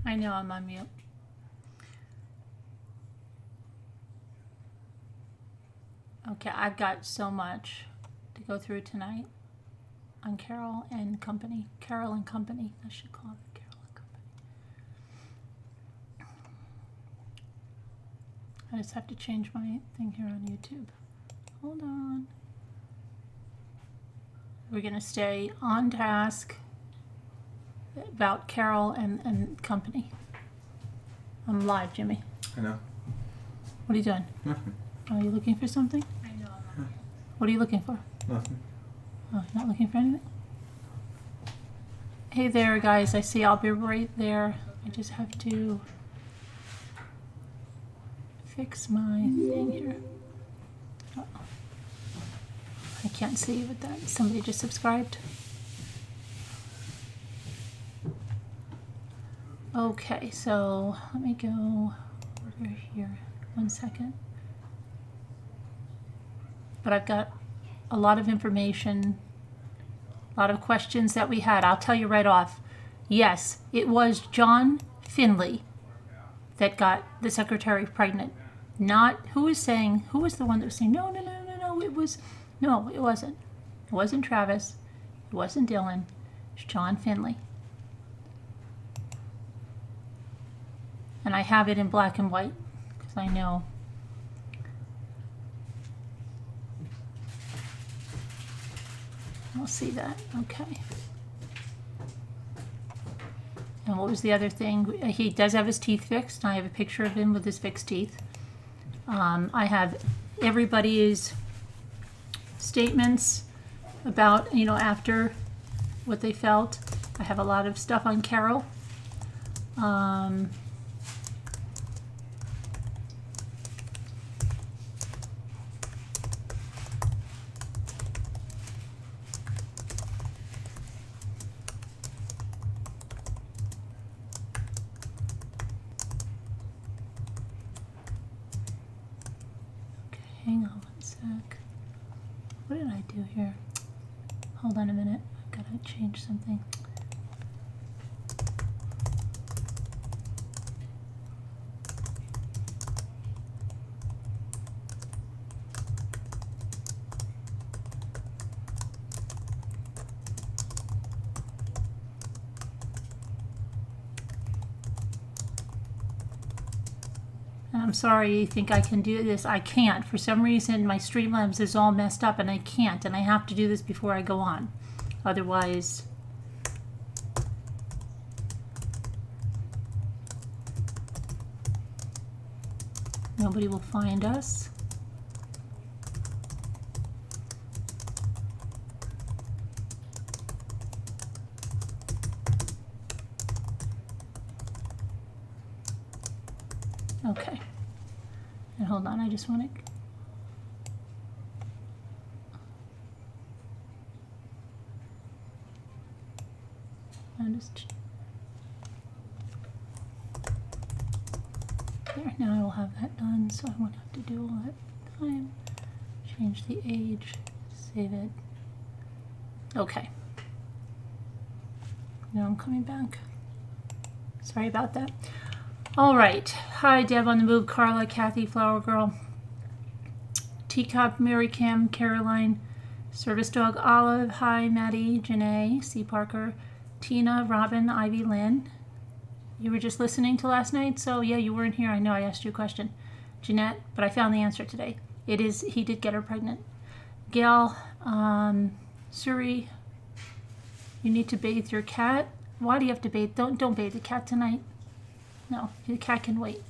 I know I'm on mute. Okay, I've got so much to go through tonight on Carole and Company. Carole and Company, I should call it Carole and Company. I just have to change my thing here on YouTube. Hold on. We're going to stay on task about Carole and Company. I'm live, Jimmy. I know. What are you doing? Nothing. Are you looking for something? I know I'm on. What are you looking for? Nothing. Oh, you're not looking for anything? Hey there, guys. I see I'll be right there. I just have to fix my thing here. Uh-oh. I can't see with that. Somebody just subscribed. Okay, so let me go over here. 1 second. But I've got a lot of information, a lot of questions that we had. I'll tell you right off. Yes, it was John Finley that got the secretary pregnant. Not, who was the one that was saying, no, it wasn't. It wasn't Travis. It wasn't Dylan. It's John Finley. And I have it in black and white because I know. I'll see that. Okay. And what was the other thing? He does have his teeth fixed. I have a picture of him with his fixed teeth. I have everybody's statements about, after what they felt. I have a lot of stuff on Carole. Hang on 1 sec. What did I do here? Hold on a minute. I've got to change something. I'm sorry you think I can do this. I can't. For some reason, my Streamlabs is all messed up and I can't. And I have to do this before I go on. Otherwise, nobody will find us. Okay. And hold on, I just want to... There, now I will have that done, so I won't have to do all that time. Change the age, save it. Okay. Now I'm coming back. Sorry about that. All right. Hi, Deb on the Move, Carla, Kathy, Flower Girl, Teacup, Mary Kim, Caroline, Service Dog, Olive, hi, Maddie, Janae, C. Parker, Tina, Robin, Ivy, Lynn. You were just listening to last night, so yeah, you weren't here. I know I asked you a question. Jeanette, but I found the answer today. It is, he did get her pregnant. Gail, Suri, you need to bathe your cat. Why do you have to bathe? Don't bathe the cat tonight. No, the cat can wait.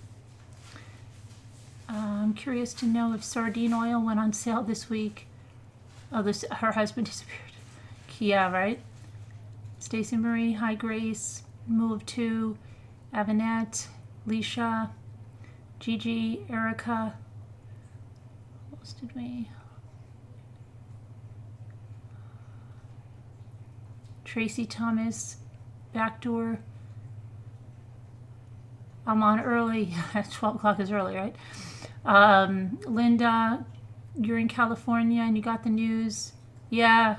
I'm curious to know if sardine oil went on sale this week. Oh, her husband disappeared. Yeah, right? Stacy Marie, hi Grace, Move to, Avanette, Leisha, Gigi, Erica. What else did we? Tracy Thomas, Backdoor. I'm on early. 12 o'clock is early, right? Linda, you're in California and you got the news. Yeah.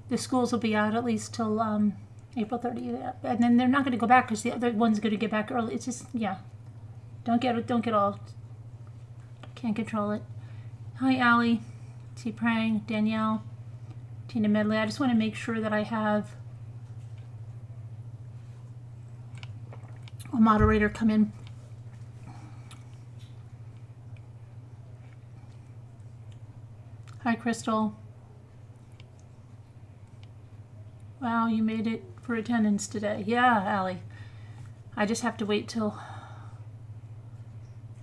The schools will be out at least till April 30th. Yeah. And then they're not going to go back because the other one's going to get back early. It's just, yeah. Don't get all, can't control it. Hi, Allie. T. Prang, Danielle, Tina Medley. I just want to make sure that I have a moderator come in. Hi, Crystal. Wow, you made it for attendance today. Yeah, Allie. I just have to wait till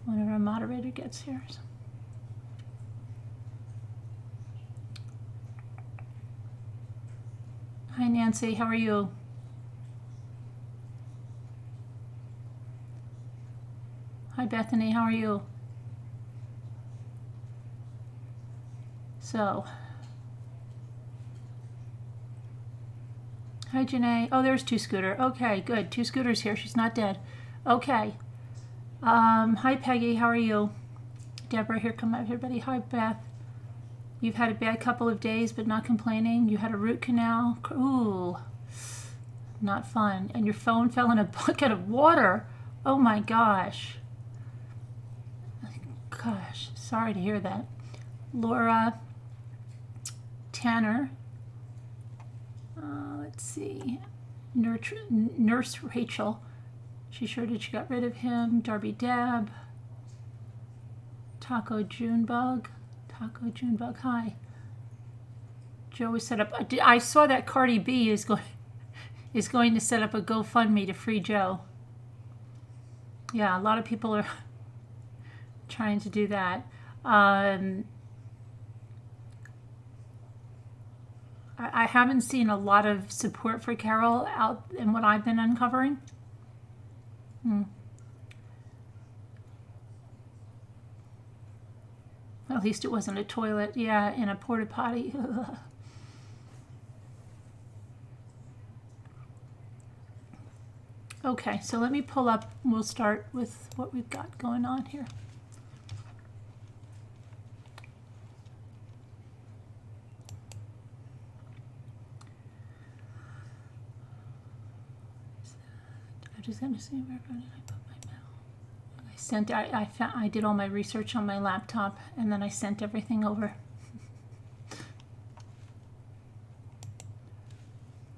whenever a moderator gets here. Hi, Nancy. How are you? Hi, Bethany. How are you? So, hi, Janae. Oh, there's Two Scooter. Okay, good. Two Scooter's here. She's not dead. Okay. Hi, Peggy. How are you? Deborah, here come everybody. Hi, Beth. You've had a bad couple of days, but not complaining. You had a root canal. Ooh, not fun. And your phone fell in a bucket of water. Oh my gosh. Gosh, sorry to hear that. Laura, Tanner. Let's see. Nurse Rachel. She sure did. She got rid of him. Darby Deb. Taco Junebug. Hi. Joe was set up. I saw that Cardi B is going to set up a GoFundMe to free Joe. Yeah, a lot of people are trying to do that. I haven't seen a lot of support for Carole out in what I've been uncovering. At least it wasn't a toilet. Yeah, in a porta potty. Okay, so let me pull up. We'll start with what we've got going on here. I'm just going to see where I put my mail. I did all my research on my laptop, and then I sent everything over.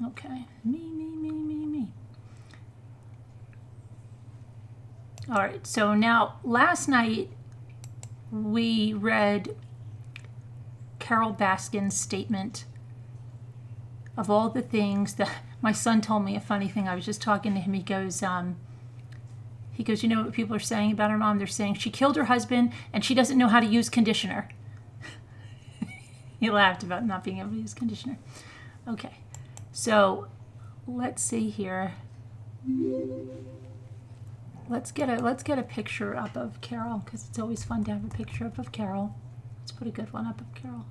Okay, me. All right, so now last night we read Carole Baskin's statement of all the things that my son told me. A funny thing, I was just talking to him. He goes, you know what people are saying about her mom? They're saying she killed her husband and she doesn't know how to use conditioner. He laughed about not being able to use conditioner. Okay, so let's see here. Let's get a picture up of Carole, because it's always fun to have a picture up of Carole. Let's put a good one up of Carole.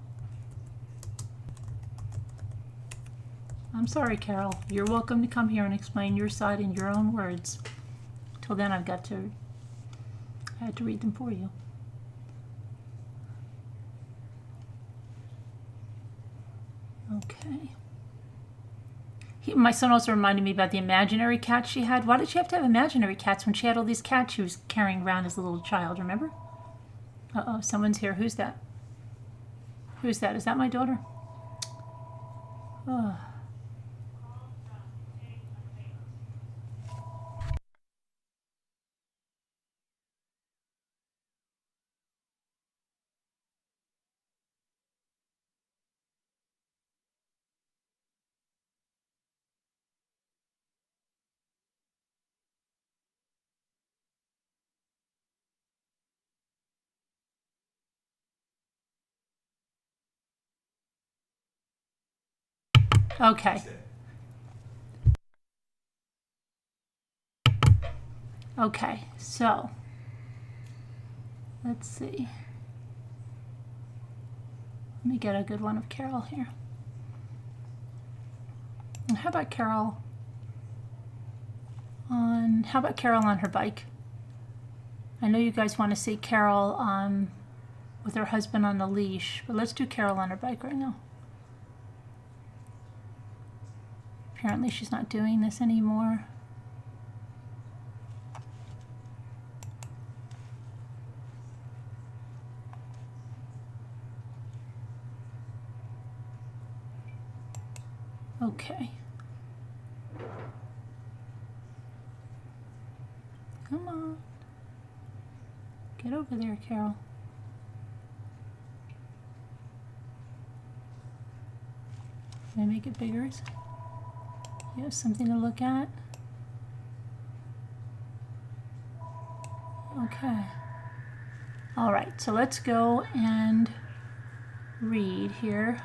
I'm sorry, Carole. You're welcome to come here and explain your side in your own words. Till then, I had to read them for you. Okay. My son also reminded me about the imaginary cats she had. Why did she have to have imaginary cats when she had all these cats she was carrying around as a little child, remember? Uh-oh, someone's here. Who's that? Who's that? Is that my daughter? Oh. Okay. Okay, so let's see. Let me get a good one of Carole here. And how about Carole on her bike? I know you guys want to see Carole with her husband on the leash, but let's do Carole on her bike right now. Apparently she's not doing this anymore. Okay. Come on. Get over there, Carole. Can I make it bigger? You have something to look at? Okay. All right, so let's go and read here.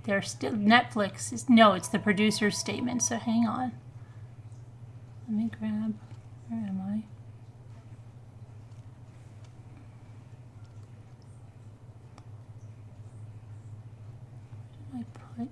There's still Netflix. It's the producer's statement, so hang on. Let me grab, where am I? Where did I put?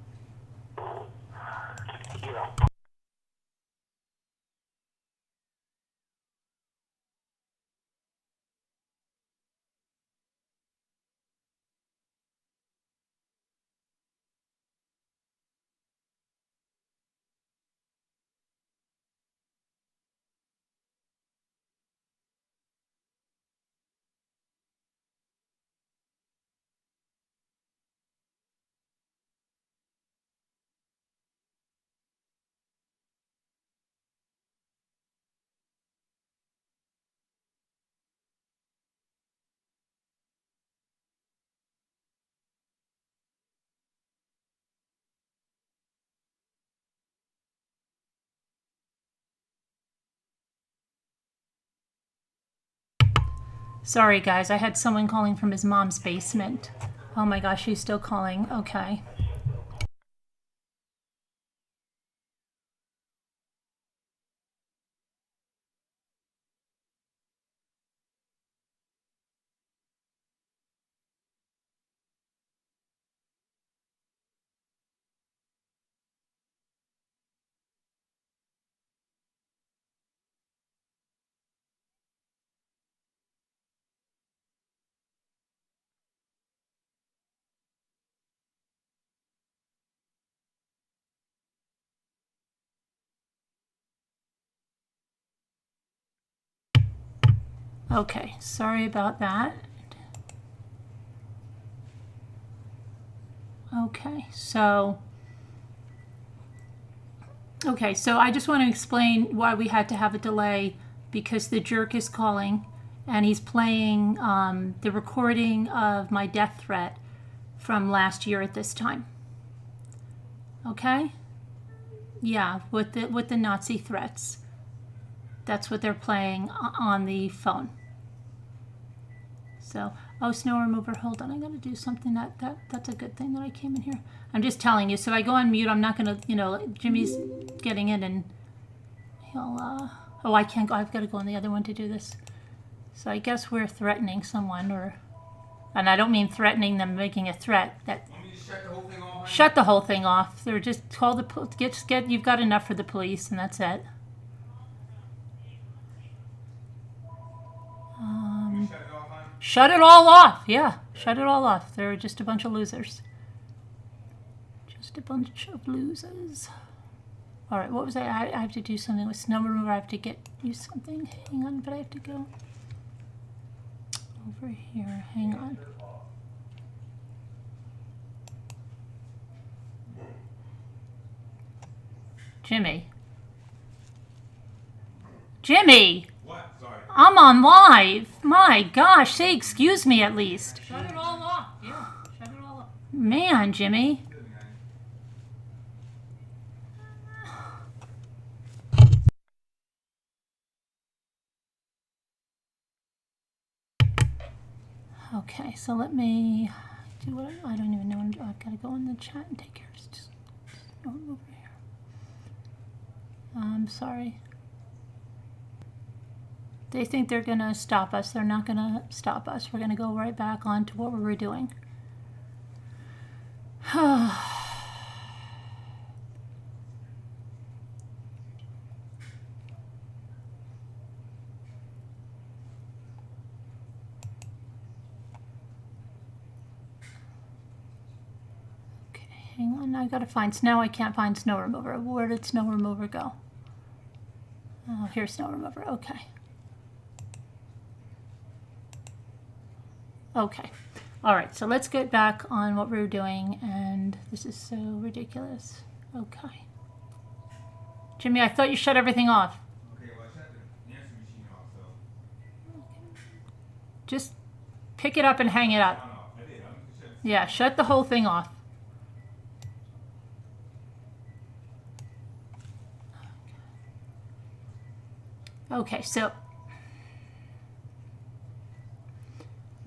Sorry, guys. I had someone calling from his mom's basement. Oh my gosh, he's still calling. Okay. Okay, sorry about that. Okay, so I just want to explain why we had to have a delay, because the jerk is calling and he's playing the recording of my death threat from last year at this time. Okay? Yeah, with the Nazi threats. That's what they're playing on the phone. So, oh, snow remover, hold on, I gotta do something. That's a good thing that I came in here. I'm just telling you, so if I go on mute, I'm not gonna, Jimmy's getting in and he'll, oh, I can't go, I've gotta go on the other one to do this. So I guess we're threatening someone, and I don't mean threatening them, making a threat. Shut the whole thing off. They're just call the you've got enough for the police, and that's it. Shut it all off. Yeah, shut it all off. They're just a bunch of losers. Just a bunch of losers. All right, what was I have to do something with snow remover. I have to use something. Hang on, but I have to go over here. Hang on. Jimmy. What? Sorry. I'm on live. My gosh, say excuse me at least. Shut it all off. Yeah, shut it all off. Man, Jimmy. Okay, so let me do what I don't even know what I'm doing. I've got to go in the chat and take care of this. Over here. I'm sorry. They think they're going to stop us. They're not going to stop us. We're going to go right back on to what we were doing. Okay. Hang on, I gotta find snow. I can't find snow remover. Where did snow remover go? Oh, here's snow remover. Okay. Okay. All right, so let's get back on what we were doing, and this is so ridiculous. Okay. Jimmy, I thought you shut everything off. Okay, well, I shut the answer machine off, so. Just pick it up and hang it up. I did. I'm shut Yeah, shut the whole thing off. Okay, so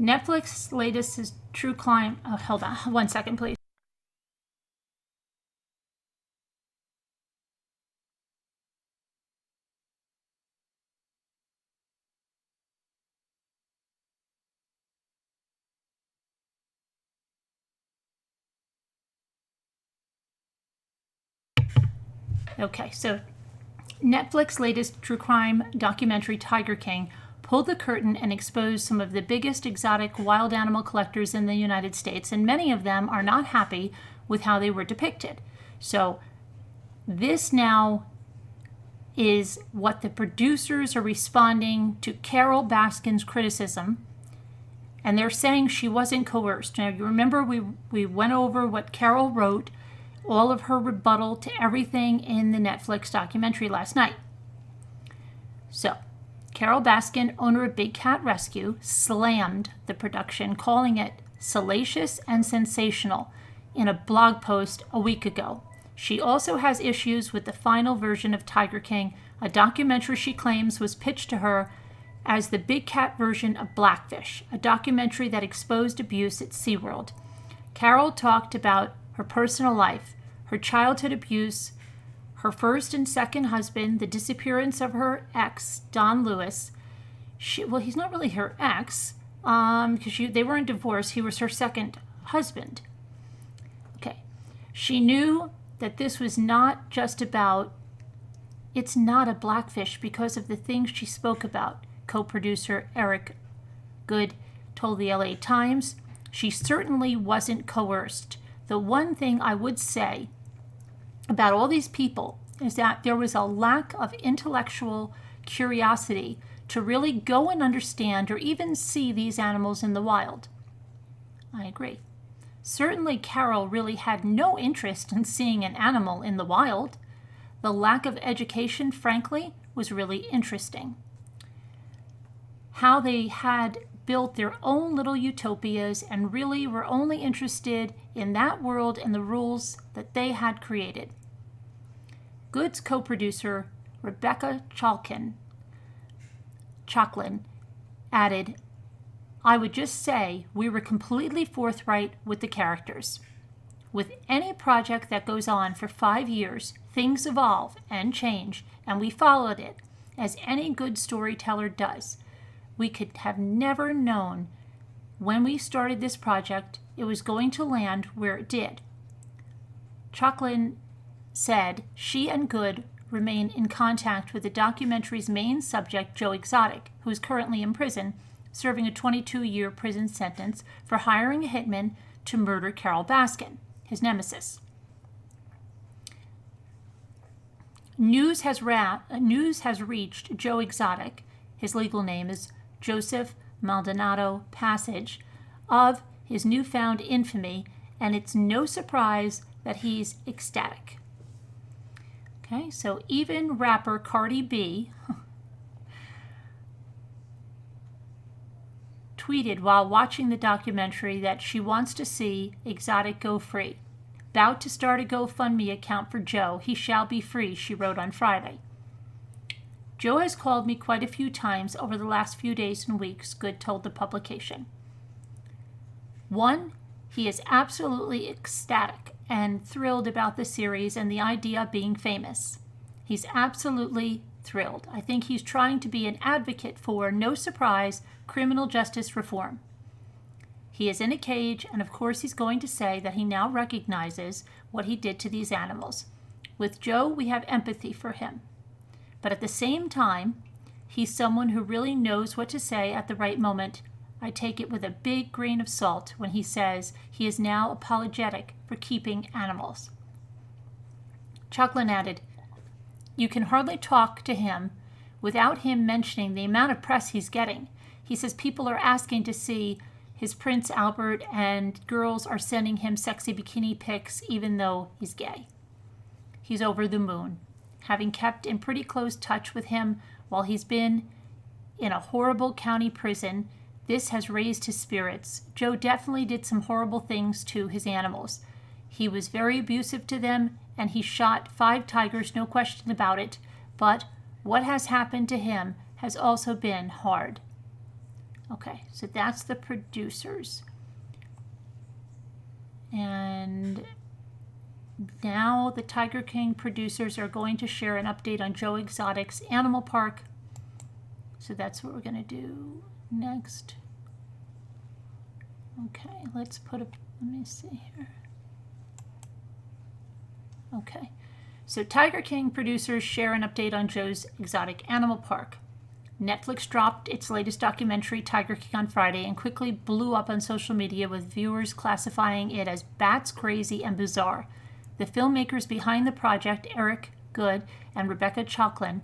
Netflix latest is true crime. Oh, hold on 1 second, please. Okay, so Netflix latest true crime documentary Tiger King pulled the curtain and exposed some of the biggest exotic wild animal collectors in the United States, and many of them are not happy with how they were depicted. So this now is what the producers are responding to Carole Baskin's criticism, and they're saying she wasn't coerced. Now, you remember we went over what Carole wrote, all of her rebuttal to everything in the Netflix documentary last night. So, Carole Baskin, owner of Big Cat Rescue, slammed the production, calling it salacious and sensational in a blog post a week ago. She also has issues with the final version of Tiger King, a documentary she claims was pitched to her as the Big Cat version of Blackfish, a documentary that exposed abuse at SeaWorld. Carole talked about her personal life, her childhood abuse, her first and second husband, the disappearance of her ex, Don Lewis. He's not really her ex, because they weren't divorced. He was her second husband. Okay. She knew that this was not just about, it's not a Blackfish because of the things she spoke about. Co-producer Eric Good told the LA Times. She certainly wasn't coerced. The one thing I would say about all these people is that there was a lack of intellectual curiosity to really go and understand or even see these animals in the wild. I agree. Certainly Carole really had no interest in seeing an animal in the wild. The lack of education, frankly, was really interesting. How they had built their own little utopias and really were only interested in that world and the rules that they had created. Good's co-producer, Rebecca Chalkin added, I would just say we were completely forthright with the characters. With any project that goes on for 5 years, things evolve and change, and we followed it, as any good storyteller does. We could have never known when we started this project it was going to land where it did. Chalkin said she and Good remain in contact with the documentary's main subject, Joe Exotic, who is currently in prison, serving a 22-year prison sentence for hiring a hitman to murder Carole Baskin, his nemesis. News has reached Joe Exotic, his legal name is Joseph Maldonado Passage, of his newfound infamy, and it's no surprise that he's ecstatic. Okay, so even rapper Cardi B tweeted while watching the documentary that she wants to see Exotic go free. About to start a GoFundMe account for Joe. He shall be free, she wrote on Friday. Joe has called me quite a few times over the last few days and weeks, Good told the publication. One, he is absolutely ecstatic and thrilled about the series and the idea of being famous. He's absolutely thrilled. I think he's trying to be an advocate for, no surprise, criminal justice reform. He is in a cage, and of course he's going to say that he now recognizes what he did to these animals. With Joe, we have empathy for him. But at the same time, he's someone who really knows what to say at the right moment I take it with a big grain of salt when he says he is now apologetic for keeping animals. Chucklin added, "You can hardly talk to him without him mentioning the amount of press he's getting. He says people are asking to see his Prince Albert and girls are sending him sexy bikini pics even though he's gay. He's over the moon. Having kept in pretty close touch with him while he's been in a horrible county prison, this has raised his spirits. Joe definitely did some horrible things to his animals. He was very abusive to them, and he shot 5 tigers, no question about it. But what has happened to him has also been hard." Okay, so that's the producers. And now the Tiger King producers are going to share an update on Joe Exotic's Animal Park. So that's what we're going to do next. Okay, let's put a, let me see here. Okay, so Tiger King producers share an update on Joe's Exotic Animal Park. Netflix dropped its latest documentary, Tiger King, on Friday and quickly blew up on social media with viewers classifying it as bats crazy and bizarre. The filmmakers behind the project, Eric Good and Rebecca Chucklin,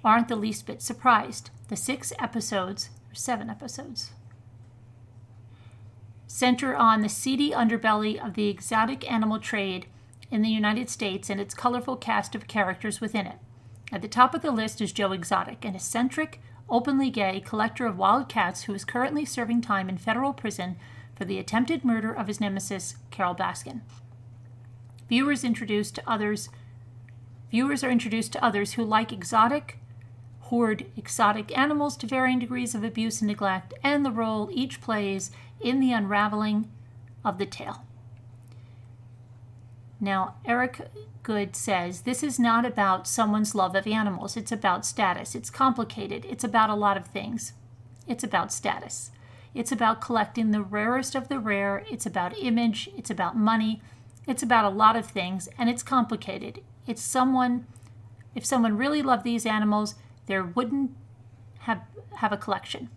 aren't the least bit surprised. The 7 episodes, center on the seedy underbelly of the exotic animal trade in the United States and its colorful cast of characters within it. At the top of the list is Joe Exotic, an eccentric, openly gay collector of wild cats who is currently serving time in federal prison for the attempted murder of his nemesis, Carole Baskin. Viewers are introduced to others who like hoard exotic animals to varying degrees of abuse and neglect, and the role each plays in the unraveling of the tale. Now, Eric Good says, "This is not about someone's love of animals. It's about status. It's complicated. It's about a lot of things. It's about status. It's about collecting the rarest of the rare. It's about image. It's about money. It's about a lot of things, and it's complicated. If someone really loved these animals, there wouldn't have a collection.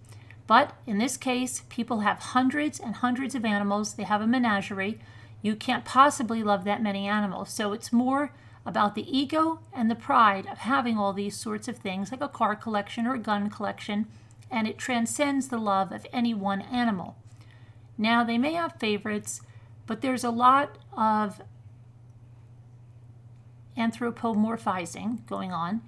But in this case, people have hundreds and hundreds of animals. They have a menagerie. You can't possibly love that many animals. So it's more about the ego and the pride of having all these sorts of things, like a car collection or a gun collection, and it transcends the love of any one animal. Now, they may have favorites, but there's a lot of anthropomorphizing going on.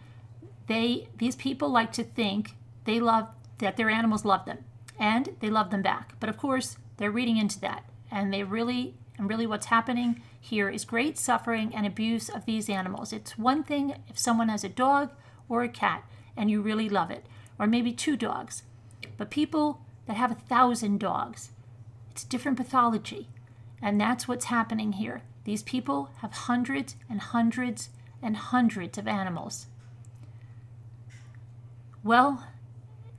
These people like to think that their animals love them, and they love them back. But of course, they're reading into that, and really what's happening here is great suffering and abuse of these animals. It's one thing if someone has a dog or a cat and you really love it, or maybe 2 dogs. But people that have 1,000 dogs, it's different pathology. And that's what's happening here. These people have hundreds and hundreds and hundreds of animals. Well,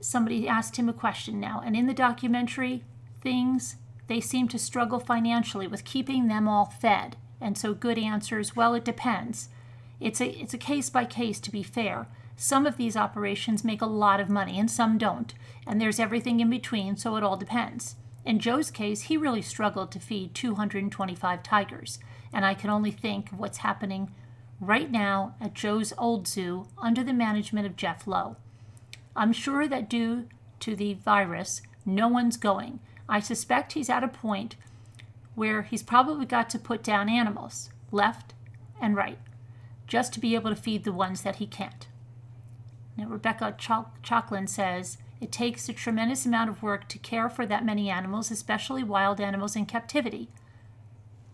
somebody asked him a question now, and in the documentary, they seem to struggle financially with keeping them all fed. And so Good answers, well, it depends. It's a case by case, to be fair. Some of these operations make a lot of money and some don't. And there's everything in between, so it all depends. In Joe's case, he really struggled to feed 225 tigers. And I can only think of what's happening right now at Joe's old zoo under the management of Jeff Lowe. I'm sure that due to the virus, no one's going. I suspect he's at a point where he's probably got to put down animals, left and right, just to be able to feed the ones that he can't. Now, Rebecca Chucklin says, "It takes a tremendous amount of work to care for that many animals, especially wild animals in captivity.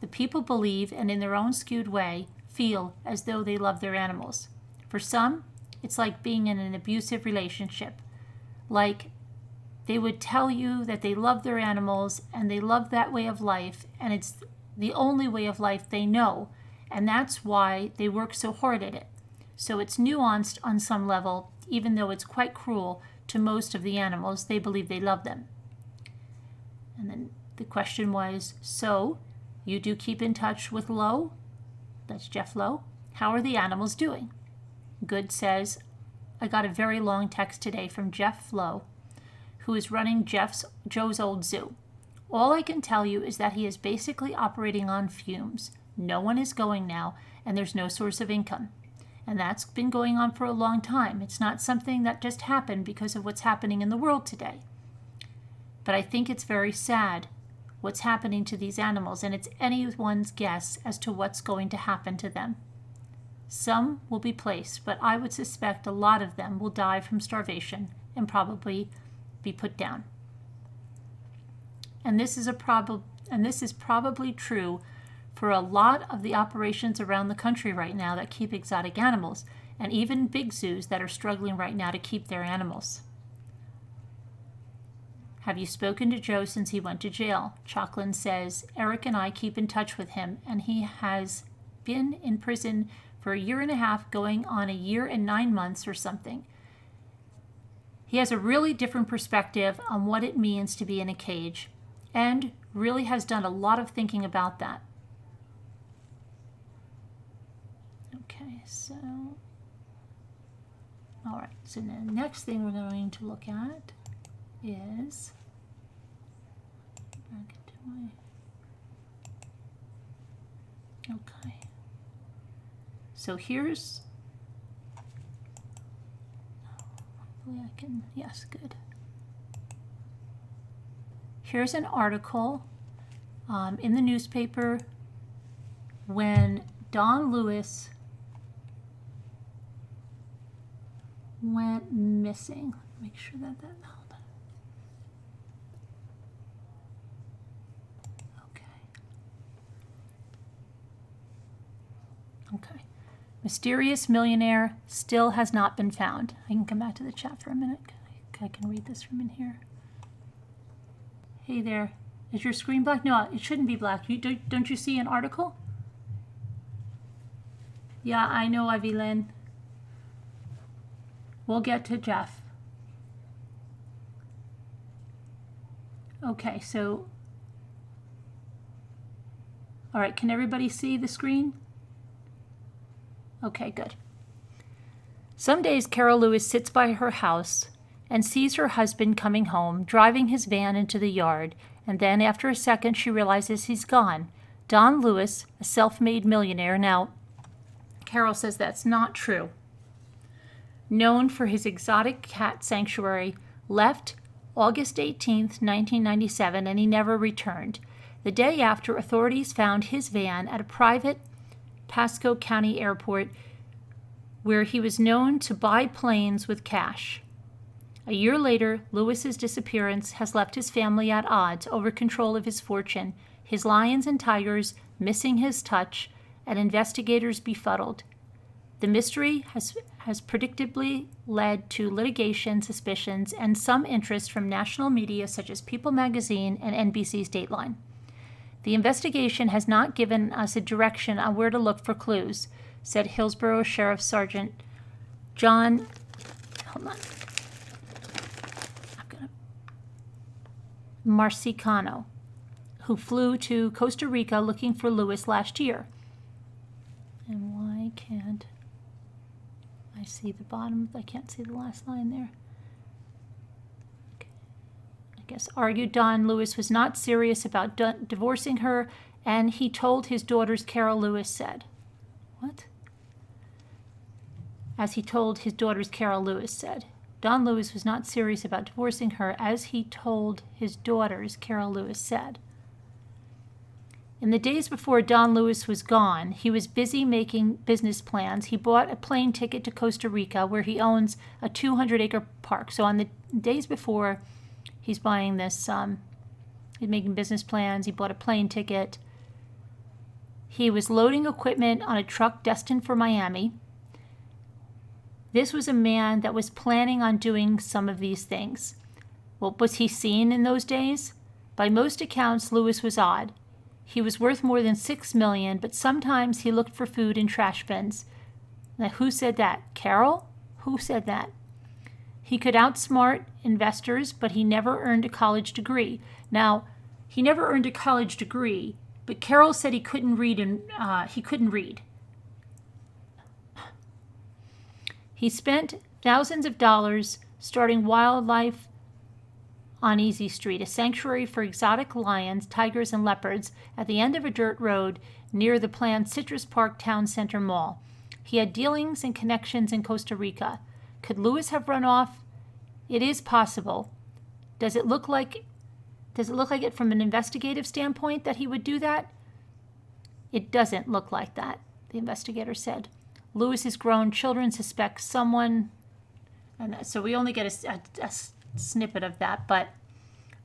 The people believe, and in their own skewed way, feel as though they love their animals. For some, it's like being in an abusive relationship, like they would tell you that they love their animals and they love that way of life, and it's the only way of life they know, and that's why they work so hard at it. So it's nuanced on some level, even though it's quite cruel to most of the animals. They believe they love them." And then the question was, so you do keep in touch with Lowe? That's Jeff Lowe. "How are the animals doing?" Good says, "I got a very long text today from Jeff Lowe, who is running Joe's old zoo. All I can tell you is that he is basically operating on fumes. No one is going now, and there's no source of income. And that's been going on for a long time. It's not something that just happened because of what's happening in the world today. But I think it's very sad what's happening to these animals, and it's anyone's guess as to what's going to happen to them. Some will be placed, but I would suspect a lot of them will die from starvation and probably be put down. And this is probably true for a lot of the operations around the country right now that keep exotic animals, and even big zoos that are struggling right now to keep their animals. Have you spoken to Joe since he went to jail? Chalklin says, Eric and I keep in touch with him, and he has been in prison for 1.5 years, going on 1 year and 9 months or something. He has a really different perspective on what it means to be in a cage, and really has done a lot of thinking about that. Okay, so, all right, so the next thing we're going to look at is, back into my, okay, so here's, hopefully I can, yes, good. Here's an article in the newspaper when Don Lewis went missing. Make sure that hold on. Okay. Mysterious millionaire still has not been found. I can come back to the chat for a minute. I can read this from in here. Hey there. Is your screen black? No, it shouldn't be black. Don't you see an article? Yeah, I know, Ivy Lynn. We'll get to Jeff. Okay, so, all right, can everybody see the screen? Okay, good. Some days Carole Lewis sits by her house and sees her husband coming home, driving his van into the yard, and then after a second she realizes he's gone. Don Lewis, a self-made millionaire. Now, Carole says that's not true. Known for his exotic cat sanctuary, left August 18th, 1997, and he never returned. The day after, authorities found his van at a private Pasco County airport where he was known to buy planes with cash. A year later, Lewis's disappearance has left his family at odds over control of his fortune, his lions and tigers missing his touch, and investigators befuddled. The mystery has predictably led to litigation, suspicions, and some interest from national media such as People magazine and NBC's Dateline. The investigation has not given us a direction on where to look for clues, said Hillsborough Sheriff Sergeant John, Marcicano, who flew to Costa Rica looking for Lewis last year. And why can't I see the bottom? I can't see the last line there. Okay. I guess argued Don Lewis was not serious about divorcing her, and he told his daughters, Carole Lewis said. What? As he told his daughters, Carole Lewis said. Don Lewis was not serious about divorcing her, as he told his daughters, Carole Lewis said. In the days before Don Lewis was gone, he was busy making business plans. He bought a plane ticket to Costa Rica, where he owns a 200-acre park. So on the days before he's buying this, he's making business plans. He bought a plane ticket. He was loading equipment on a truck destined for Miami. This was a man that was planning on doing some of these things. What was he seen in those days? By most accounts, Lewis was odd. He was worth more than $6 million, but sometimes he looked for food in trash bins. Now, who said that? Carole? Who said that? He could outsmart investors, but he never earned a college degree. Now, he never earned a college degree, but Carole said he couldn't read, and he couldn't read. He spent thousands of dollars starting wildlife on Easy Street, a sanctuary for exotic lions, tigers, and leopards at the end of a dirt road near the planned Citrus Park Town Center Mall. He had dealings and connections in Costa Rica. Could Lewis have run off? It is possible. Does it look like it from an investigative standpoint that he would do that? It doesn't look like that, the investigator said. Lewis's grown children suspect someone, and so we only get a snippet of that, but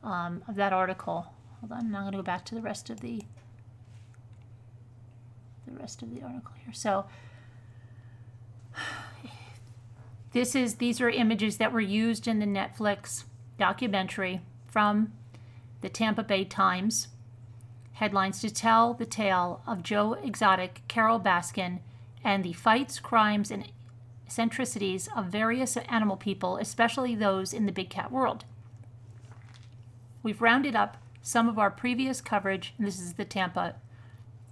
of that article. Hold on, I'm going to go back to the rest of the article here. So these are images that were used in the Netflix documentary from the Tampa Bay Times. Headlines to tell the tale of Joe Exotic, Carole Baskin, and the fights, crimes, and eccentricities of various animal people, especially those in the big cat world. We've rounded up some of our previous coverage, and this is the Tampa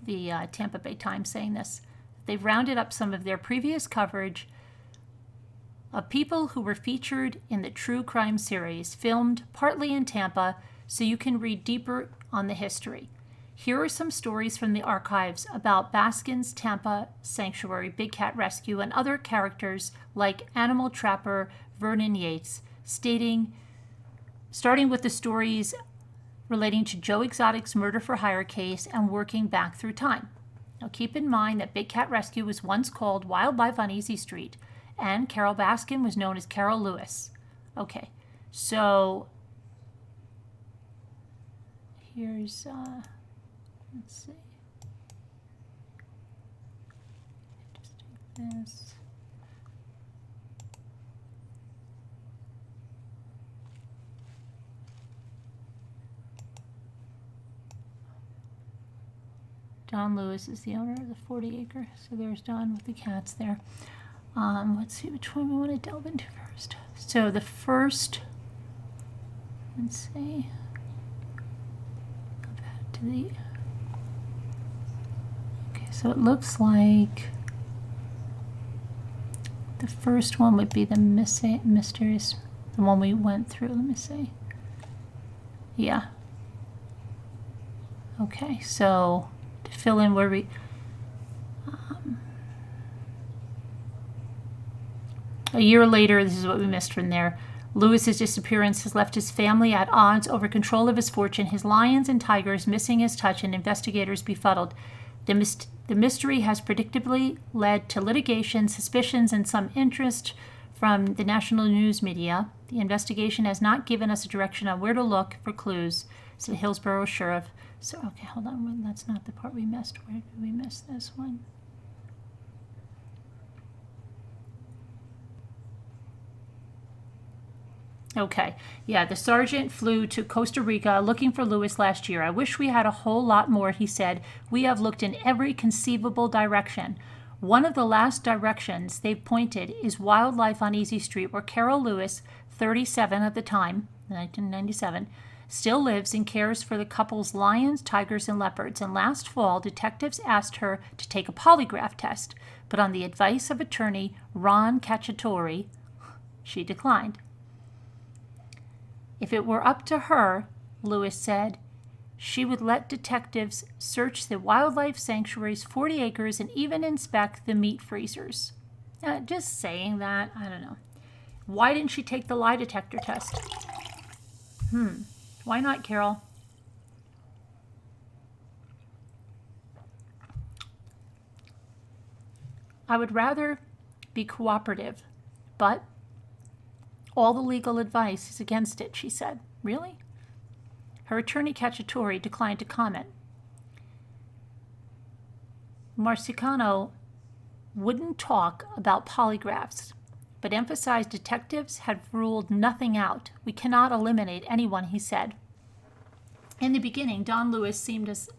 Bay Times saying this. They've rounded up some of their previous coverage of people who were featured in the true crime series, filmed partly in Tampa, so you can read deeper on the history. Here are some stories from the archives about Baskin's Tampa Sanctuary, Big Cat Rescue, and other characters like animal trapper Vernon Yates, starting with the stories relating to Joe Exotic's murder-for-hire case and working back through time. Now keep in mind that Big Cat Rescue was once called Wildlife on Easy Street, and Carole Baskin was known as Carole Lewis. Okay, so here's... let's see. Just take this. Don Lewis is the owner of the 40-acre. So there's Don with the cats there. Let's see which one we want to delve into first. So the first, let's see. Go back to the... So it looks like the first one would be the mysterious, the one we went through. Let me see. Yeah. Okay, so to fill in where we... a year later, this is what we missed from there. Lewis's disappearance has left his family at odds over control of his fortune, his lions and tigers missing his touch, and investigators befuddled. The mystery has predictably led to litigation, suspicions, and some interest from the national news media. The investigation has not given us a direction on where to look for clues, said Hillsborough Sheriff. So, okay, hold on. That's not the part we missed. Where did we miss this one? Okay, yeah, the sergeant flew to Costa Rica looking for Lewis last year. I wish we had a whole lot more, he said. We have looked in every conceivable direction. One of the last directions they've pointed is Wildlife on Easy Street, where Carole Lewis, 37 at the time, 1997, still lives and cares for the couple's lions, tigers, and leopards. And last fall, detectives asked her to take a polygraph test, but on the advice of attorney Ron Cacciatore, she declined. If it were up to her, Lewis said, she would let detectives search the wildlife sanctuary's 40 acres and even inspect the meat freezers. Just saying that, I don't know. Why didn't she take the lie detector test? Why not, Carole? I would rather be cooperative, but all the legal advice is against it, she said. Really? Her attorney, Cacciatore, declined to comment. Marcicano wouldn't talk about polygraphs, but emphasized detectives had ruled nothing out. We cannot eliminate anyone, he said. In the beginning, Don Lewis seemed as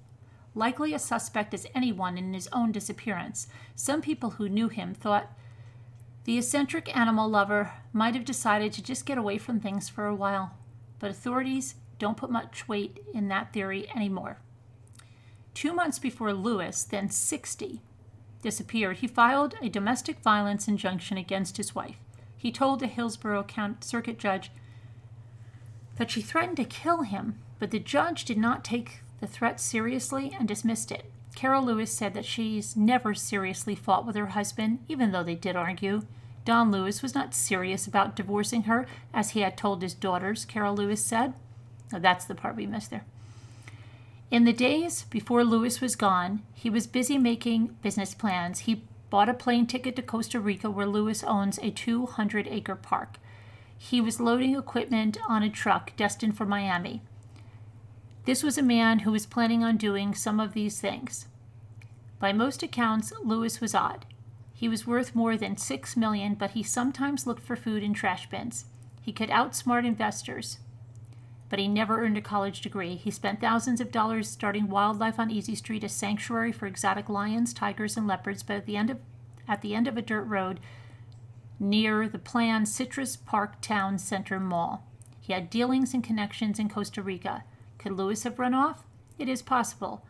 likely a suspect as anyone in his own disappearance. Some people who knew him thought the eccentric animal lover might have decided to just get away from things for a while, but authorities don't put much weight in that theory anymore. 2 months before Lewis, then 60, disappeared, he filed a domestic violence injunction against his wife. He told the Hillsborough County Circuit Judge that she threatened to kill him, but the judge did not take the threat seriously and dismissed it. Carole Lewis said that she's never seriously fought with her husband, even though they did argue. Don Lewis was not serious about divorcing her, as he had told his daughters, Carole Lewis said. Oh, that's the part we missed there. In the days before Lewis was gone, he was busy making business plans. He bought a plane ticket to Costa Rica, where Lewis owns a 200-acre park. He was loading equipment on a truck destined for Miami. This was a man who was planning on doing some of these things. By most accounts, Lewis was odd. He was worth more than $6 million, but he sometimes looked for food in trash bins. He could outsmart investors, but he never earned a college degree. He spent thousands of dollars starting Wildlife on Easy Street, a sanctuary for exotic lions, tigers, and leopards, but at the end of a dirt road near the planned Citrus Park Town Center Mall. He had dealings and connections in Costa Rica. Could Lewis have run off? It is possible,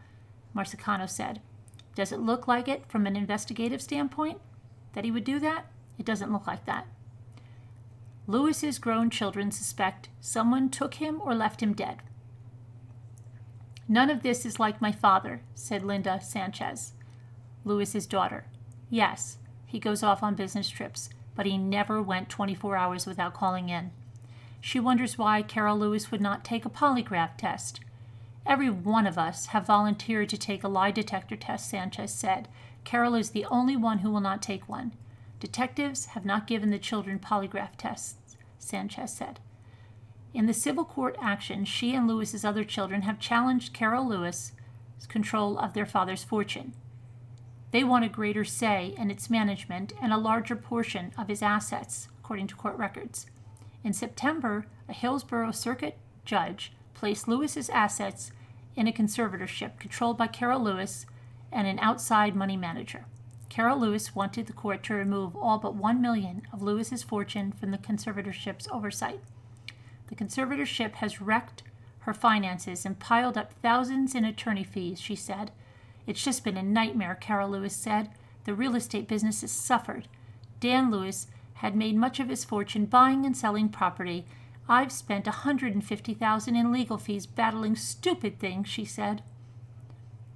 Marsicano said. Does it look like it from an investigative standpoint that he would do that? It doesn't look like that. Lewis's grown children suspect someone took him or left him dead. None of this is like my father, said Linda Sanchez, Lewis's daughter. Yes, he goes off on business trips, but he never went 24 hours without calling in. She wonders why Carole Lewis would not take a polygraph test. Every one of us have volunteered to take a lie detector test, Sanchez said. Carole is the only one who will not take one. Detectives have not given the children polygraph tests, Sanchez said. In the civil court action, she and Lewis's other children have challenged Carole Lewis's control of their father's fortune. They want a greater say in its management and a larger portion of his assets, according to court records. In September, a Hillsborough Circuit judge placed Lewis's assets in a conservatorship controlled by Carole Lewis and an outside money manager. Carole Lewis wanted the court to remove all but $1 million of Lewis's fortune from the conservatorship's oversight. The conservatorship has wrecked her finances and piled up thousands in attorney fees, she said. It's just been a nightmare, Carole Lewis said. The real estate business has suffered. Dan Lewis had made much of his fortune buying and selling property. I've spent $150,000 in legal fees battling stupid things, she said.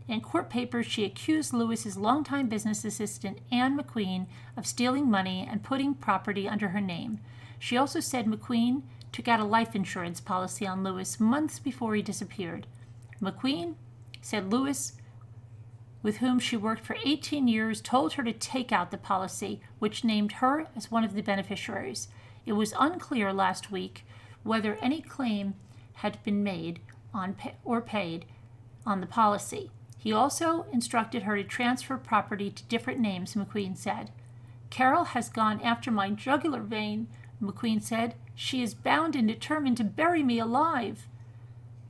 In court papers, she accused Lewis's longtime business assistant, Ann McQueen, of stealing money and putting property under her name. She also said McQueen took out a life insurance policy on Lewis months before he disappeared. McQueen said Lewis, with whom she worked for 18 years, told her to take out the policy, which named her as one of the beneficiaries. It was unclear last week whether any claim had been made on or paid on the policy. He also instructed her to transfer property to different names, McQueen said. Carole has gone after my jugular vein, McQueen said. She is bound and determined to bury me alive.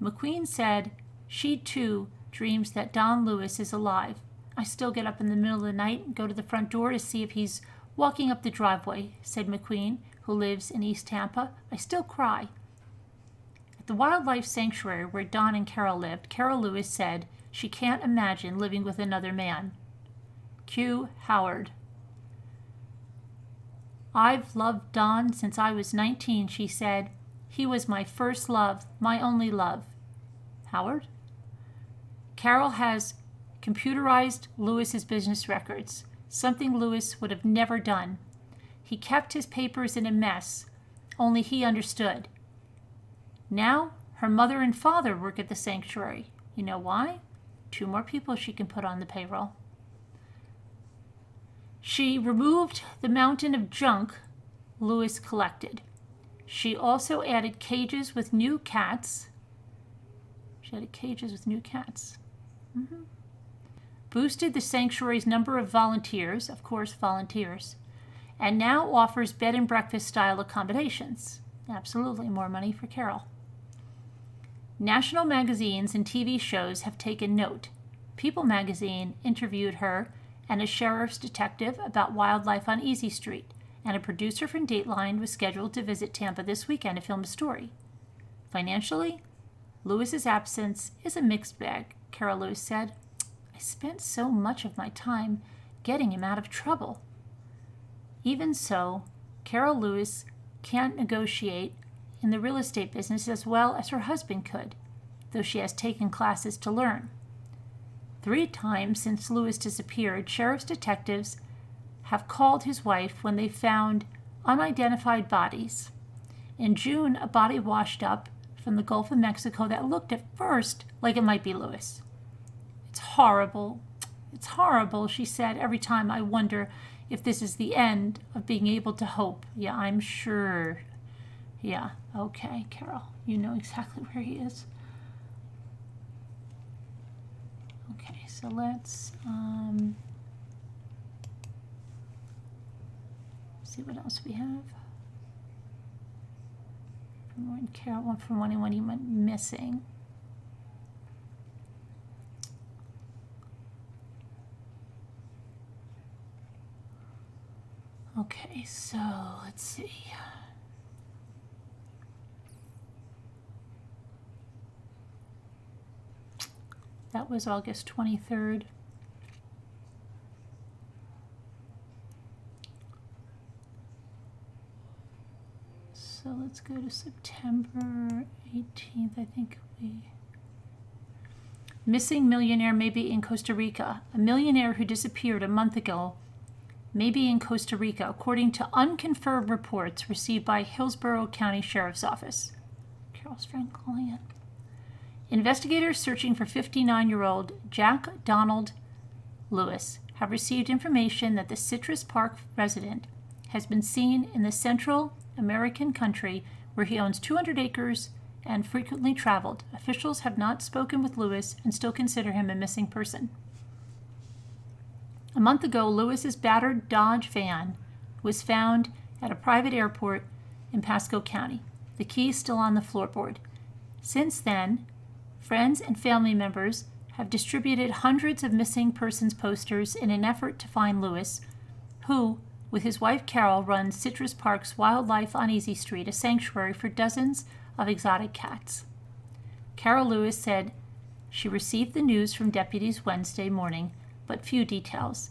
McQueen said she, too, dreams that Don Lewis is alive. I still get up in the middle of the night and go to the front door to see if he's walking up the driveway, said McQueen, who lives in East Tampa. I still cry. At the wildlife sanctuary where Don and Carole lived, Carole Lewis said she can't imagine living with another man. Q. Howard. I've loved Don since I was 19, she said. He was my first love, my only love. Howard? Carole has computerized Lewis's business records, something Lewis would have never done. He kept his papers in a mess, only he understood. Now, her mother and father work at the sanctuary. You know why? 2 more people she can put on the payroll. She removed the mountain of junk Lewis collected. She also added cages with new cats. Boosted the sanctuary's number of volunteers, of course, volunteers, and now offers bed and breakfast style accommodations. Absolutely, more money for Carole. National magazines and TV shows have taken note. People magazine interviewed her and a sheriff's detective about wildlife on Easy Street, and a producer from Dateline was scheduled to visit Tampa this weekend to film a story. Financially, Lewis's absence is a mixed bag, Carole Lewis said. I spent so much of my time getting him out of trouble. Even so, Carole Lewis can't negotiate in the real estate business as well as her husband could, though she has taken classes to learn. 3 times since Lewis disappeared, sheriff's detectives have called his wife when they found unidentified bodies. In June, a body washed up from the Gulf of Mexico that looked at first like it might be Lewis. It's horrible. It's horrible, she said. Every time I wonder if this is the end of being able to hope. Yeah, I'm sure. Yeah, okay, Carol. You know exactly where he is. Okay, so let's see what else we have. Carol, one from when he went missing. Okay, so let's see. That was August 23rd. So let's go to September 18th, I think Missing millionaire may be in Costa Rica. A millionaire who disappeared a month ago may be in Costa Rica, according to unconfirmed reports received by Hillsborough County Sheriff's Office. Carol's friend calling it. Investigators searching for 59-year-old Jack Donald Lewis have received information that the Citrus Park resident has been seen in the Central American country where he owns 200 acres and frequently traveled. Officials have not spoken with Lewis and still consider him a missing person. A month ago, Lewis's battered Dodge van was found at a private airport in Pasco County. The key is still on the floorboard. Since then, friends and family members have distributed hundreds of missing persons posters in an effort to find Lewis, who, with his wife Carole, runs Citrus Park's Wildlife on Easy Street, a sanctuary for dozens of exotic cats. Carole Lewis said she received the news from deputies Wednesday morning, but few details.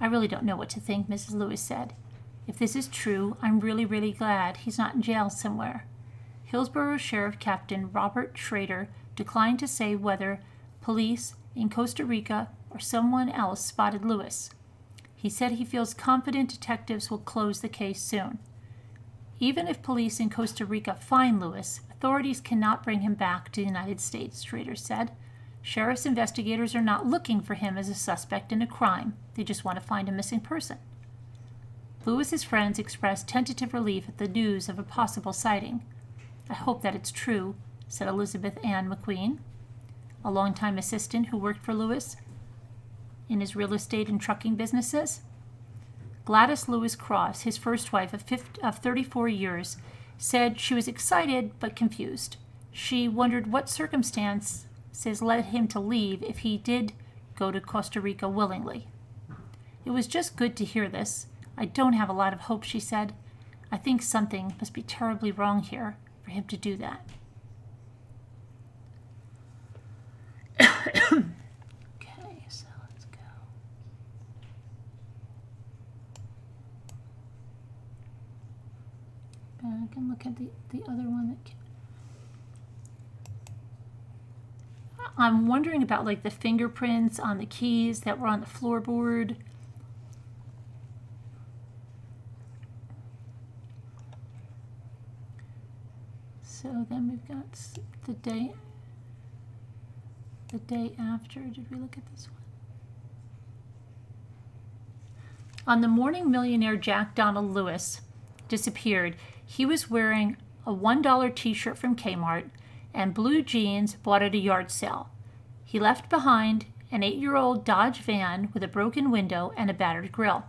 I really don't know what to think, Mrs. Lewis said. If this is true, I'm really, really glad he's not in jail somewhere. Hillsborough Sheriff Captain Robert Schrader declined to say whether police in Costa Rica or someone else spotted Lewis. He said he feels confident detectives will close the case soon. Even if police in Costa Rica find Lewis, authorities cannot bring him back to the United States, Schrader said. Sheriff's investigators are not looking for him as a suspect in a crime. They just want to find a missing person. Lewis's friends expressed tentative relief at the news of a possible sighting. I hope that it's true, said Elizabeth Ann McQueen, a longtime assistant who worked for Lewis in his real estate and trucking businesses. Gladys Lewis Cross, his first wife of 34 years, said she was excited but confused. She wondered what circumstances led him to leave if he did go to Costa Rica willingly. It was just good to hear this. I don't have a lot of hope, she said. I think something must be terribly wrong here for him to do that. Okay, so let's go. Back and look at the other one that I'm wondering about like the fingerprints on the keys that were on the floorboard. So then we've got the day after. Did we look at this one? On the morning millionaire Jack Donald Lewis disappeared, he was wearing a $1 t-shirt from Kmart and blue jeans bought at a yard sale. He left behind an 8-year-old Dodge van with a broken window and a battered grill.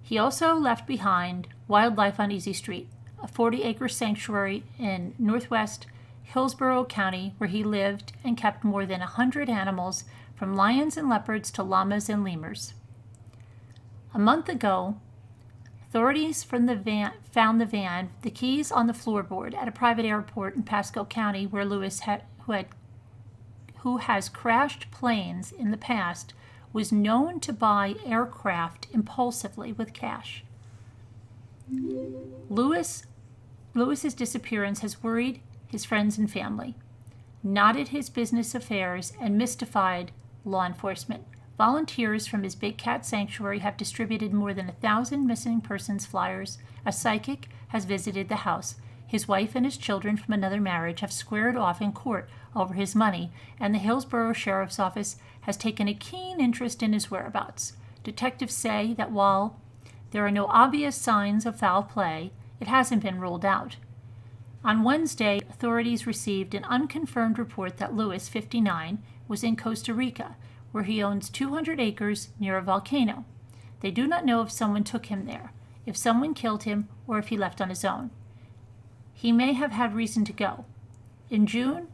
He also left behind Wildlife on Easy Street, a 40-acre sanctuary in northwest Hillsborough County where he lived and kept more than 100 animals, from lions and leopards to llamas and lemurs. A month ago, authorities found the van, the keys on the floorboard at a private airport in Pasco County where Lewis, who has crashed planes in the past, was known to buy aircraft impulsively with cash. Lewis Lewis's disappearance has worried his friends and family, knotted his business affairs, and mystified law enforcement. Volunteers from his Big Cat Sanctuary have distributed more than 1,000 missing persons flyers. A psychic has visited the house. His wife and his children from another marriage have squared off in court over his money, and the Hillsborough Sheriff's Office has taken a keen interest in his whereabouts. Detectives say that while there are no obvious signs of foul play, it hasn't been ruled out. On Wednesday, authorities received an unconfirmed report that Lewis, 59, was in Costa Rica, where he owns 200 acres near a volcano. They do not know if someone took him there, if someone killed him, or if he left on his own. He may have had reason to go. In June,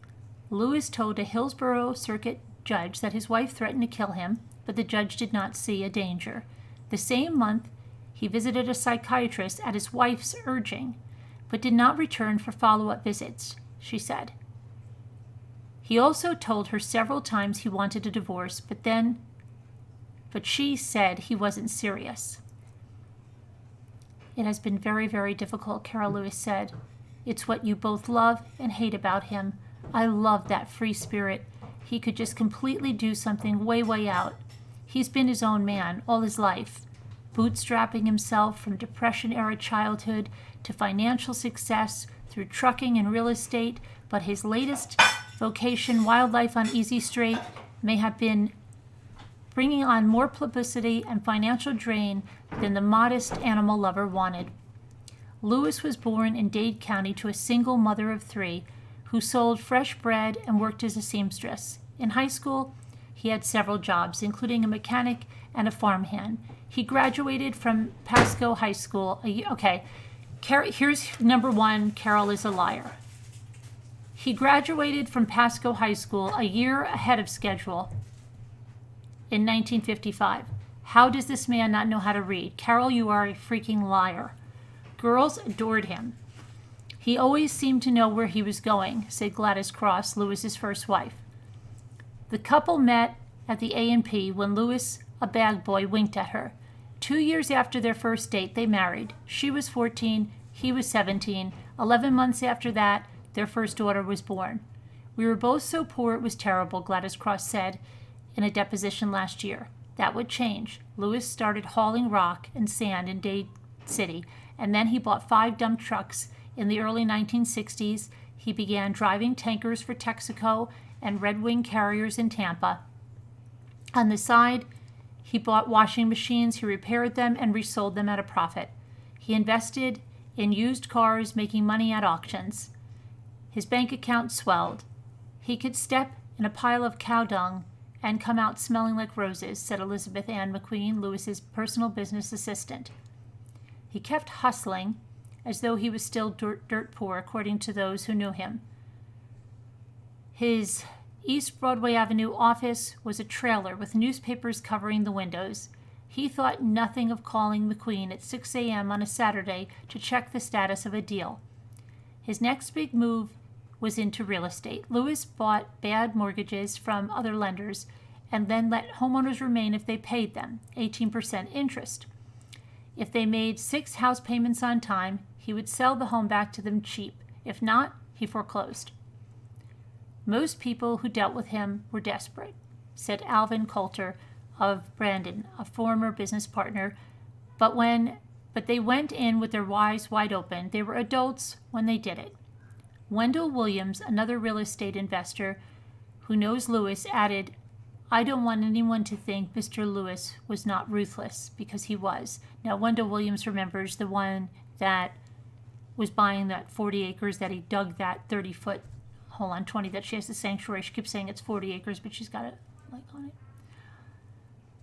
Lewis told a Hillsborough Circuit judge that his wife threatened to kill him, but the judge did not see a danger. The same month, he visited a psychiatrist at his wife's urging, but did not return for follow-up visits, she said. He also told her several times he wanted a divorce, but she said he wasn't serious. It has been very, very difficult, Carol Lewis said. It's what you both love and hate about him. I love that free spirit. He could just completely do something way, way out. He's been his own man all his life, bootstrapping himself from Depression-era childhood to financial success through trucking and real estate, but his latest vocation, Wildlife on Easy Strait, may have been bringing on more publicity and financial drain than the modest animal lover wanted. Lewis was born in Dade County to a single mother of 3 who sold fresh bread and worked as a seamstress. In high school, he had several jobs, including a mechanic and a farmhand. He graduated from Pasco High School. Here's number 1, Carol is a liar. He graduated from Pasco High School a year ahead of schedule in 1955. How does this man not know how to read? Carol, you are a freaking liar. Girls adored him. He always seemed to know where he was going, said Gladys Cross, Lewis's first wife. The couple met at the A&P when Lewis, a bag boy, winked at her. 2 years after their first date, they married. She was 14, he was 17. 11 months after that, their first daughter was born. We were both so poor it was terrible, Gladys Cross said in a deposition last year. That would change. Lewis started hauling rock and sand in Dade City, and then he bought 5 dump trucks. In the early 1960s, he began driving tankers for Texaco and Red Wing carriers in Tampa. On the side, he bought washing machines, he repaired them, and resold them at a profit. He invested in used cars, making money at auctions. His bank account swelled. He could step in a pile of cow dung and come out smelling like roses, said Elizabeth Ann McQueen, Lewis's personal business assistant. He kept hustling as though he was still dirt poor, according to those who knew him. His East Broadway Avenue office was a trailer with newspapers covering the windows. He thought nothing of calling McQueen at 6 a.m. on a Saturday to check the status of a deal. His next big move was into real estate. Lewis bought bad mortgages from other lenders and then let homeowners remain if they paid them, 18% interest. If they made 6 house payments on time, he would sell the home back to them cheap. If not, he foreclosed. Most people who dealt with him were desperate, said Alvin Coulter of Brandon, a former business partner, but they went in with their eyes wide open. They were adults when they did it. Wendell Williams, another real estate investor who knows Lewis, added, I don't want anyone to think Mr. Lewis was not ruthless, because he was. Now, Wendell Williams remembers the one that was buying that 40 acres that he dug that 30-foot hole on 20 that she has the sanctuary. She keeps saying it's 40 acres, but she's got it like on it.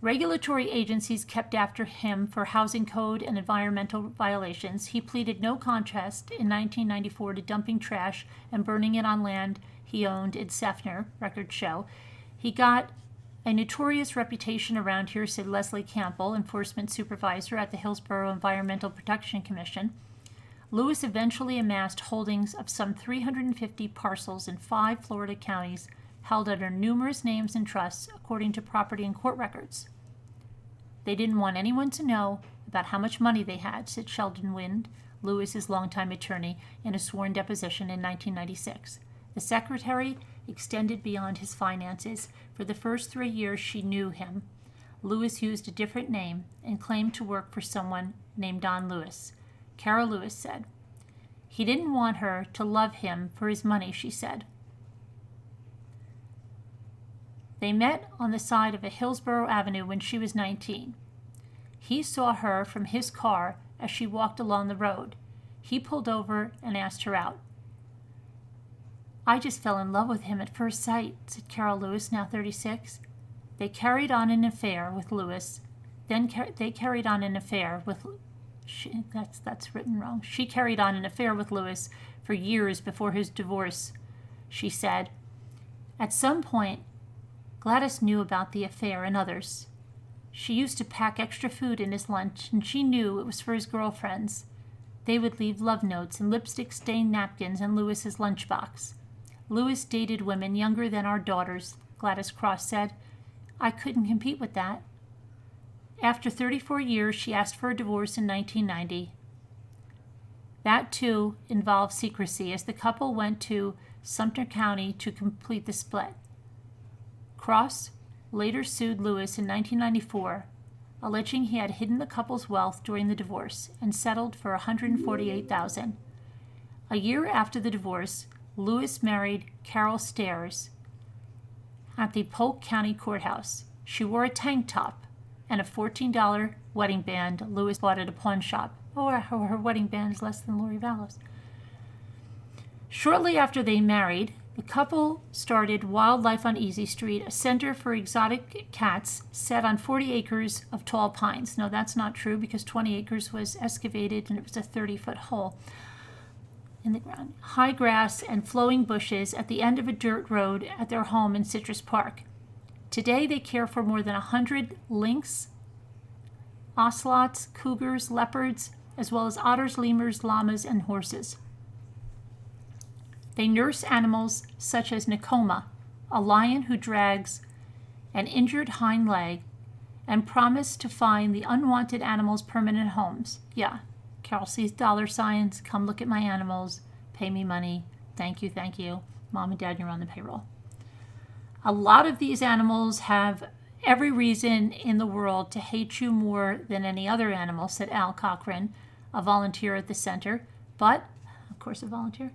Regulatory agencies kept after him for housing code and environmental violations. He pleaded no contest in 1994 to dumping trash and burning it on land he owned in Seffner, records show. He got a notorious reputation around here, said Leslie Campbell, enforcement supervisor at the Hillsborough Environmental Protection Commission. Lewis eventually amassed holdings of some 350 parcels in 5 Florida counties, held under numerous names and trusts, according to property and court records. They didn't want anyone to know about how much money they had, said Sheldon Wind, Lewis's longtime attorney, in a sworn deposition in 1996. The secretary extended beyond his finances. For the first 3 years she knew him, Lewis used a different name and claimed to work for someone named Don Lewis. Carole Lewis said, "He didn't want her to love him for his money," she said. They met on the side of a Hillsborough Avenue when she was 19. He saw her from his car as she walked along the road. He pulled over and asked her out. "I just fell in love with him at first sight," said Carole Lewis, now 36. They carried on an affair with Lewis. They carried on an affair with... That's written wrong. She carried on an affair with Lewis for years before his divorce, she said. At some point, Gladys knew about the affair and others. She used to pack extra food in his lunch, and she knew it was for his girlfriends. They would leave love notes and lipstick-stained napkins in Lewis's lunchbox. Lewis dated women younger than our daughters, Gladys Cross said. I couldn't compete with that. After 34 years, she asked for a divorce in 1990. That, too, involved secrecy, as the couple went to Sumter County to complete the split. Cross later sued Lewis in 1994, alleging he had hidden the couple's wealth during the divorce, and settled for $148,000. A year after the divorce, Lewis married Carol Stairs at the Polk County Courthouse. She wore a tank top and a $14 wedding band Lewis bought at a pawn shop. Oh, her wedding band is less than Lori Vallows. Shortly after they married, the couple started Wildlife on Easy Street, a center for exotic cats set on 40 acres of tall pines. No, that's not true, because 20 acres was excavated and it was a 30-foot hole in the ground. High grass and flowing bushes at the end of a dirt road at their home in Citrus Park. Today they care for more than 100 lynx, ocelots, cougars, leopards, as well as otters, lemurs, llamas, and horses. They nurse animals such as Nakoma, a lion who drags an injured hind leg, and promise to find the unwanted animals permanent homes. Yeah, Carol sees dollar signs, come look at my animals, pay me money, thank you, Mom and Dad, you're on the payroll. A lot of these animals have every reason in the world to hate you more than any other animal, said Al Cochran, a volunteer at the center, but, of course, a volunteer.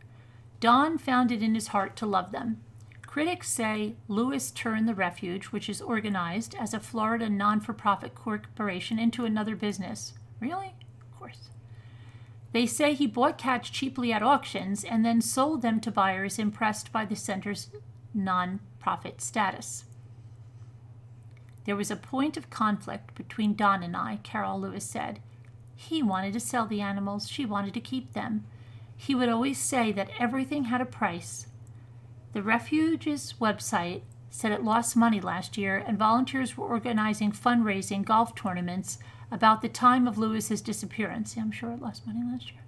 Don found it in his heart to love them. Critics say Lewis turned the refuge, which is organized as a Florida non-for-profit corporation, into another business. Really? Of course. They say he bought cats cheaply at auctions and then sold them to buyers impressed by the center's non-profit status. There was a point of conflict between Don and I, Carole Lewis said. He wanted to sell the animals. She wanted to keep them. He would always say that everything had a price. The refuge's website said it lost money last year, and volunteers were organizing fundraising golf tournaments about the time of Lewis's disappearance. Yeah, I'm sure it lost money last year.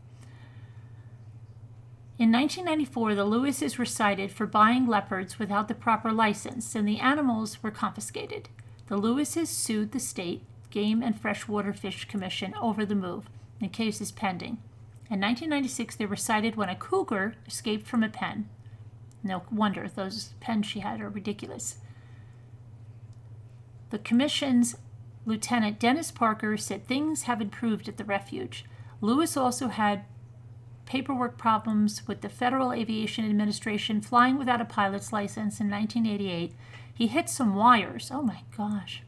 In 1994, the Lewises were cited for buying leopards without the proper license, and the animals were confiscated. The Lewises sued the state Game and Freshwater Fish Commission over the move. The case is pending. In 1996, they were cited when a cougar escaped from a pen. No wonder, those pens she had are ridiculous. The commission's Lieutenant Dennis Parker said things have improved at the refuge. Lewis also had paperwork problems with the Federal Aviation Administration, flying without a pilot's license in 1988. He hit some wires, oh my gosh,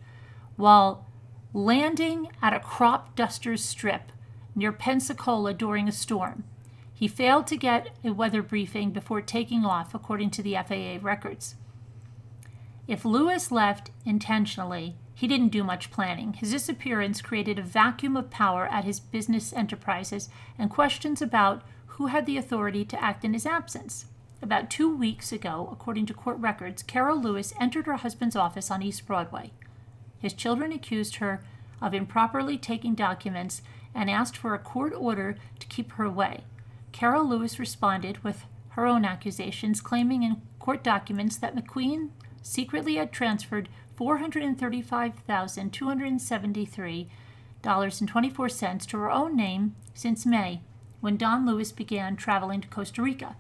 while landing at a crop duster's strip near Pensacola during a storm. He failed to get a weather briefing before taking off, according to the FAA records. If Lewis left intentionally, he didn't do much planning. His disappearance created a vacuum of power at his business enterprises and questions about who had the authority to act in his absence. About 2 weeks ago, according to court records, Carole Lewis entered her husband's office on East Broadway. His children accused her of improperly taking documents and asked for a court order to keep her away. Carole Lewis responded with her own accusations, claiming in court documents that McQueen secretly had transferred $435,273.24 to her own name since May, when Don Lewis began traveling to Costa Rica.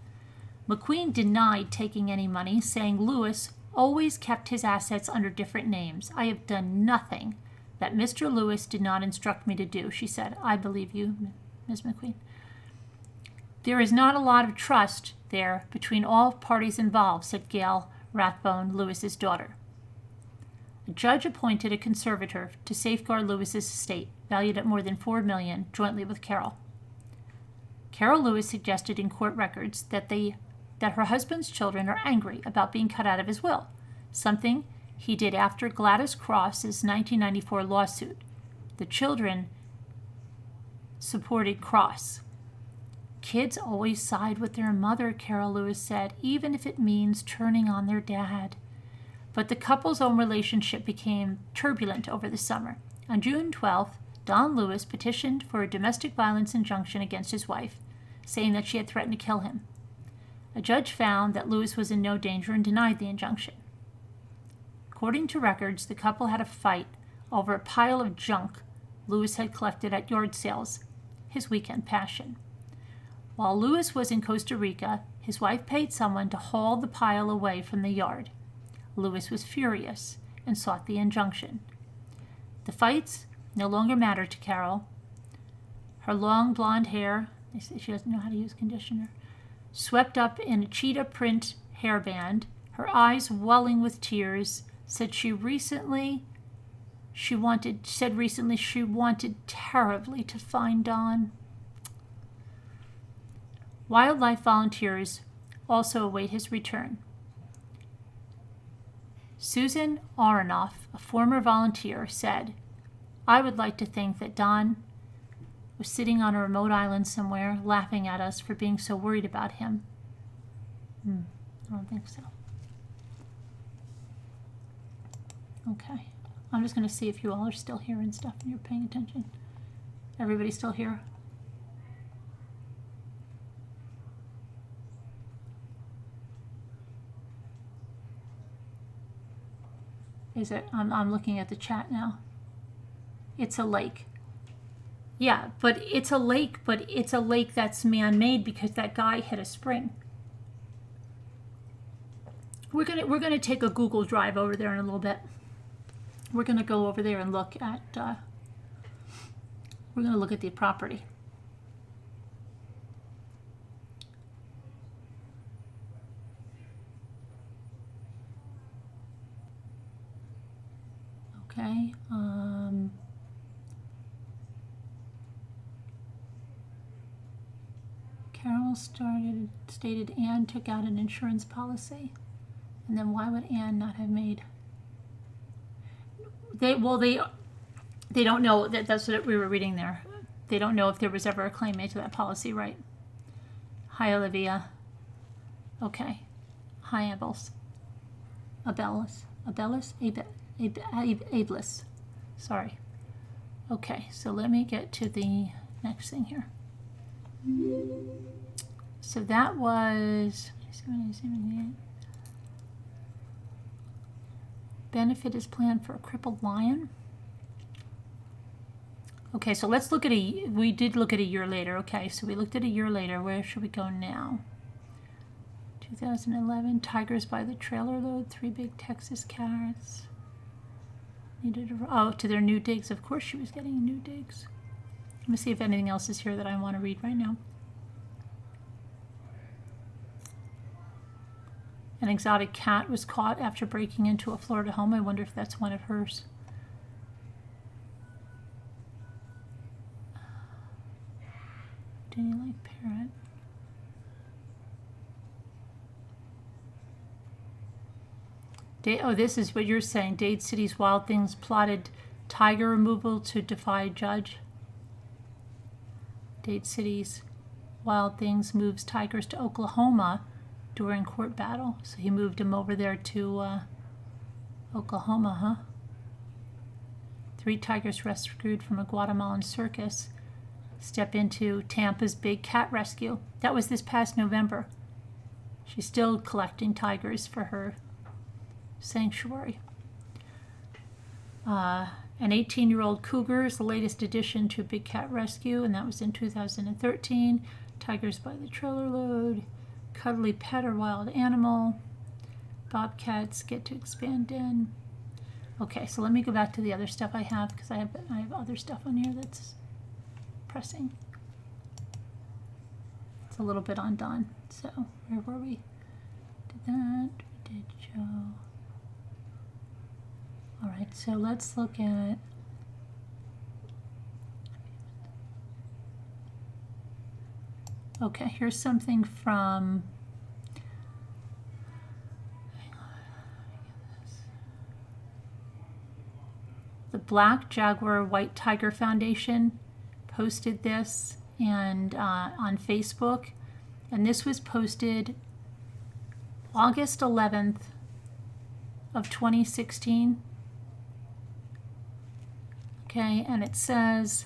McQueen denied taking any money, saying Lewis always kept his assets under different names. I have done nothing that Mr. Lewis did not instruct me to do, she said. I believe you, Ms. McQueen. There is not a lot of trust there between all parties involved, said Gail Rathbone, Lewis's daughter. A judge appointed a conservator to safeguard Lewis's estate, valued at more than $4 million, jointly with Carole. Carole Lewis suggested in court records that her husband's children are angry about being cut out of his will, something he did after Gladys Cross's 1994 lawsuit. The children supported Cross. Kids always side with their mother, Carole Lewis said, even if it means turning on their dad. But the couple's own relationship became turbulent over the summer. On June 12th, Don Lewis petitioned for a domestic violence injunction against his wife, saying that she had threatened to kill him. A judge found that Lewis was in no danger and denied the injunction. According to records, the couple had a fight over a pile of junk Lewis had collected at yard sales, his weekend passion. While Lewis was in Costa Rica, his wife paid someone to haul the pile away from the yard. Lewis was furious and sought the injunction. The fights no longer mattered to Carole. Her long blonde hair, she doesn't know how to use conditioner, swept up in a cheetah print hairband, her eyes welling with tears, said recently she wanted terribly to find Don. Wildlife volunteers also await his return. Susan Aronoff, a former volunteer, said, I would like to think that Don was sitting on a remote island somewhere, laughing at us for being so worried about him. I don't think so. Okay. I'm just going to see if you all are still here and stuff and you're paying attention. Everybody still here? Is it? I'm looking at the chat now. It's a lake. Yeah, but it's a lake that's man-made because that guy hit a spring. We're gonna take a Google Drive over there in a little bit. We're gonna go over there and look at the property. Okay. Carole stated Anne took out an insurance policy. And then why would Anne not have made? They don't know. That's what we were reading there. They don't know if there was ever a claim made to that policy, right? Hi, Olivia. Okay. Hi, Abels. Ablis. Sorry. Okay, so let me get to the next thing here. So that was benefit is planned for a crippled lion. Okay, so let's look at we did look at a year later. Okay, so we looked at a year later. Where should we go now? 2011, tigers by the trailer load, 3 big Texas cats. To their new digs. Of course she was getting new digs. Let me see if anything else is here that I want to read right now. An exotic cat was caught after breaking into a Florida home. I wonder if that's one of hers. Didn't you like parrot? This is what you're saying. Dade City's Wild Things plotted tiger removal to defy judge. Dade City's Wild Things moves tigers to Oklahoma during court battle. So he moved him over there to Oklahoma, huh? 3 tigers rescued from a Guatemalan circus step into Tampa's big cat rescue. That was this past November. She's still collecting tigers for her sanctuary. An 18-year-old cougar is the latest addition to Big Cat Rescue, and that was in 2013. Tigers by the trailer load. Cuddly pet or wild animal. Bobcats get to expand den. Okay, so let me go back to the other stuff I have, because I have other stuff on here that's pressing. It's a little bit undone. So where were we? Did that? We did show. All right, so let's look at. Okay, here's something from. The Black Jaguar White Tiger Foundation posted this and on Facebook, and this was posted August 11th of 2016. Okay, and it says,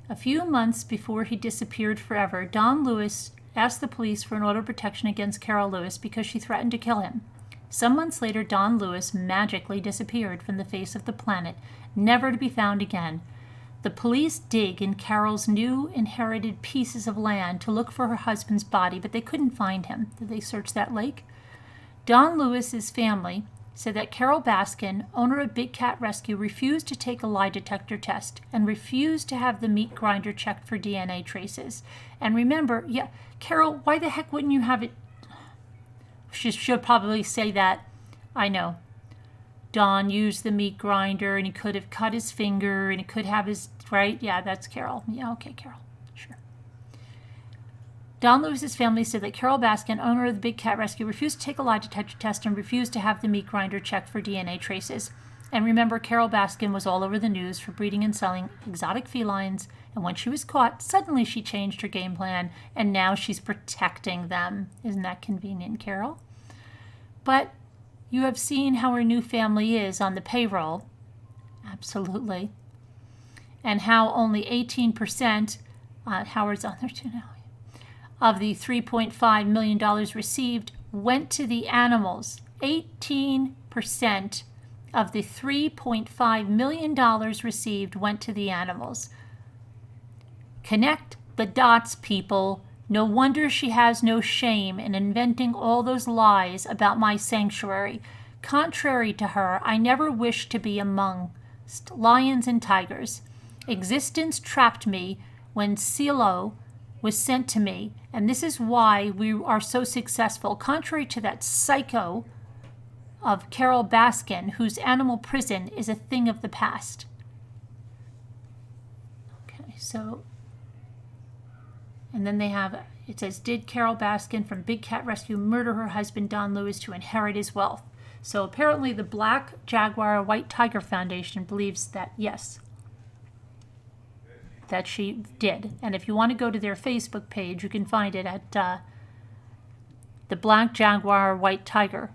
a few months before he disappeared forever, Don Lewis asked the police for an order of protection against Carole Lewis because she threatened to kill him. Some months later, Don Lewis magically disappeared from the face of the planet, never to be found again. The police dig in Carole's new inherited pieces of land to look for her husband's body, but they couldn't find him. Did they search that lake? Don Lewis's family said that Carole Baskin, owner of Big Cat Rescue, refused to take a lie detector test and refused to have the meat grinder checked for DNA traces. And remember, yeah, Carole, why the heck wouldn't you have it? She should probably say that. I know. Don used the meat grinder and he could have cut his finger and he could have his, right? Yeah, that's Carole. Yeah, okay, Carole. Sure. Don Lewis's family said that Carole Baskin, owner of the Big Cat Rescue, refused to take a lie detector test and refused to have the meat grinder checked for DNA traces. And remember, Carole Baskin was all over the news for breeding and selling exotic felines, and when she was caught, suddenly she changed her game plan, and now she's protecting them. Isn't that convenient, Carole? But you have seen how her new family is on the payroll. Absolutely. And how only 18%, Howard's on there too now, of the $3.5 million received went to the animals. 18% of the $3.5 million received went to the animals. Connect the dots, people. No wonder she has no shame in inventing all those lies about my sanctuary. Contrary to her, I never wished to be amongst lions and tigers. Existence trapped me when Silo was sent to me, and this is why we are so successful. Contrary to that psycho of Carole Baskin, whose animal prison is a thing of the past. Okay, so, and then they have, it says, did Carole Baskin from Big Cat Rescue murder her husband Don Lewis to inherit his wealth? So apparently the Black Jaguar White Tiger Foundation believes that, yes, that she did. And if you want to go to their Facebook page, you can find it at the Black Jaguar White Tiger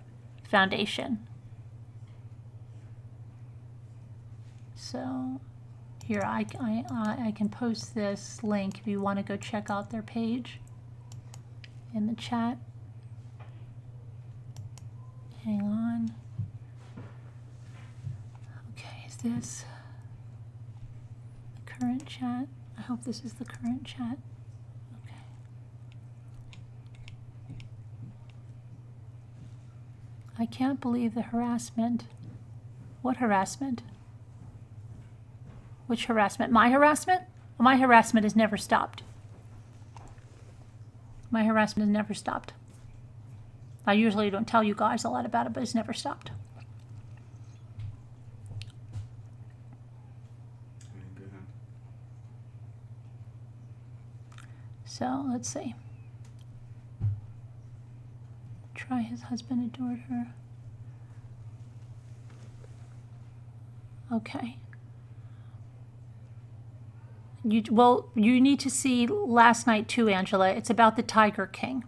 Foundation. So here, I can post this link if you want to go check out their page in the chat. Hang on. Okay, is this the current chat? I hope this is the current chat. Okay. I can't believe the harassment. What harassment? Which harassment? My harassment? My harassment has never stopped. My harassment has never stopped. I usually don't tell you guys a lot about it, but it's never stopped. So let's see. Try his husband adored her. Okay. Well, you need to see last night too, Angela. It's about the Tiger King.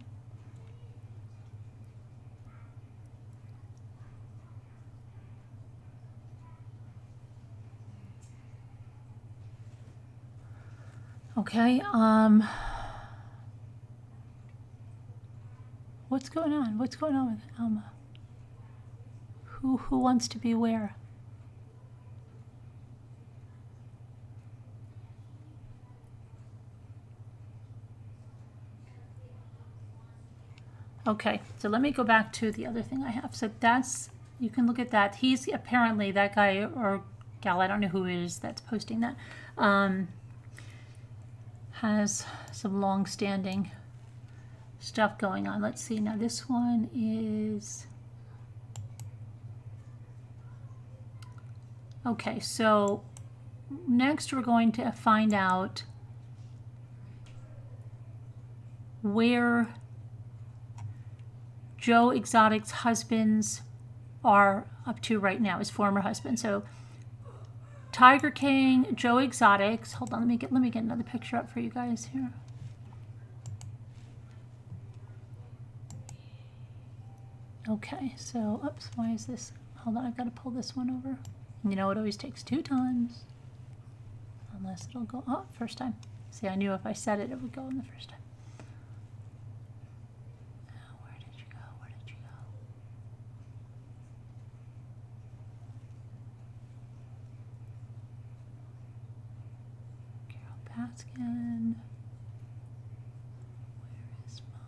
Okay, what's going on? What's going on with Alma? Who wants to be where? Okay, so let me go back to the other thing I have. So that's, you can look at that. He's apparently, that guy or gal, I don't know who it is that's posting that, has some long-standing stuff going on. Let's see, now this one is, okay, so next we're going to find out where Joe Exotic's husbands are up to right now, his former husband. So Tiger King, Joe Exotic. Hold on, let me get another picture up for you guys here. Okay, so oops, why is this? Hold on, I've got to pull this one over. You know, it always takes 2 times. Unless it'll go, oh, first time. See, I knew if I said it, it would go in the first time. Oh, where did you go? Where did you go? Carole Baskin. Where is my...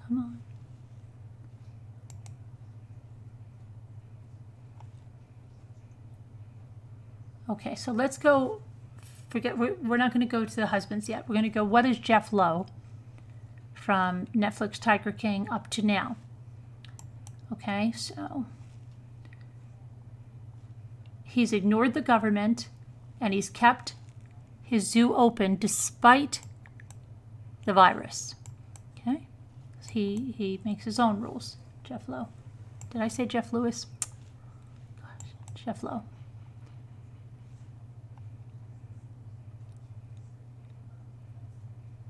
Come on. Okay, so let's go, we're not going to go to the husbands yet. We're going to go, what is Jeff Lowe from Netflix Tiger King up to now? Okay, so he's ignored the government and he's kept his zoo open despite the virus. Okay, he makes his own rules. Jeff Lowe. Did I say Jeff Lewis? Gosh, Jeff Lowe.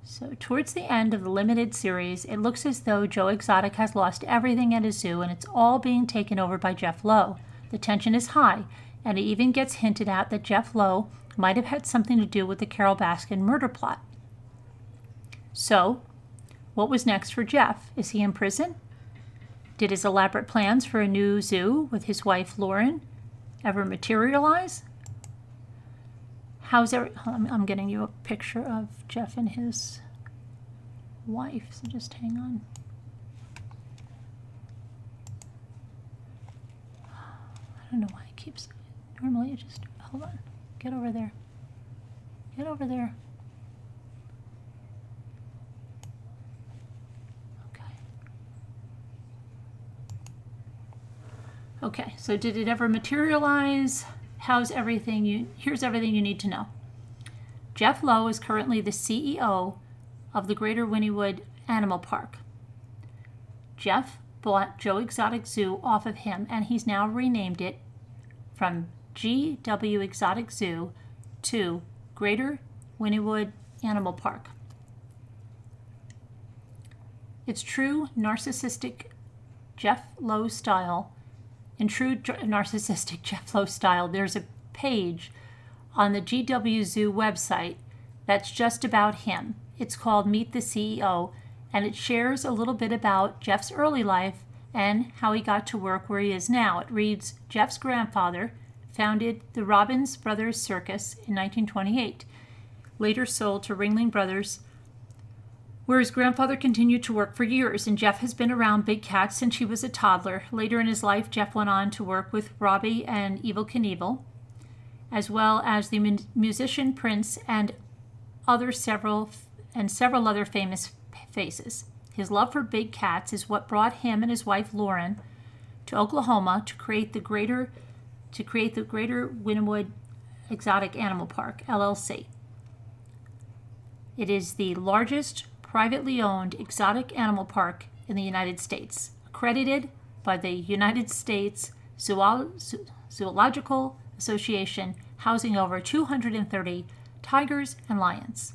So towards the end of the limited series, it looks as though Joe Exotic has lost everything at his zoo and it's all being taken over by Jeff Lowe. The tension is high, and it even gets hinted at that Jeff Lowe might have had something to do with the Carole Baskin murder plot. So, what was next for Jeff? Is he in prison? Did his elaborate plans for a new zoo with his wife Lauren ever materialize? I'm getting you a picture of Jeff and his wife, so just hang on. I don't know why it keeps, normally it just, hold on, get over there. Get over there. Okay, so did it ever materialize? Here's everything you need to know. Jeff Lowe is currently the CEO of the Greater Wynnewood Animal Park. Jeff bought Joe Exotic Zoo off of him, and he's now renamed it from GW Exotic Zoo to Greater Wynnewood Animal Park. It's true narcissistic Jeff Lowe style. In true narcissistic Jeff Lowe style, there's a page on the GW Zoo website that's just about him. It's called Meet the CEO, and it shares a little bit about Jeff's early life and how he got to work where he is now. It reads, Jeff's grandfather founded the Robbins Brothers Circus in 1928, later sold to Ringling Brothers, where his grandfather continued to work for years, and Jeff has been around big cats since he was a toddler. Later in his life, Jeff went on to work with Robbie and Evel Knievel, as well as the musician Prince and several other famous faces. His love for big cats is what brought him and his wife Lauren to Oklahoma to create the Greater Wynnewood Exotic Animal Park, LLC. It is the largest privately owned exotic animal park in the United States, accredited by the United States Zoological Association, housing over 230 tigers and lions.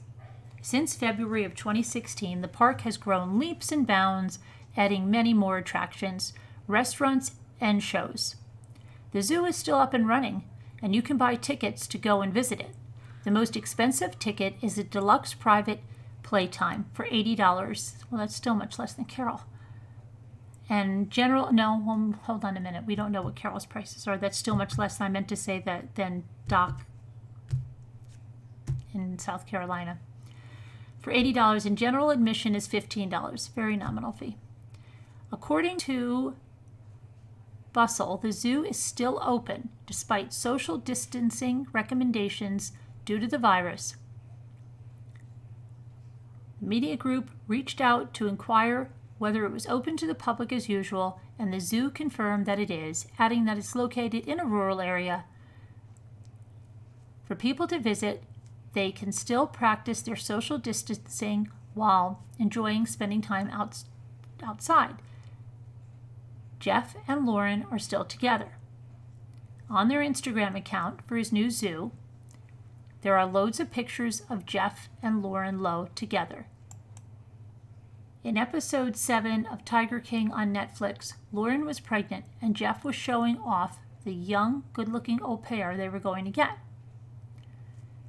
Since February of 2016, the park has grown leaps and bounds, adding many more attractions, restaurants, and shows. The zoo is still up and running, and you can buy tickets to go and visit it. The most expensive ticket is a deluxe private playtime for $80. Well, that's still much less than Carole. And hold on a minute. We don't know what Carole's prices are. That's still much less. I meant to say that than Doc in South Carolina. For $80, and general admission is $15. Very nominal fee. According to Bustle, the zoo is still open despite social distancing recommendations due to the virus. The media group reached out to inquire whether it was open to the public as usual, and the zoo confirmed that it is, adding that it's located in a rural area. For people to visit, they can still practice their social distancing while enjoying spending time outside. Jeff and Lauren are still together. On their Instagram account for his new zoo, there are loads of pictures of Jeff and Lauren Lowe together. In episode 7 of Tiger King on Netflix, Lauren was pregnant and Jeff was showing off the young, good-looking au pair they were going to get.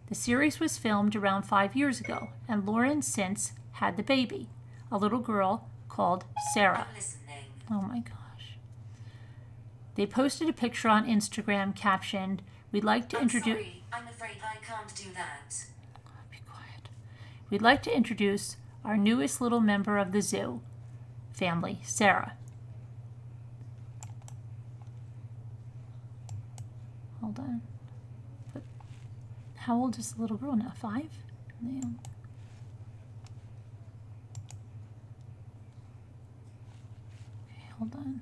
The series was filmed around 5 years ago, and Lauren since had the baby, a little girl called Sarah. Oh my gosh. They posted a picture on Instagram captioned, "We'd like to introduce..." Sorry, I'm afraid I can't do that. Be quiet. "We'd like to introduce our newest little member of the zoo family, Sarah." Hold on. But how old is the little girl now? 5? Yeah. Okay, hold on.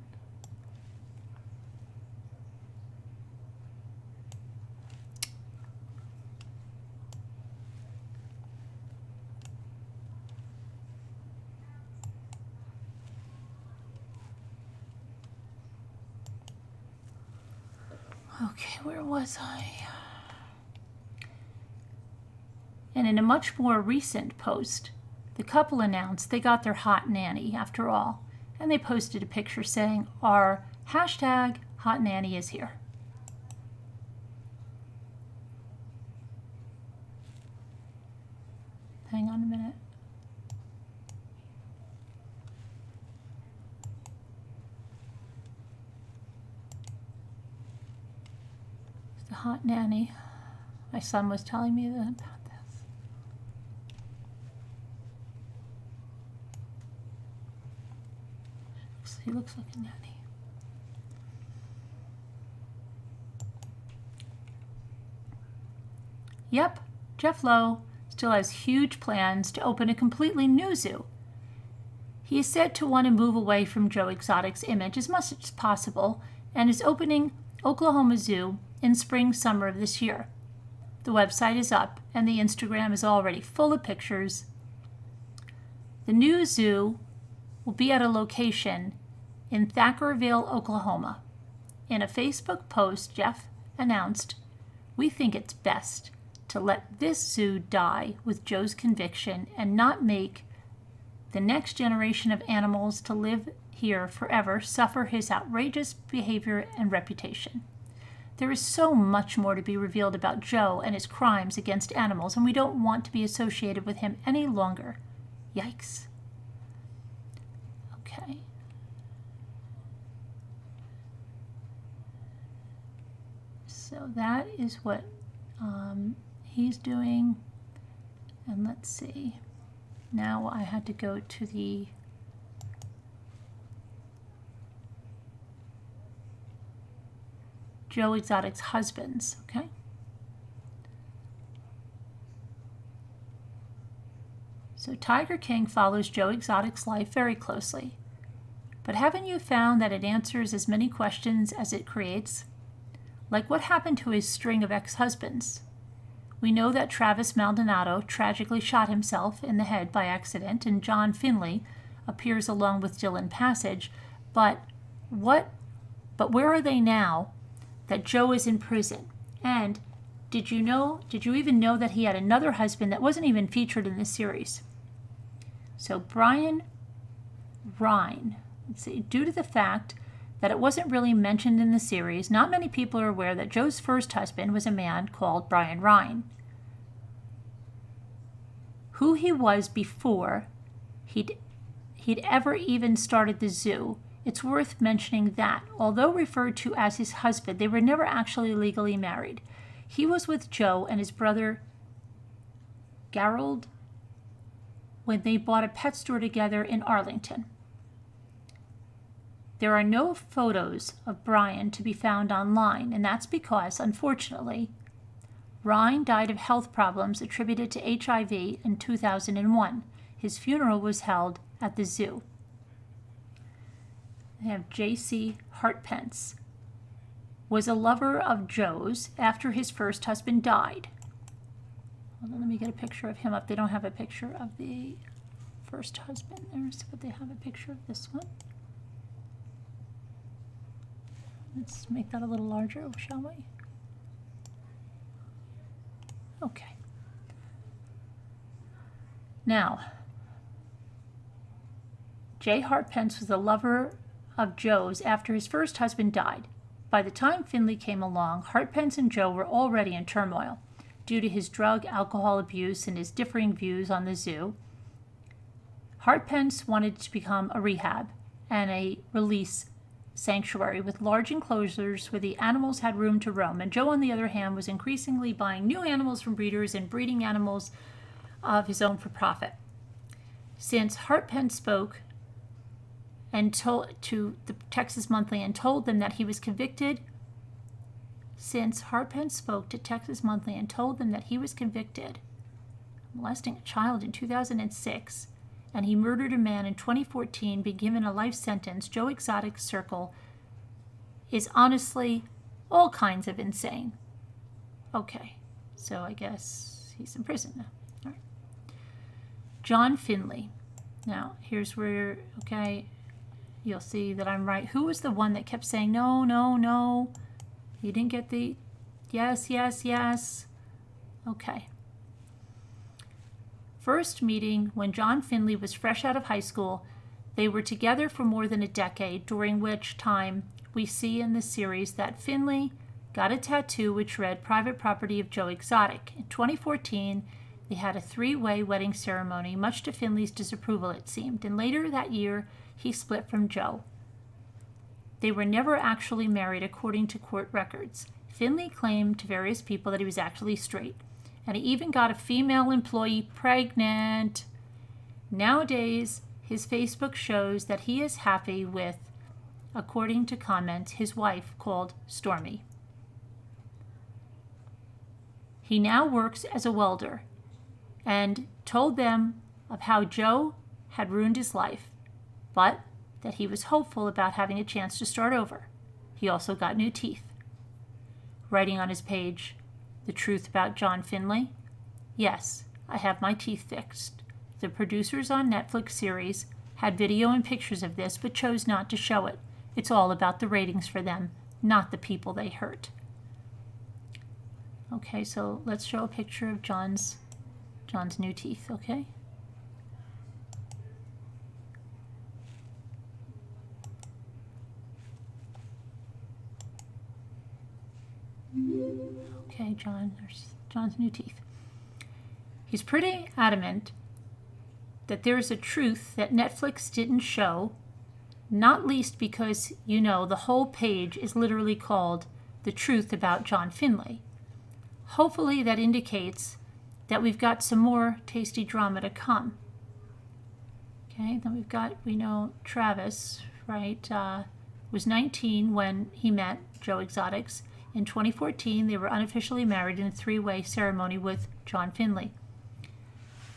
Okay, where was I? And in a much more recent post, the couple announced they got their hot nanny after all, and they posted a picture saying, "Our hashtag hot nanny is here." Hang on a minute. The hot nanny. My son was telling me about this. He looks like a nanny. Yep, Jeff Lowe still has huge plans to open a completely new zoo. He is said to want to move away from Joe Exotic's image as much as possible and is opening Oklahoma Zoo in spring-summer of this year. The website is up and the Instagram is already full of pictures. The new zoo will be at a location in Thackerville, Oklahoma. In a Facebook post, Jeff announced, "We think it's best to let this zoo die with Joe's conviction and not make the next generation of animals to live here forever suffer his outrageous behavior and reputation. There is so much more to be revealed about Joe and his crimes against animals, and we don't want to be associated with him any longer." Yikes. Okay. So that is what he's doing. And let's see. Now I had to go to the Joe Exotic's husbands, okay? So Tiger King follows Joe Exotic's life very closely. But haven't you found that it answers as many questions as it creates? Like what happened to his string of ex-husbands? We know that Travis Maldonado tragically shot himself in the head by accident, and John Finley appears along with Dylan Passage, but where are they now that Joe is in prison? And did you even know that he had another husband that wasn't even featured in this series? So Brian Rhine, let's see, due to the fact that it wasn't really mentioned in the series, not many people are aware that Joe's first husband was a man called Brian Rhine. Who he was before he'd ever even started the zoo, it's worth mentioning that, although referred to as his husband, they were never actually legally married. He was with Joe and his brother Carole when they bought a pet store together in Arlington. There are no photos of Brian to be found online, and that's because, unfortunately, Ryan died of health problems attributed to HIV in 2001. His funeral was held at the zoo. They have J.C. Hartpence. Was a lover of Joe's after his first husband died. Hold on, let me get a picture of him up. They don't have a picture of the first husband there, but they have a picture of this one. Let's make that a little larger, shall we? Okay. Now, Jay Hartpence was a lover of Joe's after his first husband died. By the time Finley came along, Hartpence and Joe were already in turmoil due to his drug, alcohol abuse, and his differing views on the zoo. Hartpence wanted to become a rehab and a release sanctuary with large enclosures where the animals had room to roam, and Joe, on the other hand, was increasingly buying new animals from breeders and breeding animals of his own for profit. Since Hartpence spoke and told to the Texas Monthly and told them that he was convicted, of molesting a child in 2006, and he murdered a man in 2014, being given a life sentence, Joe Exotic's circle is honestly all kinds of insane. Okay, so I guess he's in prison now. All right. John Finley. Now, here's where, okay, you'll see that I'm right. Who was the one that kept saying, no, no, no? You didn't get the yes, yes, yes. Okay. First meeting when John Finley was fresh out of high school. They were together for more than a decade, during which time we see in this series that Finley got a tattoo which read Private Property of Joe Exotic. In 2014, they had a three-way wedding ceremony, much to Finley's disapproval, it seemed, and later that year he split from Joe. They were never actually married according to court records. Finley claimed to various people that he was actually straight, and he even got a female employee pregnant. Nowadays, his Facebook shows that he is happy with, according to comments, his wife called Stormy. He now works as a welder and told them of how Joe had ruined his life, but that he was hopeful about having a chance to start over. He also got new teeth. Writing on his page, "The truth about John Finley? Yes, I have my teeth fixed. The producers on Netflix series had video and pictures of this, but chose not to show it. It's all about the ratings for them, not the people they hurt." Okay, so let's show a picture of John's new teeth, okay? Okay, there's John's new teeth. He's pretty adamant that there is a truth that Netflix didn't show, not least because, the whole page is literally called "The Truth About John Finley." Hopefully that indicates that we've got some more tasty drama to come. Okay, then we know Travis, right, was 19 when he met Joe Exotics. In 2014, they were unofficially married in a three-way ceremony with John Finley.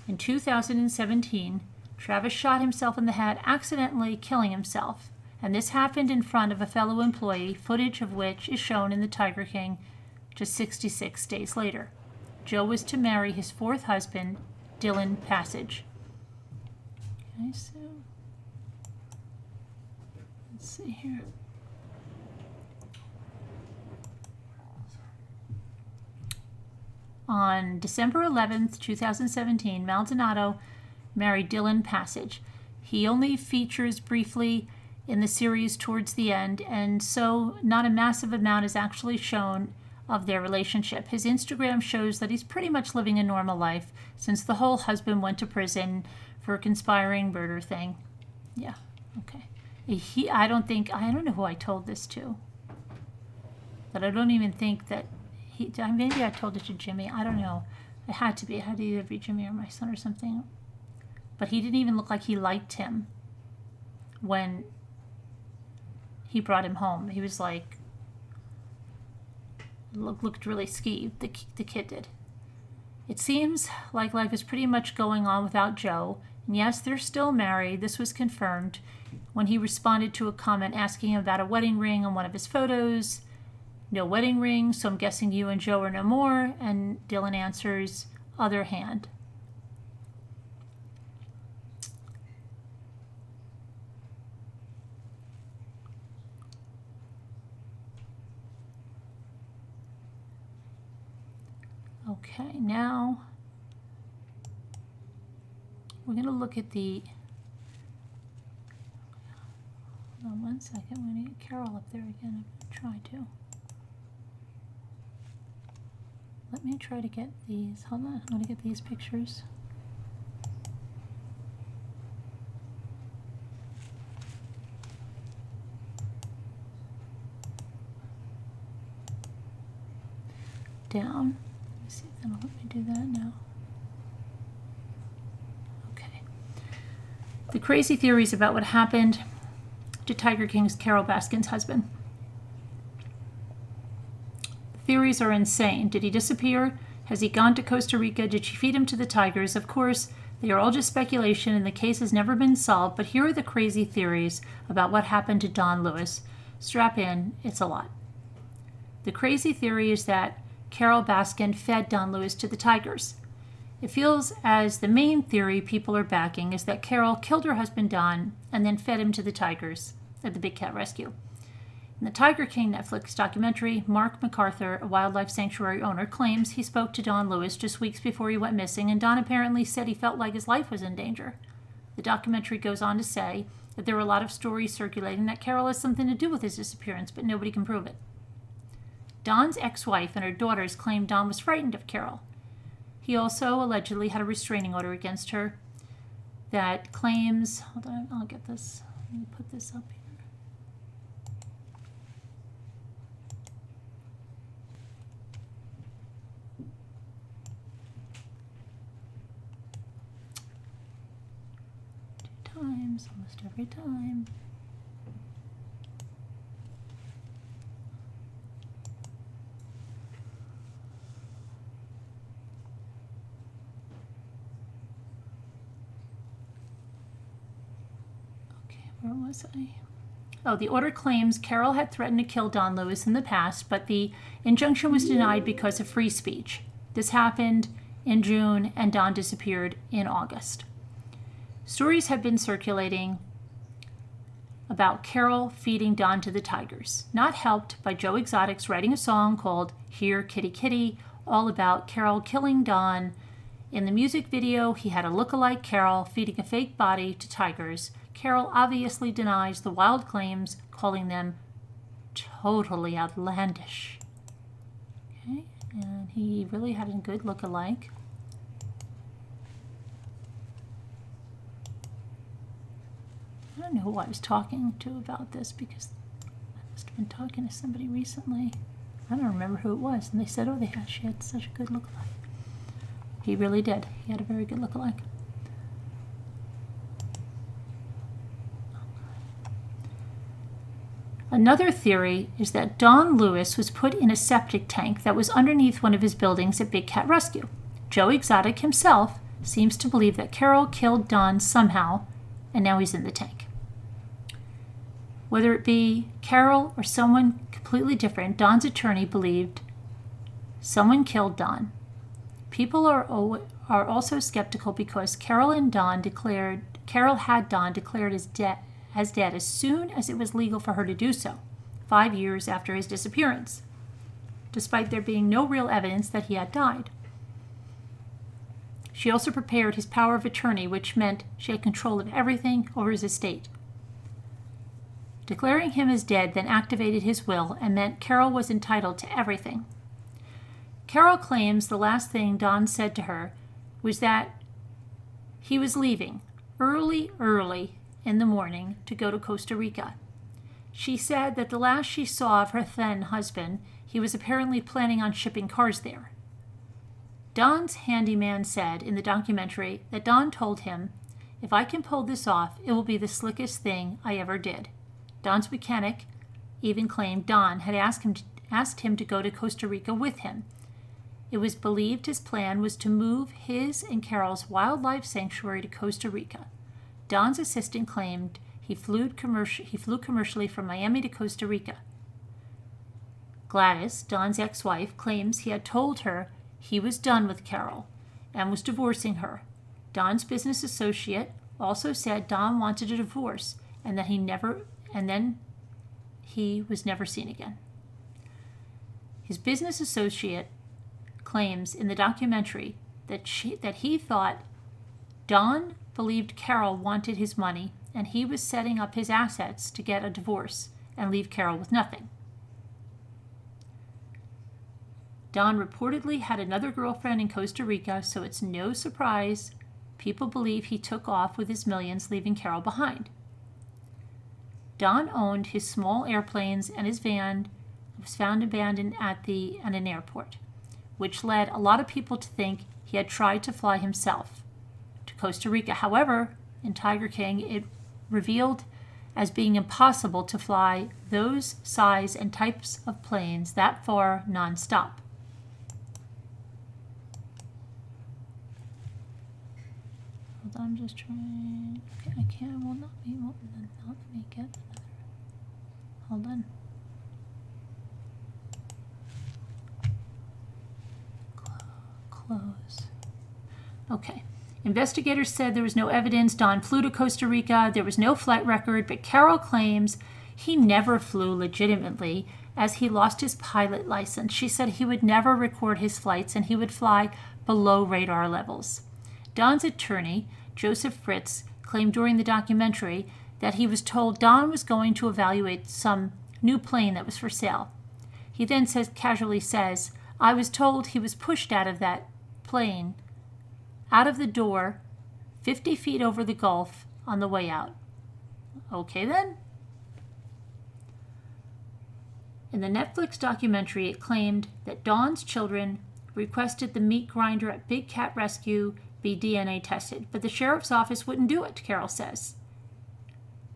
In 2017, Travis shot himself in the head, accidentally killing himself, and this happened in front of a fellow employee, footage of which is shown in the Tiger King just 66 days later. Joe was to marry his fourth husband, Dylan Passage. Okay, so let's see here. On December 11th, 2017, Maldonado married Dylan Passage. He only features briefly in the series towards the end, and so not a massive amount is actually shown of their relationship. His Instagram shows that he's pretty much living a normal life since the whole husband went to prison for a conspiring murder thing. Yeah, okay. I don't know who I told this to, but I don't even think that maybe I told it to Jimmy, I don't know. It had to be. It had to either be Jimmy or my son or something. But he didn't even look like he liked him when he brought him home. He was like, looked really skeeved, the kid did. It seems like life is pretty much going on without Joe. And yes, they're still married. This was confirmed when he responded to a comment asking him about a wedding ring on one of his photos. No wedding ring, so I'm guessing you and Joe are no more. And Dylan answers, other hand. Okay, now we're going to look at the, hold on one second, we're going to get Carole up there again. Try to. Let me try to get these, hold on, I'm going to get these pictures. Down. See if that'll let me do that now. Okay. The crazy theories about what happened to Tiger King's Carole Baskin's husband. The theories are insane. Did he disappear? Has he gone to Costa Rica? Did she feed him to the tigers? Of course, they are all just speculation and the case has never been solved, but here are the crazy theories about what happened to Don Lewis. Strap in, it's a lot. The crazy theory is that Carole Baskin fed Don Lewis to the tigers. It feels as the main theory people are backing is that Carole killed her husband Don and then fed him to the tigers at the Big Cat Rescue. In the Tiger King Netflix documentary, Mark MacArthur, a wildlife sanctuary owner, claims he spoke to Don Lewis just weeks before he went missing, and Don apparently said he felt like his life was in danger. The documentary goes on to say that there were a lot of stories circulating that Carole has something to do with his disappearance, but nobody can prove it. Don's ex-wife and her daughters claimed Don was frightened of Carole. He also allegedly had a restraining order against her that claims, hold on, I'll get this, let me put this up here. Two times, almost every time. Where was I? Oh, the order claims Carole had threatened to kill Don Lewis in the past, but the injunction was denied because of free speech. This happened in June, and Don disappeared in August. Stories have been circulating about Carole feeding Don to the tigers, not helped by Joe Exotic's writing a song called Here Kitty Kitty, all about Carole killing Don. In the music video, he had a look-alike Carole feeding a fake body to tigers. Carole obviously denies the wild claims, calling them totally outlandish. Okay, and he really had a good look-alike. I don't know who I was talking to about this because I must have been talking to somebody recently. I don't remember who it was, and they said, oh, she had such a good look-alike. He really did. He had a very good look-alike. Another theory is that Don Lewis was put in a septic tank that was underneath one of his buildings at Big Cat Rescue. Joe Exotic himself seems to believe that Carole killed Don somehow, and now he's in the tank. Whether it be Carole or someone completely different, Don's attorney believed someone killed Don. People are also skeptical because Carole had Don declared as dead as soon as it was legal for her to do so, 5 years after his disappearance, despite there being no real evidence that he had died. She also prepared his power of attorney, which meant she had control of everything over his estate. Declaring him as dead then activated his will and meant Carole was entitled to everything. Carole claims the last thing Don said to her was that he was leaving early in the morning to go to Costa Rica. She said that the last she saw of her then husband, he was apparently planning on shipping cars there. Don's handyman said in the documentary that Don told him, "If I can pull this off, it will be the slickest thing I ever did." Don's mechanic even claimed Don had asked him to go to Costa Rica with him. It was believed his plan was to move his and Carole's wildlife sanctuary to Costa Rica. Don's assistant claimed he flew commercially from Miami to Costa Rica. Gladys, Don's ex-wife, claims he had told her he was done with Carole and was divorcing her. Don's business associate also said Don wanted a divorce and that he was never seen again. His business associate claims in the documentary that he thought Don believed Carole wanted his money and he was setting up his assets to get a divorce and leave Carole with nothing. Don reportedly had another girlfriend in Costa Rica, so it's no surprise people believe he took off with his millions, leaving Carole behind. Don owned his small airplanes, and his van was found abandoned at an airport, which led a lot of people to think he had tried to fly himself to Costa Rica. However, in Tiger King, it revealed as being impossible to fly those size and types of planes that far nonstop. Hold on, I'm just trying. Okay, I can't. Will not let me get another. Hold on. Close. Okay. Investigators said there was no evidence Don flew to Costa Rica. There was no flight record, but Carole claims he never flew legitimately as he lost his pilot license. She said he would never record his flights and he would fly below radar levels. Don's attorney, Joseph Fritz, claimed during the documentary that he was told Don was going to evaluate some new plane that was for sale. He then casually says, "I was told he was pushed out of that plane, out of the door, 50 feet over the Gulf on the way out." Okay then. In the Netflix documentary, it claimed that Don's children requested the meat grinder at Big Cat Rescue be DNA tested, but the sheriff's office wouldn't do it, Carole says.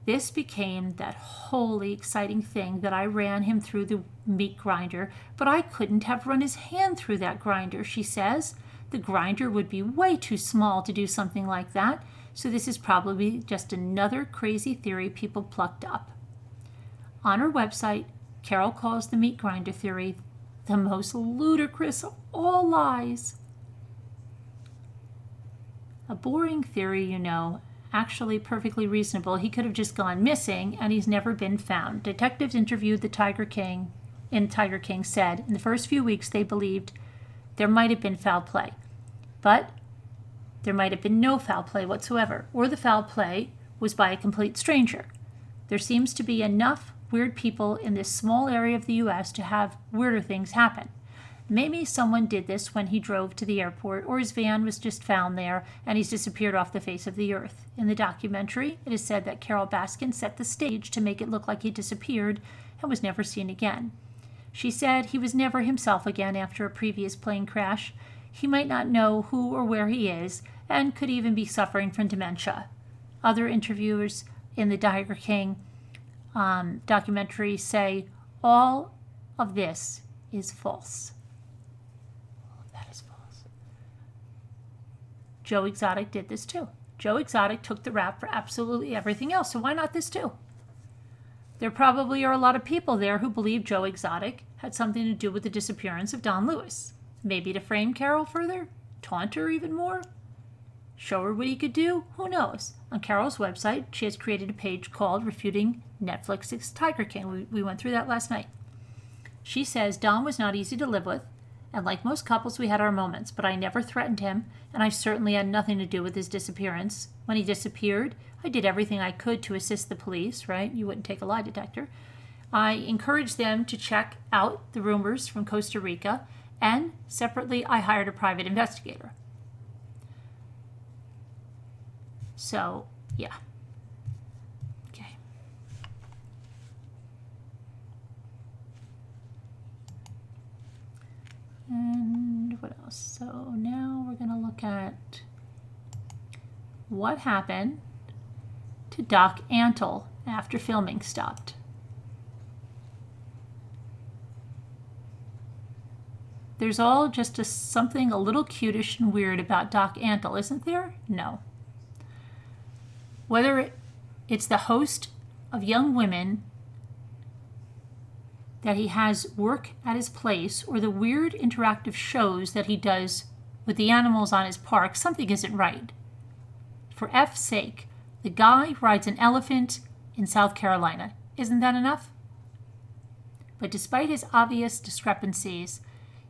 This became that wholly exciting thing that I ran him through the meat grinder, but I couldn't have run his hand through that grinder, she says. The grinder would be way too small to do something like that, so this is probably just another crazy theory people plucked up. On her website, Carole calls the meat grinder theory the most ludicrous of all lies. A boring theory, you know, actually perfectly reasonable. He could have just gone missing and he's never been found. Detectives interviewed the Tiger King said in the first few weeks they believed there might have been foul play, but there might have been no foul play whatsoever, or the foul play was by a complete stranger. There seems to be enough weird people in this small area of the U.S. to have weirder things happen. Maybe someone did this when he drove to the airport, or his van was just found there and he's disappeared off the face of the earth. In the documentary, it is said that Carole Baskin set the stage to make it look like he disappeared and was never seen again. She said he was never himself again after a previous plane crash. He might not know who or where he is and could even be suffering from dementia. Other interviewers in the Tiger King documentary say all of this is false. Joe Exotic did this too. Joe Exotic took the rap for absolutely everything else, so why not this too? There probably are a lot of people there who believe Joe Exotic had something to do with the disappearance of Don Lewis. Maybe to frame Carole further? Taunt her even more? Show her what he could do? Who knows? On Carole's website, she has created a page called Refuting Netflix's Tiger King. We went through that last night. She says Don was not easy to live with, and like most couples, we had our moments, but I never threatened him, and I certainly had nothing to do with his disappearance. When he disappeared, I did everything I could to assist the police, right? You wouldn't take a lie detector. I encouraged them to check out the rumors from Costa Rica, and separately, I hired a private investigator. So, yeah. Okay. And what else? So now what happened to Doc Antal after filming stopped. There's all just something a little cutish and weird about Doc Antal, isn't there? No. Whether it's the host of Young Women that he has work at his place or the weird interactive shows that he does with the animals on his park, something isn't right. For F's sake, the guy rides an elephant in South Carolina. Isn't that enough? But despite his obvious discrepancies,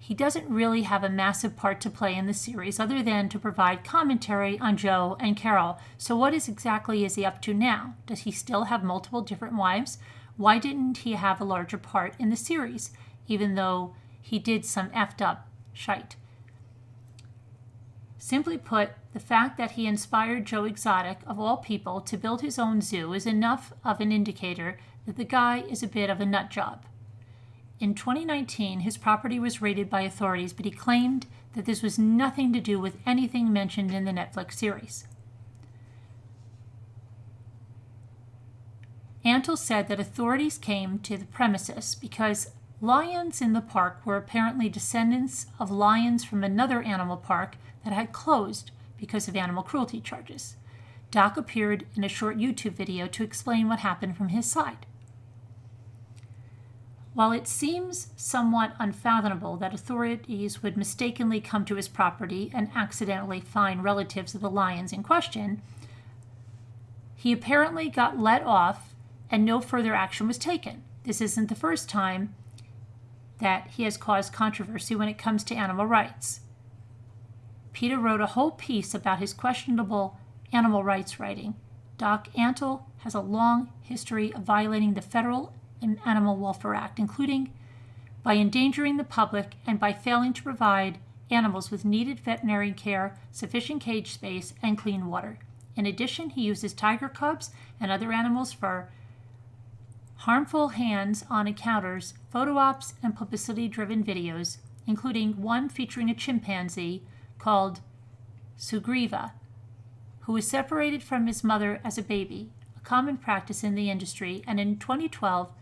he doesn't really have a massive part to play in the series other than to provide commentary on Joe and Carole. So what exactly is he up to now? Does he still have multiple different wives? Why didn't he have a larger part in the series, even though he did some effed up shite? Simply put, the fact that he inspired Joe Exotic, of all people, to build his own zoo is enough of an indicator that the guy is a bit of a nut job. In 2019, his property was raided by authorities, but he claimed that this was nothing to do with anything mentioned in the Netflix series. Antal said that authorities came to the premises because lions in the park were apparently descendants of lions from another animal park that had closed because of animal cruelty charges. Doc appeared in a short YouTube video to explain what happened from his side. While it seems somewhat unfathomable that authorities would mistakenly come to his property and accidentally find relatives of the lions in question, he apparently got let off and no further action was taken. This isn't the first time that he has caused controversy when it comes to animal rights. PETA wrote a whole piece about his questionable animal rights writing. Doc Antal has a long history of violating the Federal and Animal Welfare Act, including by endangering the public and by failing to provide animals with needed veterinary care, sufficient cage space, and clean water. In addition, he uses tiger cubs and other animals for harmful hands-on encounters, photo ops, and publicity-driven videos, including one featuring a chimpanzee called Sugriva, who was separated from his mother as a baby, a common practice in the industry, and in 2012,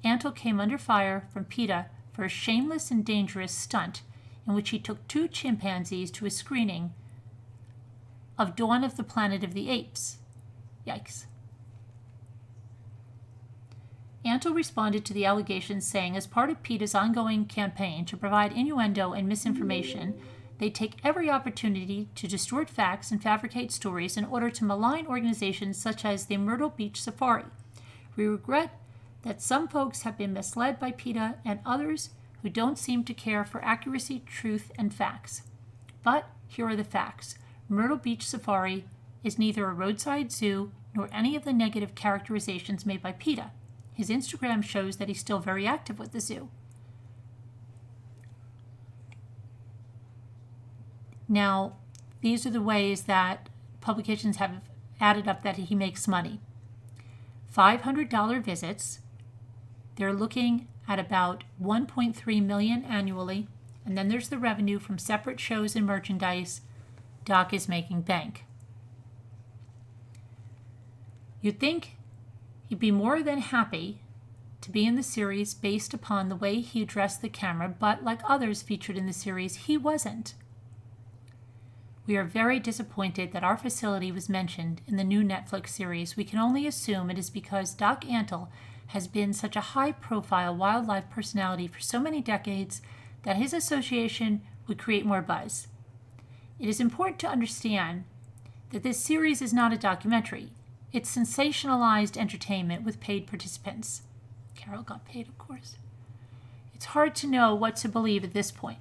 Antal came under fire from PETA for a shameless and dangerous stunt in which he took 2 chimpanzees to a screening of Dawn of the Planet of the Apes. Yikes. Antal responded to the allegations saying, as part of PETA's ongoing campaign to provide innuendo and misinformation, they take every opportunity to distort facts and fabricate stories in order to malign organizations such as the Myrtle Beach Safari. We regret that some folks have been misled by PETA and others who don't seem to care for accuracy, truth, and facts. But here are the facts. Myrtle Beach Safari is neither a roadside zoo nor any of the negative characterizations made by PETA. His Instagram shows that he's still very active with the zoo. Now, these are the ways that publications have added up that he makes money. $500 visits. They're looking at about $1.3 million annually, and then there's the revenue from separate shows and merchandise. Doc is making bank. You'd think he'd be more than happy to be in the series based upon the way he addressed the camera, but like others featured in the series, he wasn't. We are very disappointed that our facility was mentioned in the new Netflix series. We can only assume it is because Doc Antal has been such a high-profile wildlife personality for so many decades that his association would create more buzz. It is important to understand that this series is not a documentary. It's sensationalized entertainment with paid participants. Carole got paid, of course. It's hard to know what to believe at this point.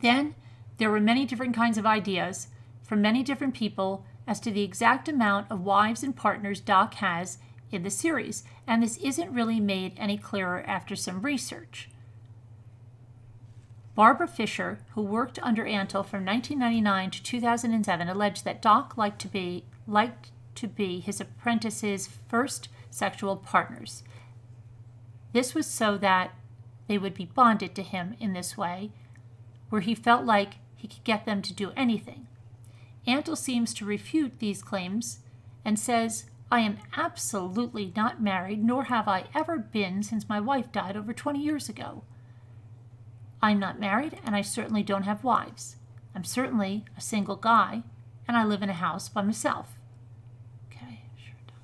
Then, there were many different kinds of ideas from many different people as to the exact amount of wives and partners Doc has in the series, and this isn't really made any clearer after some research. Barbara Fisher, who worked under Antal from 1999 to 2007, alleged that Doc liked to be his apprentices' first sexual partners. This was so that they would be bonded to him in this way, where he felt like he could get them to do anything. Antal seems to refute these claims and says, I am absolutely not married, nor have I ever been since my wife died over 20 years ago. I'm not married, and I certainly don't have wives. I'm certainly a single guy, and I live in a house by myself. Okay, sure, Doc.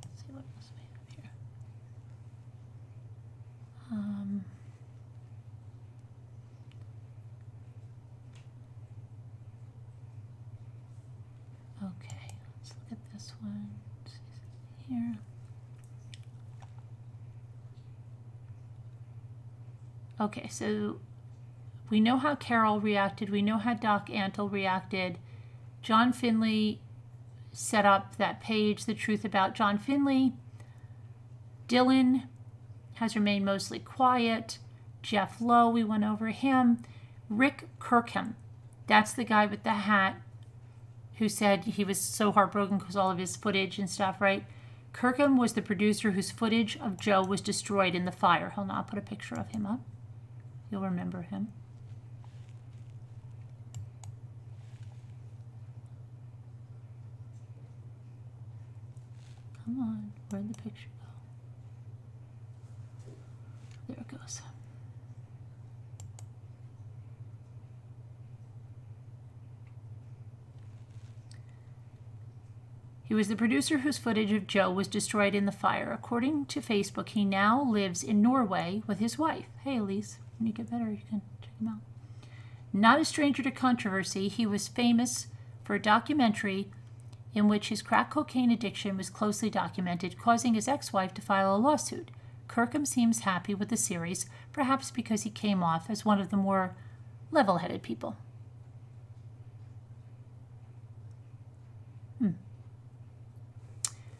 Let's see what else we have here. Okay, let's look at this one. Here. Okay, so we know how Carole reacted. We know how Doc Antal reacted. John Finley set up that page, The Truth About John Finley. Dylan has remained mostly quiet. Jeff Lowe, we went over him. Rick Kirkham, that's the guy with the hat who said he was so heartbroken because all of his footage and stuff, right? Kirkham was the producer whose footage of Joe was destroyed in the fire. Hold on, I'll put a picture of him up. You'll remember him. Come on, where'd the picture go? There it goes. He was the producer whose footage of Joe was destroyed in the fire. According to Facebook, he now lives in Norway with his wife. Hey, Elise, when you get better, you can check him out. Not a stranger to controversy, he was famous for a documentary in which his crack cocaine addiction was closely documented, causing his ex-wife to file a lawsuit. Kirkham seems happy with the series, perhaps because he came off as one of the more level-headed people.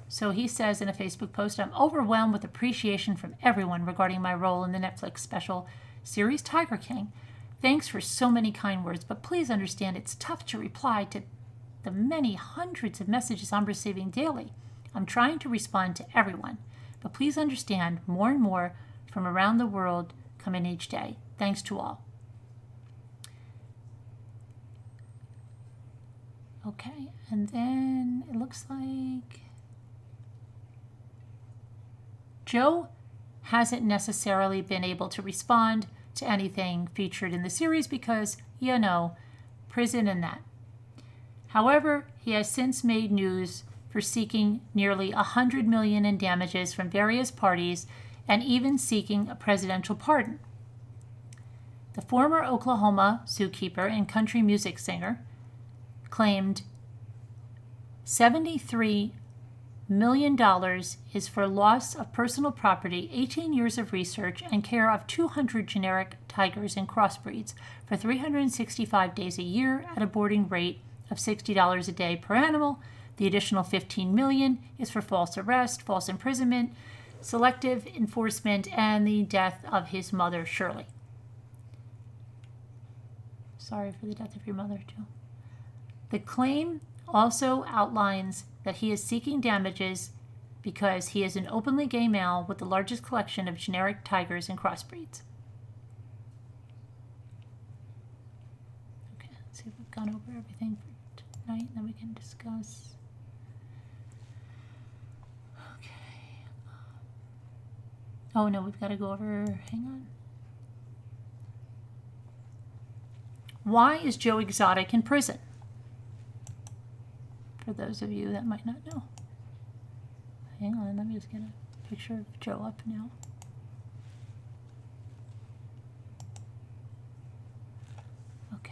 So he says in a Facebook post, I'm overwhelmed with appreciation from everyone regarding my role in the Netflix special series Tiger King. Thanks for so many kind words, but please understand it's tough to reply to the many hundreds of messages I'm receiving daily. I'm trying to respond to everyone, but please understand more and more from around the world come in each day. Thanks to all. Okay, and then it looks like Joe hasn't necessarily been able to respond to anything featured in the series because, you know, prison and that. However, he has since made news for seeking nearly $100 million in damages from various parties and even seeking a presidential pardon. The former Oklahoma zookeeper and country music singer claimed $73 million is for loss of personal property, 18 years of research, and care of 200 generic tigers and crossbreeds for 365 days a year at a boarding rate of $60 a day per animal. The additional $15 million is for false arrest, false imprisonment, selective enforcement, and the death of his mother, Shirley. Sorry for the death of your mother, too. The claim also outlines that he is seeking damages because he is an openly gay male with the largest collection of generic tigers and crossbreeds. Okay, let's see if we've gone over everything for tonight, and then we can discuss. Okay. Oh, no, we've got to go over, hang on. Why is Joe Exotic in prison? For those of you that might not know. Hang on, let me just get a picture of Joe up now. Okay.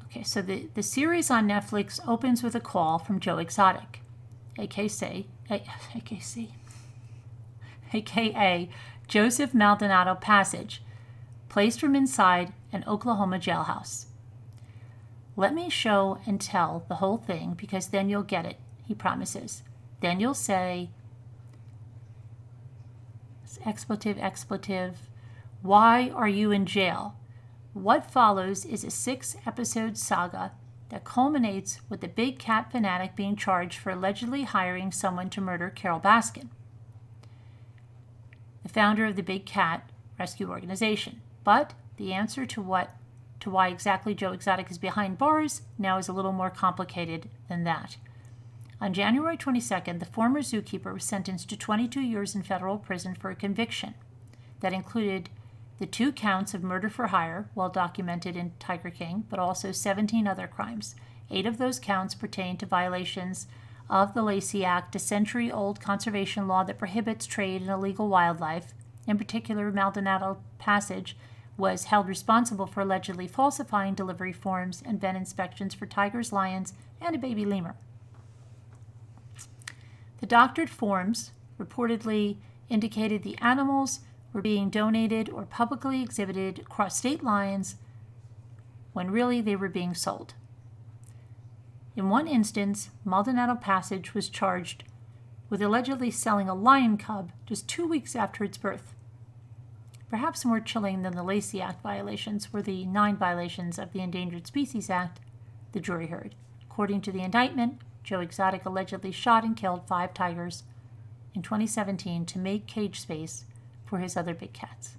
Okay, so the series on Netflix opens with a call from Joe Exotic, aka Joseph Maldonado Passage, placed from inside an Oklahoma jailhouse. Let me show and tell the whole thing because then you'll get it, he promises. Then you'll say, expletive, why are you in jail? What follows is a 6-episode saga that culminates with the big cat fanatic being charged for allegedly hiring someone to murder Carole Baskin, the founder of the Big Cat Rescue Organization. But the answer to why exactly Joe Exotic is behind bars now is a little more complicated than that. On January 22nd, the former zookeeper was sentenced to 22 years in federal prison for a conviction that included the 2 counts of murder for hire, well documented in Tiger King, but also 17 other crimes. 8 of those counts pertain to violations of the Lacey Act, a century-old conservation law that prohibits trade in illegal wildlife. In particular, Maldonado Passage was held responsible for allegedly falsifying delivery forms and vet inspections for tigers, lions, and a baby lemur. The doctored forms reportedly indicated the animals were being donated or publicly exhibited across state lines when really they were being sold. In one instance, Maldonado Passage was charged with allegedly selling a lion cub just 2 weeks after its birth. Perhaps more chilling than the Lacey Act violations were the 9 violations of the Endangered Species Act the jury heard. According to the indictment, Joe Exotic allegedly shot and killed 5 tigers in 2017 to make cage space for his other big cats.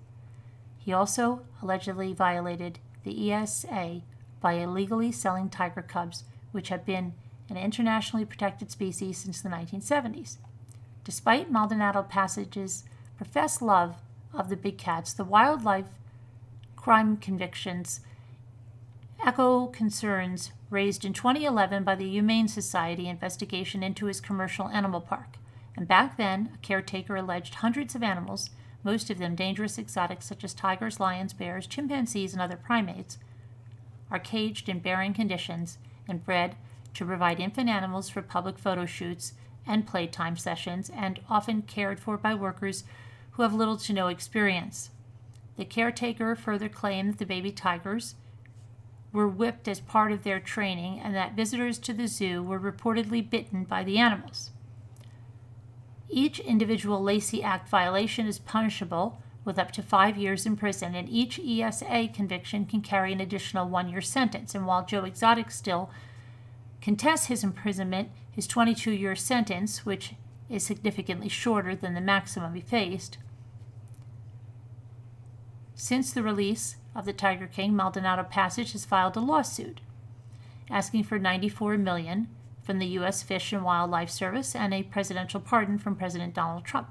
He also allegedly violated the ESA by illegally selling tiger cubs, which have been an internationally protected species since the 1970s. Despite Maldonado Passage's professed love of the big cats, the wildlife crime convictions echo concerns raised in 2011 by the Humane Society investigation into his commercial animal park. And back then, a caretaker alleged hundreds of animals, most of them dangerous exotics such as tigers, lions, bears, chimpanzees, and other primates, are caged in barren conditions and bred to provide infant animals for public photo shoots and playtime sessions, and often cared for by workers who have little to no experience. The caretaker further claimed that the baby tigers were whipped as part of their training and that visitors to the zoo were reportedly bitten by the animals. Each individual Lacey Act violation is punishable with up to 5 years in prison, and each ESA conviction can carry an additional 1-year sentence. And while Joe Exotic still contests his imprisonment, his 22-year sentence, which is significantly shorter than the maximum he faced, since the release of the Tiger King, Maldonado Passage has filed a lawsuit asking for $94 million from the U.S. Fish and Wildlife Service and a presidential pardon from President Donald Trump.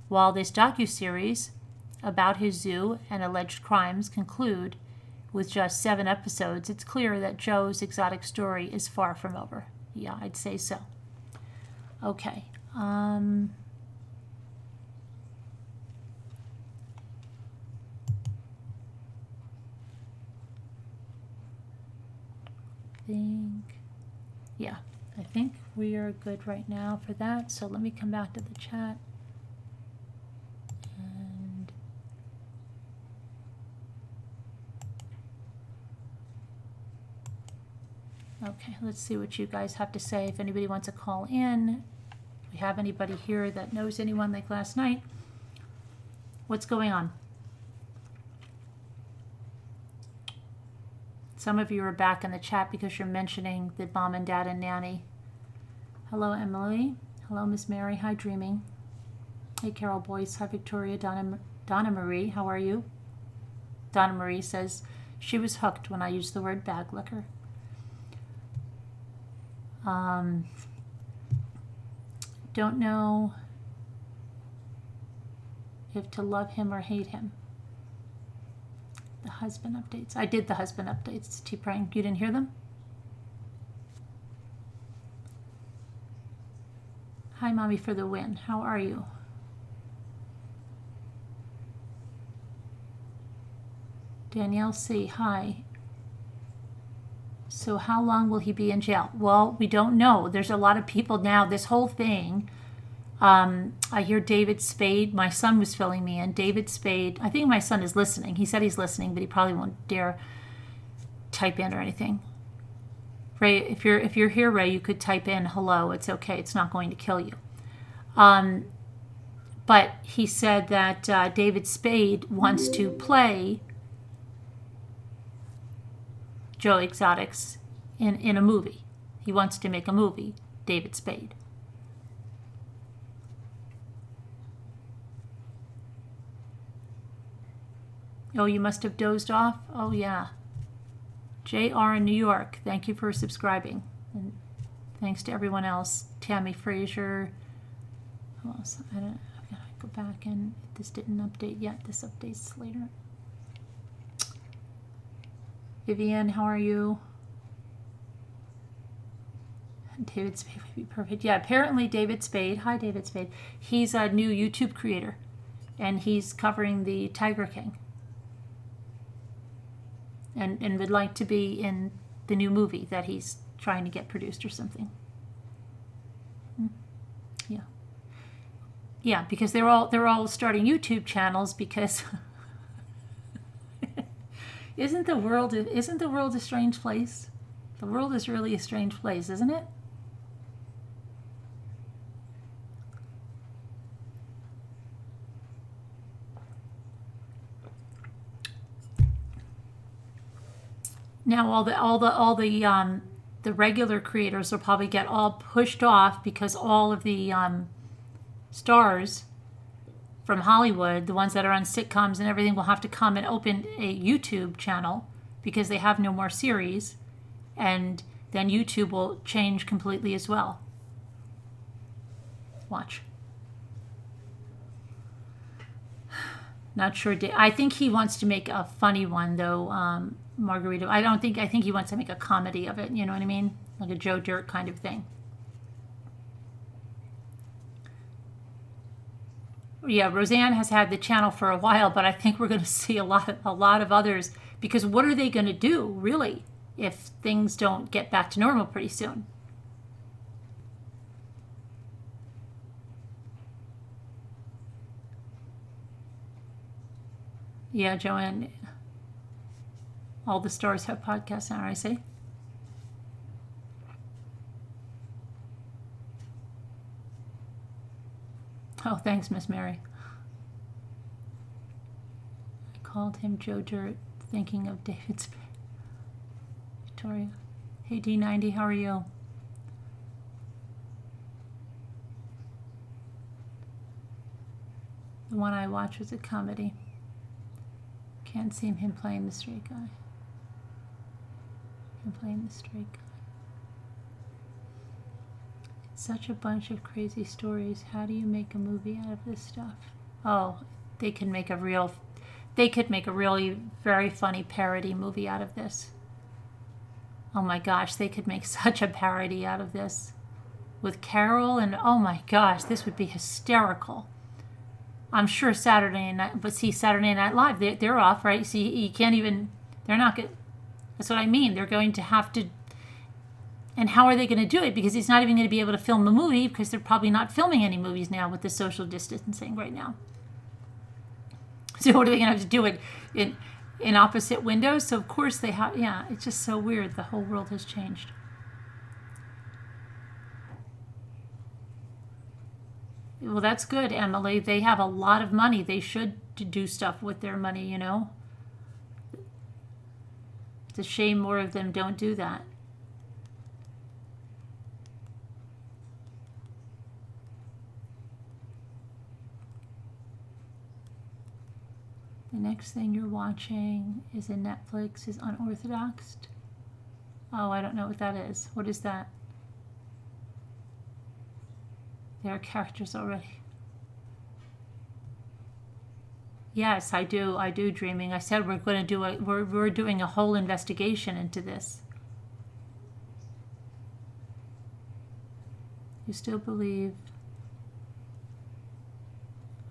While this docuseries about his zoo and alleged crimes conclude with just 7 episodes, it's clear that Joe's exotic story is far from over. Yeah, I'd say so. Okay. I think we are good right now for that. So let me come back to the chat. And okay, let's see what you guys have to say. If anybody wants to call in, if we have anybody here that knows anyone like last night, what's going on? Some of you are back in the chat because you're mentioning the mom and dad and nanny. Hello, Emily. Hello, Miss Mary. Hi, Dreaming. Hey, Carol Boyce. Hi, Victoria. Donna Marie. How are you? Donna Marie says she was hooked when I used the word bag liquor. Don't know if to love him or hate him. The husband updates. I did the husband updates. T-Prank. You didn't hear them? Hi, Mommy for the win. How are you? Danielle C. Hi. So how long will he be in jail? Well, we don't know. There's a lot of people now. This whole thing, I hear David Spade. My son was filling me in. David Spade. I think my son is listening. He said he's listening, but he probably won't dare type in or anything. Ray, if you're here, Ray, you could type in hello. It's okay. It's not going to kill you. But he said that David Spade wants to play Joe Exotic's in a movie. He wants to make a movie, David Spade. Oh, you must have dozed off? Oh, yeah. JR in New York, thank you for subscribing. And thanks to everyone else. Tammy Frazier. Who else? I've got to go back and this didn't update yet. This updates later. Vivian, how are you? David Spade would be perfect. Yeah, apparently David Spade, hi David Spade, he's a new YouTube creator. And he's covering the Tiger King. And would like to be in the new movie that he's trying to get produced or something. Yeah. Yeah, because they're all starting YouTube channels because isn't the world a strange place? The world is really a strange place, isn't it? Now all the regular creators will probably get all pushed off because all of the stars from Hollywood, the ones that are on sitcoms and everything, will have to come and open a YouTube channel because they have no more series, and then YouTube will change completely as well. Watch. Not sure. I think he wants to make a funny one though. Margarita. I think he wants to make a comedy of it, you know what I mean? Like a Joe Dirt kind of thing. Yeah, Roseanne has had the channel for a while, but I think we're going to see a lot of others, because what are they going to do, really, if things don't get back to normal pretty soon? Yeah, Joanne. All the stars have podcasts now, I see. Oh, thanks, Miss Mary. I called him Joe Dirt, thinking of David Spade. Victoria. Hey, D90, how are you? The one I watched was a comedy. Can't see him playing the straight guy. Playing the straight guy. It's such a bunch of crazy stories. How do you make a movie out of this stuff? Oh, they could make a really very funny parody movie out of this. Oh my gosh, they could make such a parody out of this with Carole, and oh my gosh, this would be hysterical. I'm sure Saturday Night, but see, Saturday Night Live, they're off, right? See, you can't even, they're not good. That's what I mean. They're going to have to, and how are they going to do it? Because he's not even going to be able to film a movie, because they're probably not filming any movies now with the social distancing right now. So what are they going to have to do it in opposite windows? So of course they have, yeah, it's just so weird. The whole world has changed. Well, that's good, Emily. They have a lot of money. They should do stuff with their money, you know. It's a shame more of them don't do that. The next thing you're watching is in Netflix is Unorthodox. Oh, I don't know what that is. What is that? There are characters already. Yes, I do. I do, Dreaming. I said we're going to do we're doing a whole investigation into this. You still believe?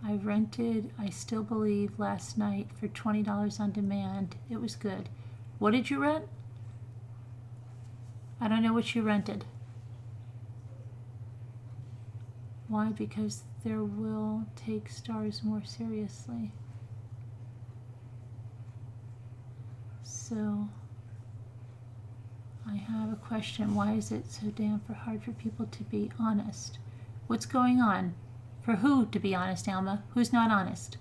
I rented I Still Believe last night for $20 on demand. It was good. What did you rent? I don't know what you rented. Why? Because there will take stars more seriously. So, I have a question. Why is it so damn hard for people to be honest? What's going on? For who to be honest, Alma? Who's not honest?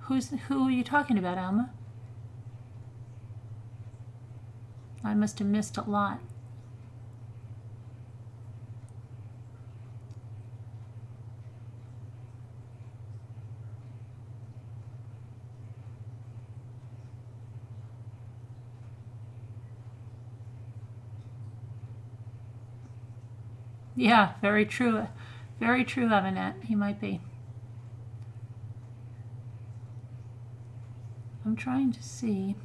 Who are you talking about, Alma? I must have missed a lot. Yeah, very true. Very true, Evanette. He might be. I'm trying to see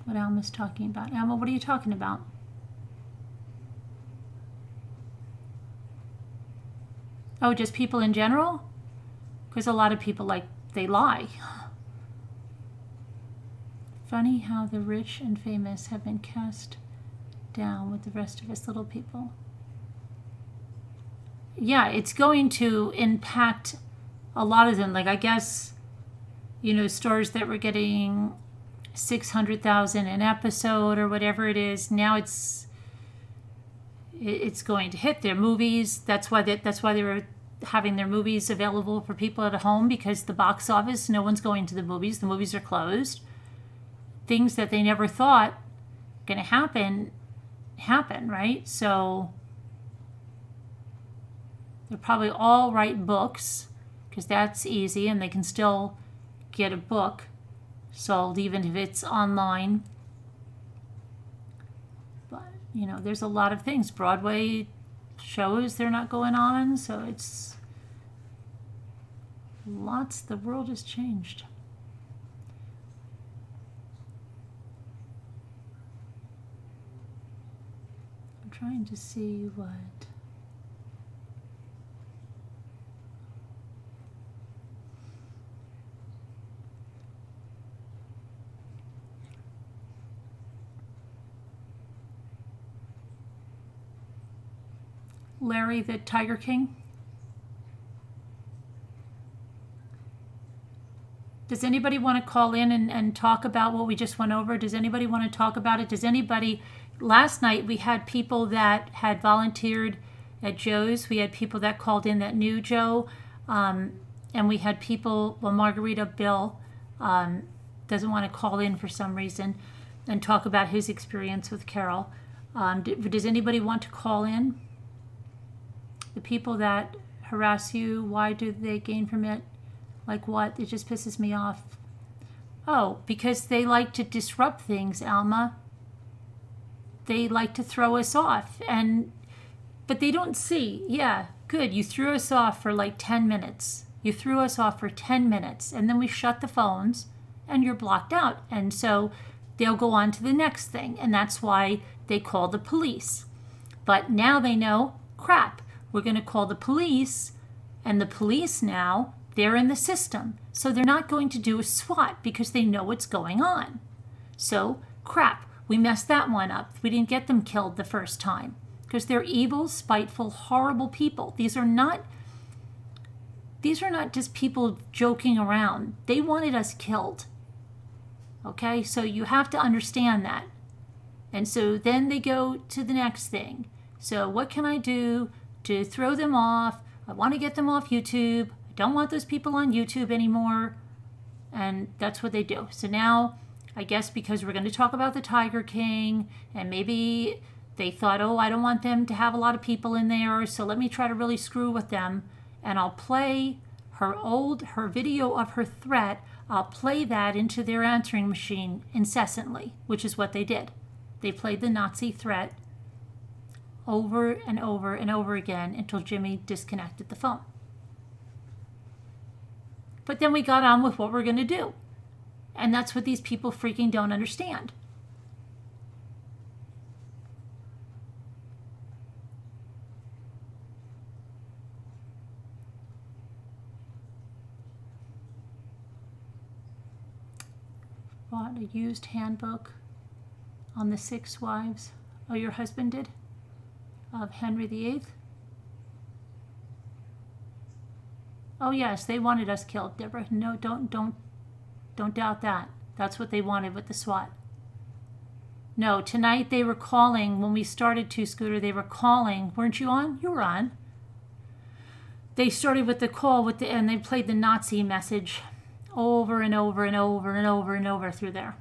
what Alma's talking about. Alma, what are you talking about? Oh, just people in general? Because a lot of people, like, they lie. Funny how the rich and famous have been cast down with the rest of us little people. Yeah, it's going to impact a lot of them. Like, I guess, you know, stores that were getting 600,000 an episode or whatever it is, now it's going to hit their movies. That's why they were having their movies available for people at home, because the box office, no one's going to the movies. The movies are closed. Things that they never thought going to happen, right? So they'll probably all write books, because that's easy, and they can still get a book sold even if it's online. But, you know, there's a lot of things. Broadway shows, they're not going on, so it's lots. The world has changed. I'm trying to see what... Larry the Tiger King. Does anybody want to call in and talk about what we just went over? Does anybody want to talk about it? Does anybody... Last night we had people that had volunteered at Joe's. We had people that called in that knew Joe. And we had people... Well, Margarita Bill doesn't want to call in for some reason and talk about his experience with Carole. Does anybody want to call in? The people that harass you, why do they gain from it? Like what? It just pisses me off. Oh, because they like to disrupt things, Alma. They like to throw us off. But they don't see. Yeah, good. You threw us off for like 10 minutes. You threw us off for 10 minutes. And then we shut the phones and you're blocked out. And so they'll go on to the next thing. And that's why they call the police. But now they know, crap. We're going to call the police, and the police now, they're in the system. So they're not going to do a SWAT because they know what's going on. So, crap, we messed that one up. We didn't get them killed the first time because they're evil, spiteful, horrible people. These are not just people joking around. They wanted us killed. Okay, so you have to understand that. And so then they go to the next thing. So what can I do to throw them off? I want to get them off YouTube. I don't want those people on YouTube anymore. And that's what they do. So now, I guess because we're going to talk about the Tiger King, and maybe they thought, oh, I don't want them to have a lot of people in there, so let me try to really screw with them. And I'll play her video of her threat. I'll play that into their answering machine incessantly, which is what they did. They played the Nazi threat over and over and over again until Jimmy disconnected the phone. But then we got on with what we're going to do. And that's what these people freaking don't understand. Bought a used handbook on the 6 wives. Oh, your husband did? Of Henry VIII? Oh yes, they wanted us killed, Deborah. No, don't doubt that. That's what they wanted with the SWAT. No, tonight they were calling, when we started Two Scooter, they were calling. Weren't you on? You were on. They started with the call and they played the Nazi message over and over and over and over and over through there.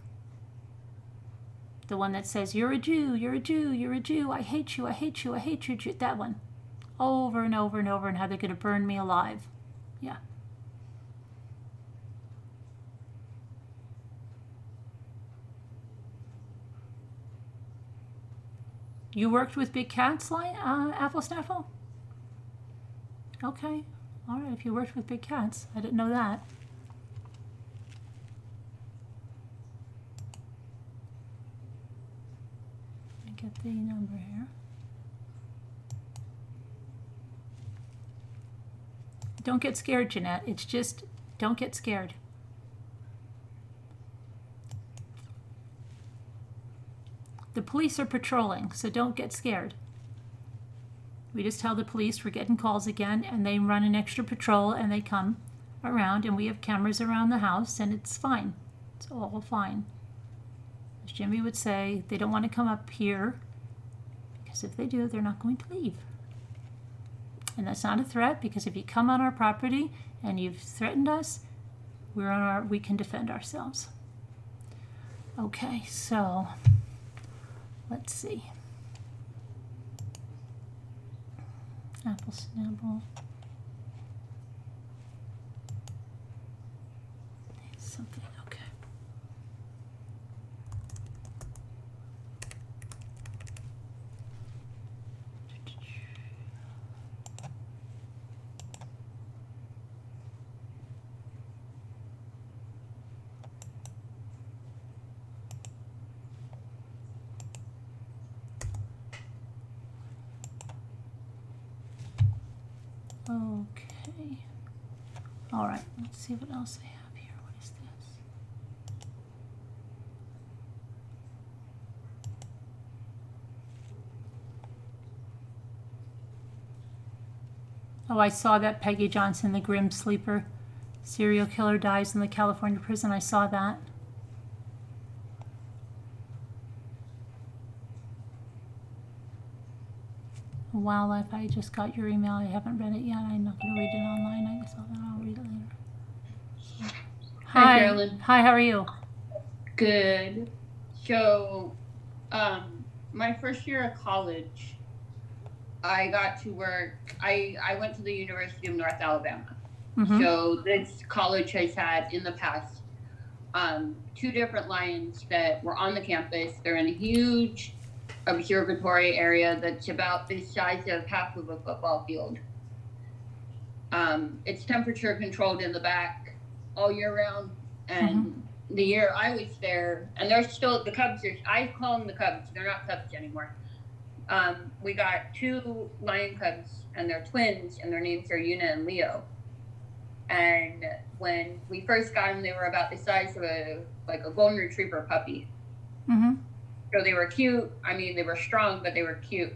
The one that says, you're a Jew, you're a Jew, you're a Jew, I hate you, I hate you, I hate you, Jew. That one. Over and over and over, and how they're going to burn me alive. Yeah. You worked with big cats, Apple Snaffle? Okay. All right, if you worked with big cats. I didn't know that. Let me get the number here. Don't get scared, Jeanette. It's just, don't get scared. The police are patrolling, so don't get scared. We just tell the police we're getting calls again, and they run an extra patrol, and they come around, and we have cameras around the house, and it's fine. It's all fine. As Jimmy would say, they don't want to come up here, because if they do, they're not going to leave. And that's not a threat, because if you come on our property and you've threatened us, we can defend ourselves. Okay, so let's see. Apple Snapple. Something, okay. Okay. All right, let's see what else I have here. What is this? Oh, I saw that Peggy Johnson, the grim sleeper, serial killer, dies in the California prison. I saw that. Wildlife, I just got your email. I haven't read it yet. I'm not going to read it online. I guess I'll read it later. Hi, Carolyn. Hi, how are you? Good. So, my first year of college, I got to work. I went to the University of North Alabama. Mm-hmm. So, this college has had in the past 2 different lions that were on the campus. They're in a huge observatory area that's about the size of half of a football field. It's temperature controlled in the back all year round, and the year I was there, and they're still, the cubs are, I call them the cubs, they're not cubs anymore. We got 2 lion cubs, and they're twins, and their names are Yuna and Leo. And when we first got them, they were about the size of a golden retriever puppy. Mm-hmm. So they were cute. I mean, they were strong, but they were cute.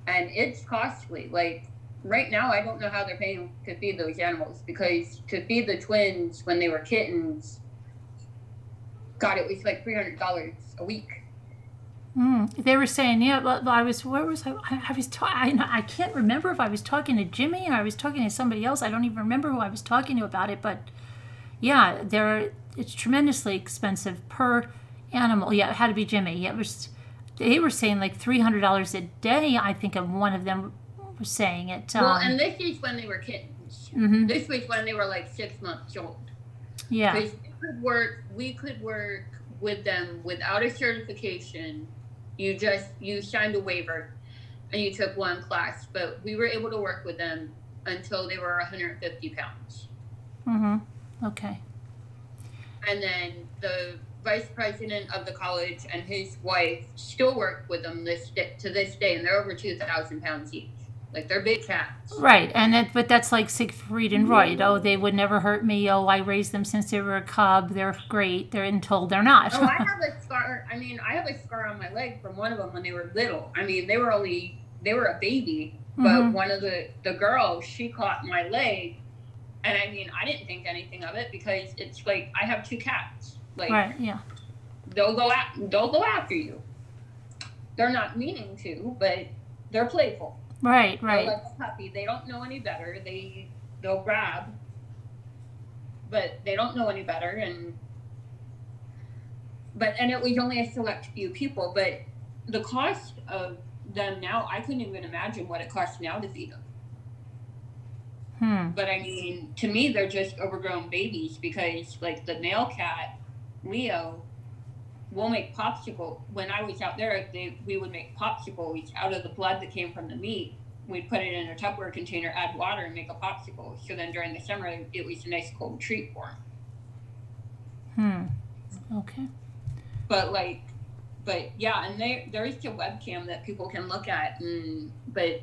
And it's costly. Like, right now, I don't know how they're paying to feed those animals, because to feed the twins when they were kittens, God, it was like $300 a week. They were saying, yeah, well, where was I? I can't remember if I was talking to Jimmy or I was talking to somebody else. I don't even remember who I was talking to about it, but yeah, it's tremendously expensive per animal. Yeah, it had to be Jimmy. Yeah, they were saying like $300 a day. I think one of them was saying it. Well, and this is when they were kittens. Mm-hmm. This was when they were like 6 months old. Yeah. Because we could work with them without a certification. You signed a waiver and you took 1 class, but we were able to work with them until they were 150 pounds. Mm-hmm. Okay. And then the vice president of the college and his wife still work with them to this day, and they're over 2,000 pounds each. Like, they're big cats. Right, but that's like Siegfried and Roy. Oh, they would never hurt me. Oh, I raised them since they were a cub. They're great. They're until they're not. Oh, I have a scar. I mean, I have a scar on my leg from one of them when they were little. I mean, they were a baby, but one of the girls, she caught my leg, and I mean, I didn't think anything of it, because it's like, I have 2 cats. Like, right, yeah. They'll go after you. They're not meaning to, but they're playful. Right. They're like a puppy. They don't know any better. They'll grab. but they don't know any better, and it was only a select few people. But the cost of them now, I couldn't even imagine what it costs now to feed them. But I mean, to me, they're just overgrown babies, because like the male cat, Leo, will make popsicle. When I was out there, we would make popsicles out of the blood that came from the meat. We'd put it in a Tupperware container, add water, and make a popsicle. So then during the summer, it was a nice cold treat for them. Okay. But yeah, and there is a webcam that people can look at, but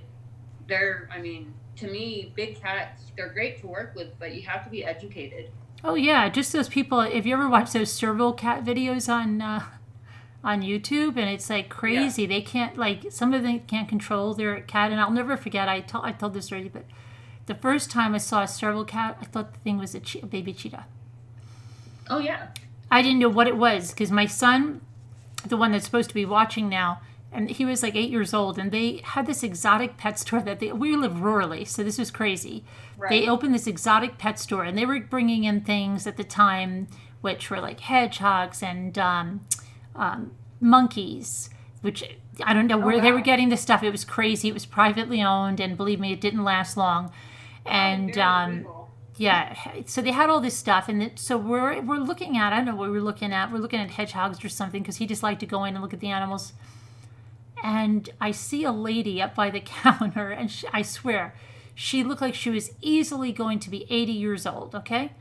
to me, big cats, they're great to work with, but you have to be educated. Oh yeah, just those people. If you ever watch those serval cat videos on YouTube, and it's like crazy. Yeah. They can't, like, some of them can't control their cat, and I'll never forget. I told this already, but the first time I saw a serval cat, I thought the thing was a baby cheetah. Oh yeah. I didn't know what it was, because my son, the one that's supposed to be watching now, and he was like 8 years old, and they had this exotic pet store we live rurally, so this was crazy. Right. They opened this exotic pet store, and they were bringing in things at the time, which were like hedgehogs and monkeys, which I don't know where they were getting this stuff. It was crazy. It was privately owned, and believe me, it didn't last long. And yeah, so they had all this stuff, and so we're looking at, I don't know what we're looking at. We're looking at hedgehogs or something, because he just liked to go in and look at the animals. And I see a lady up by the counter, and I swear, she looked like she was easily going to be 80 years old, okay?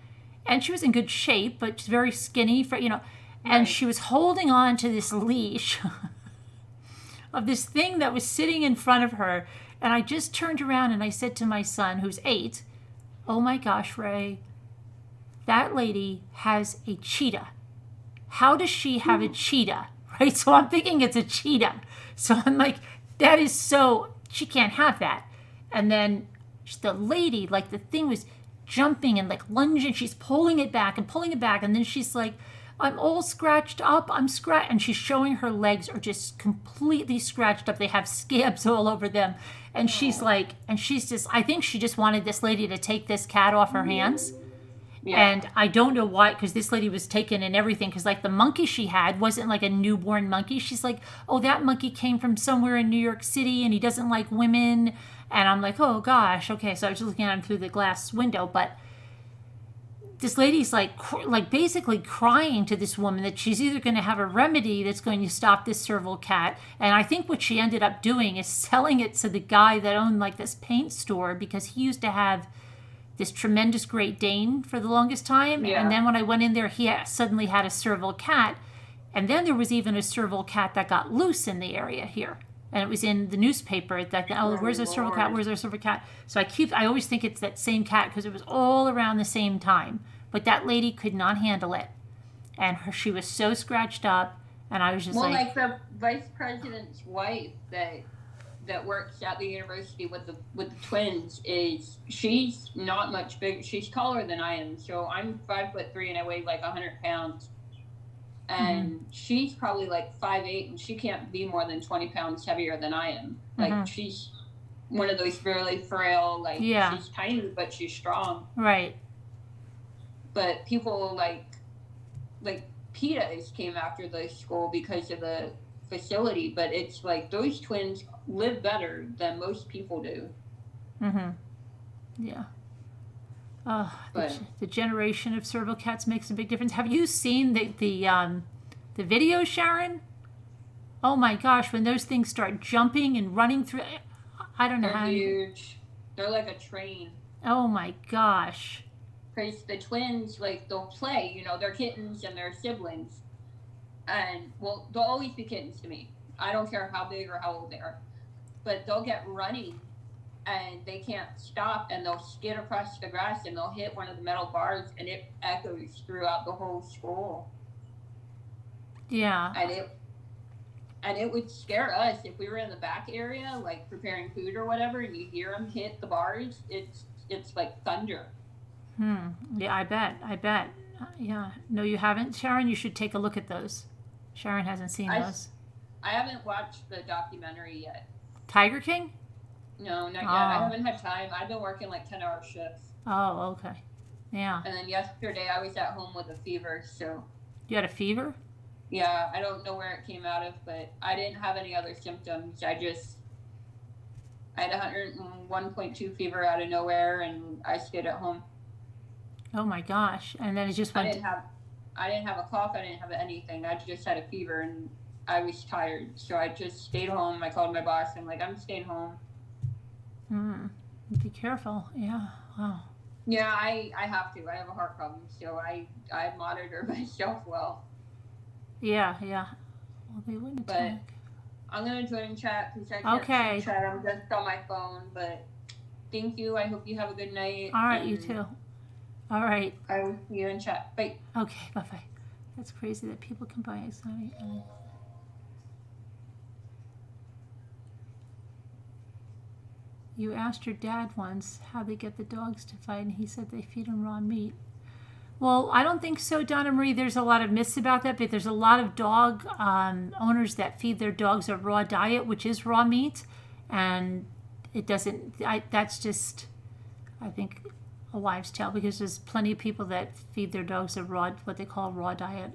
And she was in good shape, but she's very skinny, and she was holding on to this leash of this thing that was sitting in front of her. And I just turned around and I said to my son, who's 8, "Oh my gosh, Ray, that lady has a cheetah. How does she have a cheetah?" Right? So I'm thinking it's a cheetah. So I'm like, that is so, she can't have that. And then the lady, like, the thing was jumping and like lunging. She's pulling it back. And then she's like, "I'm all scratched up. And she's showing her legs are just completely scratched up. They have scabs all over them. And she's like, I think she just wanted this lady to take this cat off her hands. Yeah. And I don't know why, because this lady was taken and everything, because like the monkey she had wasn't like a newborn monkey. She's like, "Oh, that monkey came from somewhere in New York City, and he doesn't like women." And I'm like, oh gosh, okay. So I was just looking at him through the glass window, but this lady's like basically crying to this woman that she's either going to have a remedy that's going to stop this serval cat. And I think what she ended up doing is selling it to the guy that owned like this paint store, because he used to have this tremendous Great Dane for the longest time. Yeah. And then when I went in there, he suddenly had a serval cat. And then there was even a serval cat that got loose in the area here. And it was in the newspaper that, where's our serval cat? Where's our serval cat? So I always think it's that same cat, because it was all around the same time. But that lady could not handle it. And she was so scratched up. And I was just like the vice president's wife that works at the university with the twins, she's not much big. She's taller than I am. So I'm 5'3" and I weigh like 100 pounds. And she's probably like 5'8", and she can't be more than 20 pounds heavier than I am. Like she's one of those really frail, like she's tiny, but she's strong. Right. But people like PETAs came after the school because of the facility, but it's like those twins live better than most people do. Yeah. The generation of serval cats makes a big difference. Have you seen the video, Sharon? Oh my gosh, when those things start jumping and running through, I don't know how. They're huge. They're like a train. Oh my gosh. Because the twins, like, they'll play, they're kittens and they're siblings. And, well, they'll always be kittens to me. I don't care how big or how old they are. But they'll get running and they can't stop, and they'll skid across the grass and they'll hit one of the metal bars, and it echoes throughout the whole school. Yeah. And it would scare us if we were in the back area, like preparing food or whatever, and you hear them hit the bars. It's like thunder. Yeah, I bet. Yeah. No, you haven't, Sharon. You should take a look at those. Sharon hasn't seen those. I haven't watched the documentary yet. Tiger King? No, not yet. I haven't had time. I've been working like 10-hour shifts. Oh, okay. Yeah. And then yesterday I was at home with a fever, so You had a fever? yeah, I don't know where it came out of, but I didn't have any other symptoms. I had 101.2 fever out of nowhere, and I stayed at home. Oh my gosh. And then it just I went. didn't have a cough. I didn't have anything. I just had a fever, and I was tired, so I just stayed home. I called my boss. I'm like, I'm staying home. Be careful. Yeah. Wow. Yeah, I have to. I have a heart problem, so I monitor myself well. Yeah. Yeah. Well, they wouldn't But attack. I'm gonna join chat because I can't Okay. see chat. I'm just on my phone. But thank you. I hope you have a good night. All right. You too. All right. I will see you in chat. Bye. Okay. Bye bye. That's crazy that people can buy exotic. You asked your dad once how they get the dogs to fight, and he said they feed them raw meat. Well, I don't think so, Donna Marie. There's a lot of myths about that, but there's a lot of dog owners that feed their dogs a raw diet, which is raw meat, and it doesn't. That's just, I think, a wives' tale, because there's plenty of people that feed their dogs a raw, what they call a raw diet.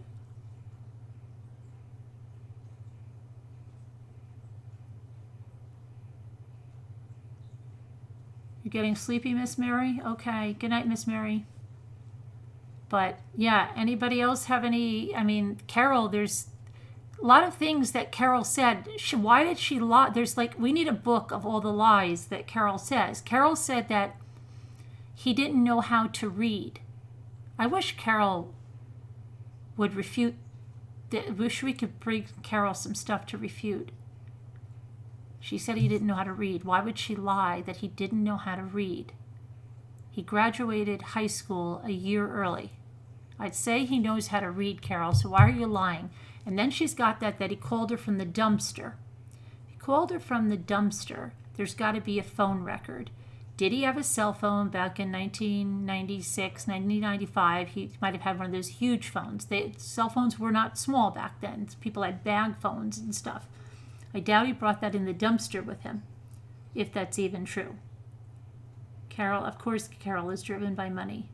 You're getting sleepy, Miss Mary? Okay. Good night, Miss Mary. But yeah, anybody else have any? I mean, Carole, there's a lot of things that Carole said. Why did she lie? There's like, we need a book of all the lies that Carole says. Carole said that he didn't know how to read. I wish Carole would refute. Wish we could bring Carole some stuff to refute. She said he didn't know how to read. Why would she lie that he didn't know how to read? He graduated high school a year early. I'd say he knows how to read, Carole, so why are you lying? And then she's got that he called her from the dumpster. If he called her from the dumpster, there's got to be a phone record. Did he have a cell phone back in 1996, 1995? He might have had one of those huge phones. Cell phones were not small back then. People had bag phones and stuff. I doubt he brought that in the dumpster with him, if that's even true. Carole, of course, Carole is driven by money.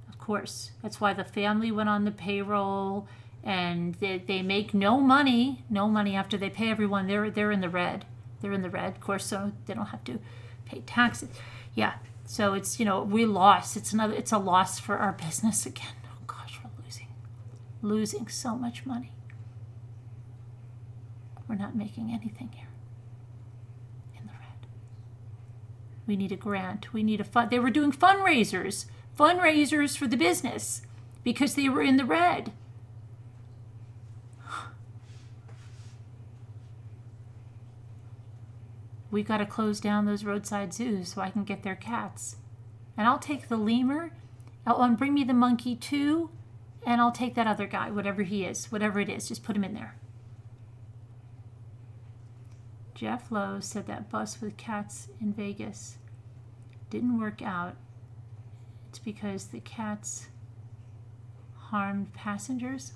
Of course. That's why the family went on the payroll, and they make no money after they pay everyone. They're in the red. They're in the red, of course, so they don't have to pay taxes. Yeah. So it's, we lost. It's a loss for our business again. Oh gosh, we're losing so much money. We're not making anything here. In the red. We need a grant. We need a fund. They were doing fundraisers for the business because they were in the red. We got to close down those roadside zoos so I can get their cats. And I'll take the lemur. And bring me the monkey too. And I'll take that other guy, whatever he is, whatever it is, just put him in there. Jeff Lowe said that bus with cats in Vegas didn't work out. It's because the cats harmed passengers.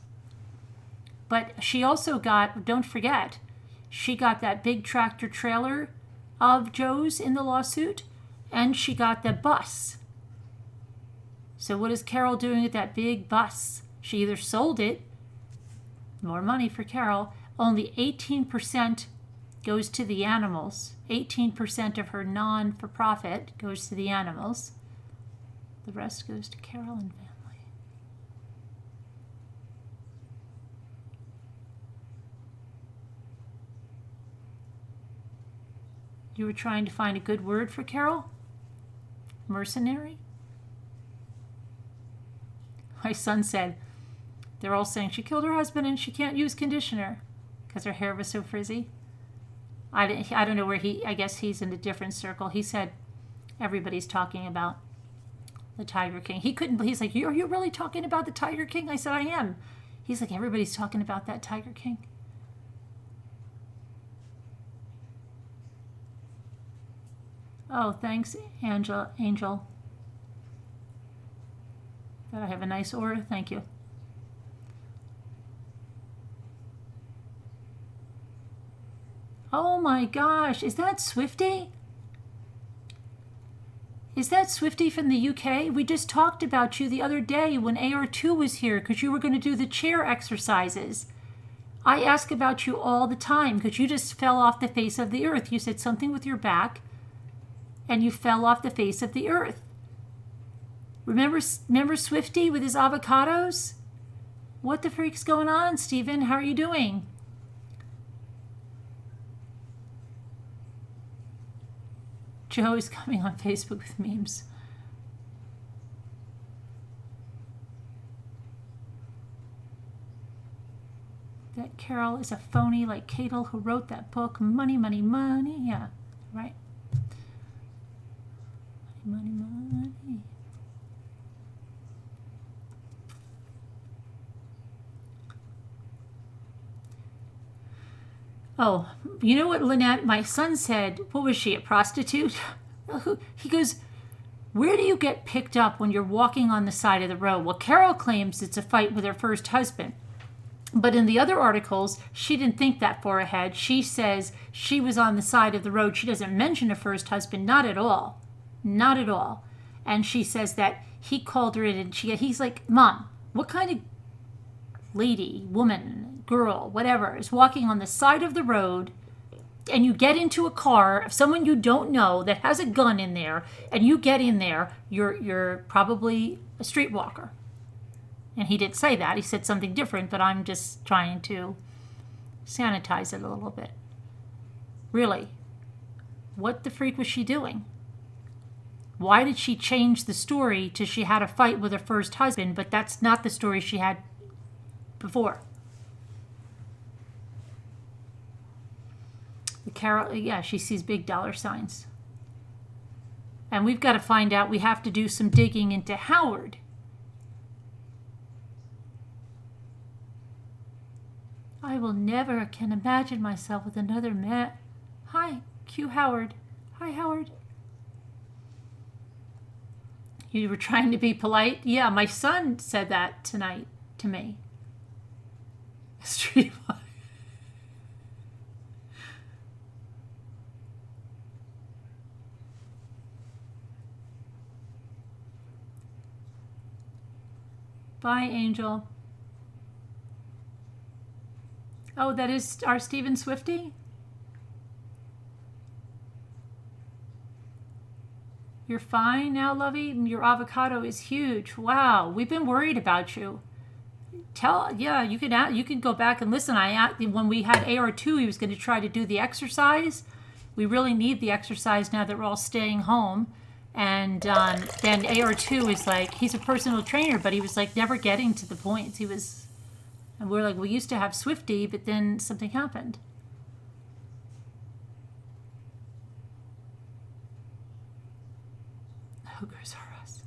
But she also got, don't forget, she got that big tractor trailer of Joe's in the lawsuit, and she got the bus. So what is Carole doing with that big bus? She either sold it, more money for Carole, only 18% goes to the animals. 18% of her non-for-profit goes to the animals. The rest goes to Carole and family. You were trying to find a good word for Carole? Mercenary? My son said, they're all saying she killed her husband and she can't use conditioner because her hair was so frizzy. I don't know where I guess he's in a different circle. He said everybody's talking about the Tiger King. He's like, are you really talking about the Tiger King? I said, I am. He's like, everybody's talking about that Tiger King. Oh, thanks, Angel. That I have a nice aura. Thank you. Oh my gosh, is that Swifty? Is that Swifty from the UK? We just talked about you the other day when AR2 was here because you were going to do the chair exercises. I ask about you all the time because you just fell off the face of the earth. You said something with your back and you fell off the face of the earth. Remember Swifty with his avocados? What the freak's going on, Stephen? How are you doing? Joe is coming on Facebook with memes. That Carole is a phony like Cadle who wrote that book. Money, money, money. Yeah, right. Money, money, money. Oh, you know what, Lynette? My son said, what was she, a prostitute? He goes, where do you get picked up when you're walking on the side of the road? Well, Carole claims it's a fight with her first husband. But in the other articles, she didn't think that far ahead. She says she was on the side of the road. She doesn't mention her first husband, not at all. Not at all. And she says that he called her in and he's like, Mom, what kind of lady, woman, girl, whatever, is walking on the side of the road and you get into a car of someone you don't know that has a gun in there and you get in there, you're probably a streetwalker. And he didn't say that. He said something different, but I'm just trying to sanitize it a little bit. Really, what the freak was she doing? Why did she change the story to she had a fight with her first husband, but that's not the story she had before? The Carole, yeah, she sees big dollar signs. And we've got to find out, we have to do some digging into Howard. I will never can imagine myself with another man. Hi, Q Howard. Hi, Howard. You were trying to be polite? Yeah, my son said that tonight to me. Street. Bye, Angel. Oh, that is our Stephen Swifty? You're fine now, Lovey? Your avocado is huge. Wow, we've been worried about you. Yeah, you can go back and listen. When we had AR2, he was going to try to do the exercise. We really need the exercise now that we're all staying home. And then AR2 is like, he's a personal trainer, but he was like never getting to the points. And we're like, we used to have Swifty, but then something happened. Hookers are us.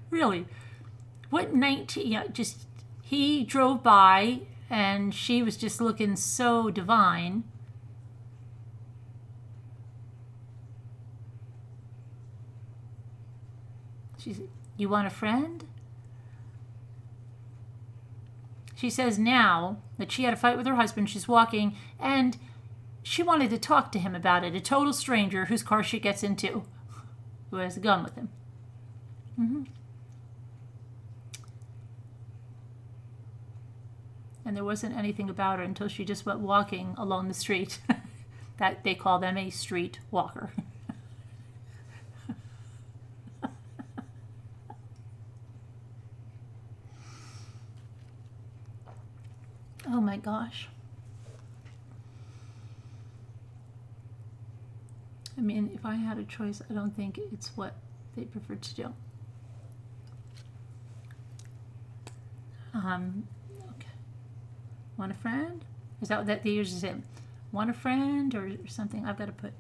Really? What 19? Yeah, just he drove by and she was just looking so divine. She said, you want a friend? She says now that she had a fight with her husband, she's walking, and she wanted to talk to him about it. A total stranger whose car she gets into, who has a gun with him. Mm-hmm. And there wasn't anything about her until she just went walking along the street. That they call them a street walker. Oh my gosh. I mean, if I had a choice, I don't think it's what they prefer to do. Okay. Want a friend? Is that what they usually say? Want a friend or something? I've got to put.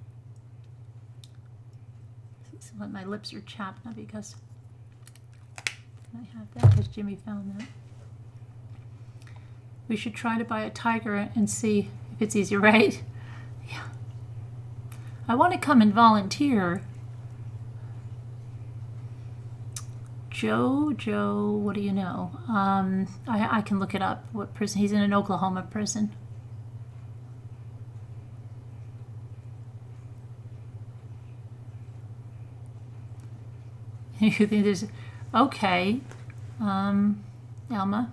My lips are chapped now because I have that because Jimmy found that. We should try to buy a tiger and see if it's easy, right? Yeah. I want to come and volunteer. Joe, what do you know? I can look it up. What prison? He's in an Oklahoma prison. You think there's... Okay. Alma?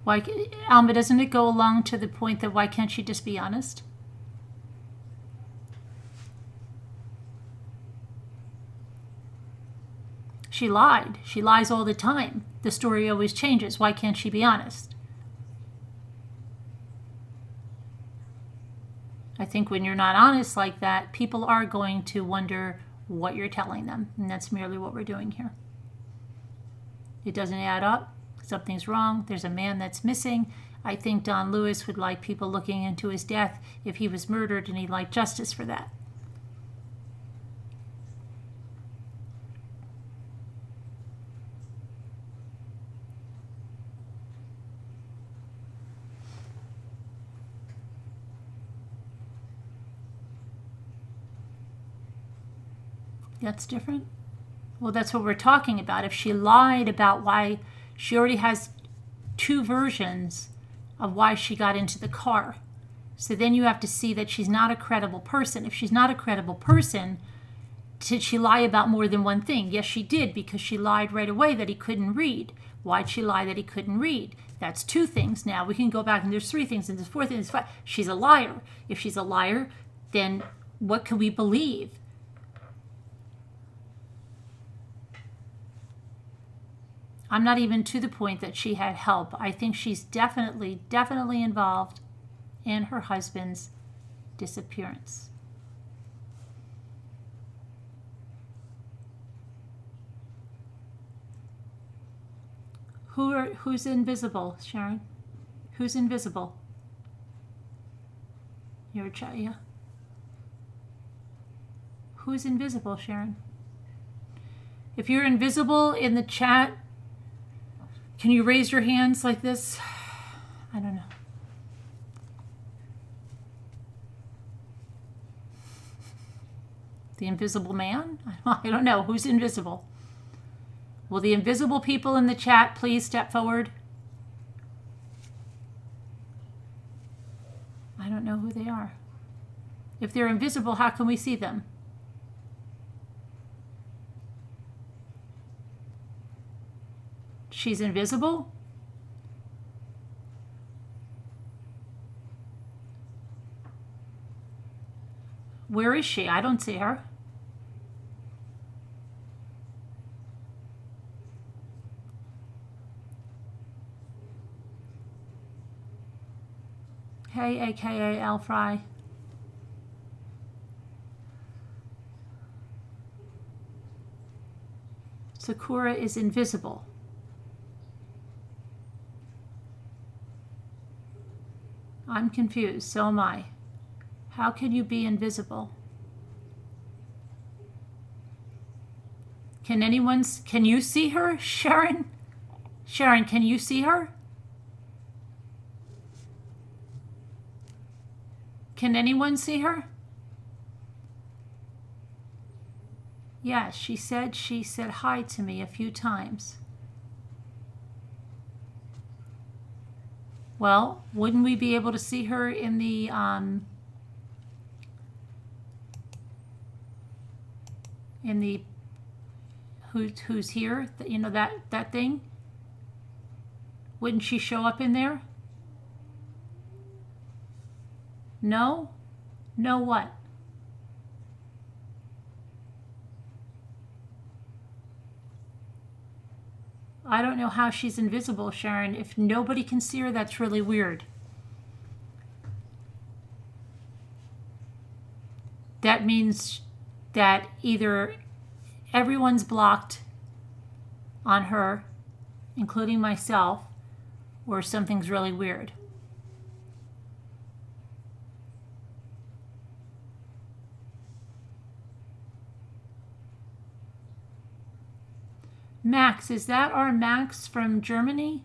Why, Alma, doesn't it go along to the point that why can't she just be honest? She lied. She lies all the time. The story always changes. Why can't she be honest? I think when you're not honest like that, people are going to wonder what you're telling them. And that's merely what we're doing here. It doesn't add up. Something's wrong. There's a man that's missing. I think Don Lewis would like people looking into his death if he was murdered, and he'd like justice for that. That's different? Well, that's what we're talking about. If she lied about why, she already has two versions of why she got into the car. So then you have to see that she's not a credible person. If she's not a credible person, did she lie about more than one thing? Yes, she did, because she lied right away that he couldn't read. Why'd she lie that he couldn't read? That's two things. Now we can go back, and there's three things, and there's four things. She's a liar. If she's a liar, then what can we believe? I'm not even to the point that she had help. I think she's definitely involved in her husband's disappearance. Who's invisible, Sharon? Who's invisible? You're a chat, yeah. Who's invisible, Sharon? If you're invisible in the chat, can you raise your hands like this? I don't know. The invisible man? I don't know. Who's invisible? Will the invisible people in the chat please step forward? I don't know who they are. If they're invisible, how can we see them? She's invisible? Where is she? I don't see her. Hey, aka Al Fry. Sakura is invisible. I'm confused, so am I. How can you be invisible? Can you see her, Sharon? Sharon, can you see her? Can anyone see her? Yes, she said hi to me a few times. Well, wouldn't we be able to see her in the who's here? You know, that thing? Wouldn't she show up in there? No? No what? I don't know how she's invisible, Sharon. If nobody can see her, that's really weird. That means that either everyone's blocked on her, including myself, or something's really weird. Max, is that our Max from Germany?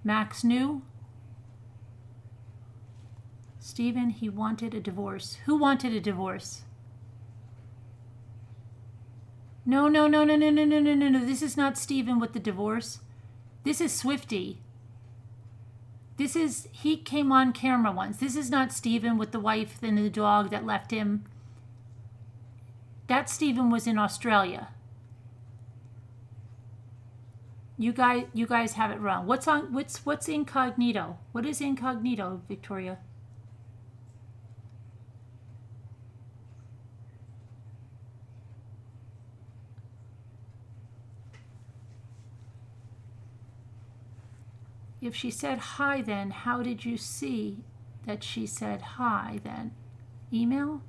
Max New? Stephen, he wanted a divorce. Who wanted a divorce? No. This is not Stephen with the divorce. This is Swifty. He came on camera once. This is not Stephen with the wife and the dog that left him. That Stephen was in Australia. You guys have it wrong. What's incognito? What is incognito, Victoria? If she said hi, then how did you see that she said hi then? Email?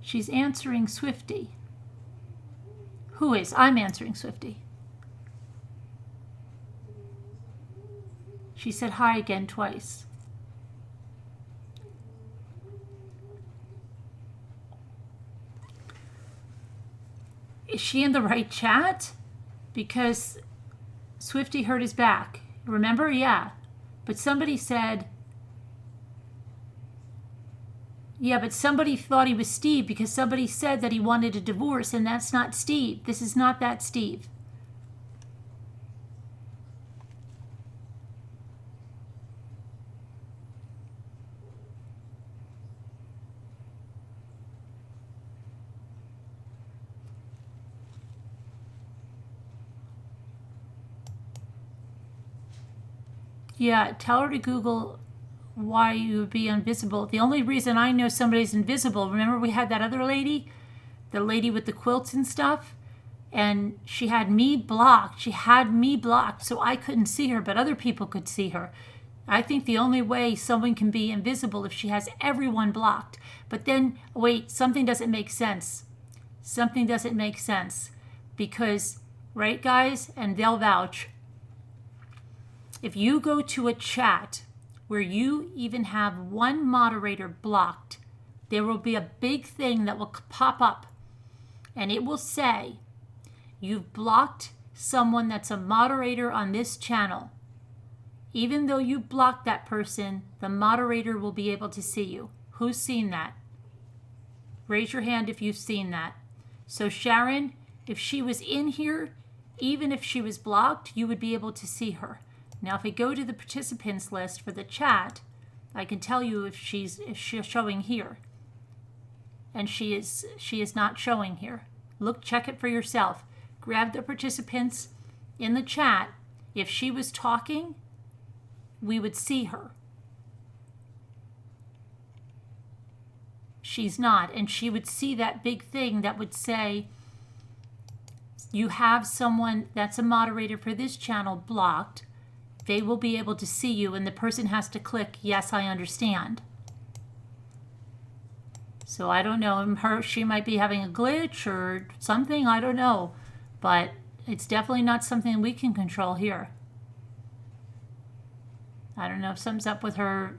She's answering Swifty. Who is? I'm answering Swifty. She said hi again twice. Is she in the right chat? Because Swifty hurt his back. Remember? Yeah. But somebody said... Yeah, but somebody thought he was Steve because somebody said that he wanted a divorce, and that's not Steve. This is not that Steve. Yeah, tell her to Google why you would be invisible. The only reason I know somebody's invisible, remember we had that other lady, the lady with the quilts and stuff, and she had me blocked. She had me blocked, so I couldn't see her, but other people could see her. I think the only way someone can be invisible if she has everyone blocked. But then, wait, something doesn't make sense. Something doesn't make sense. Because, right guys, and they'll vouch, if you go to a chat where you even have one moderator blocked, there will be a big thing that will pop up and it will say, you've blocked someone that's a moderator on this channel. Even though you blocked that person, the moderator will be able to see you. Who's seen that? Raise your hand if you've seen that. So Sharon, if she was in here, even if she was blocked, you would be able to see her. Now, if I go to the participants list for the chat, I can tell you if she's showing here. And she is not showing here. Look, check it for yourself. Grab the participants in the chat. If she was talking, we would see her. She's not, and she would see that big thing that would say, you have someone that's a moderator for this channel blocked. They will be able to see you, and the person has to click, yes, I understand. So I don't know, she might be having a glitch or something, I don't know. But it's definitely not something we can control here. I don't know if something's up with her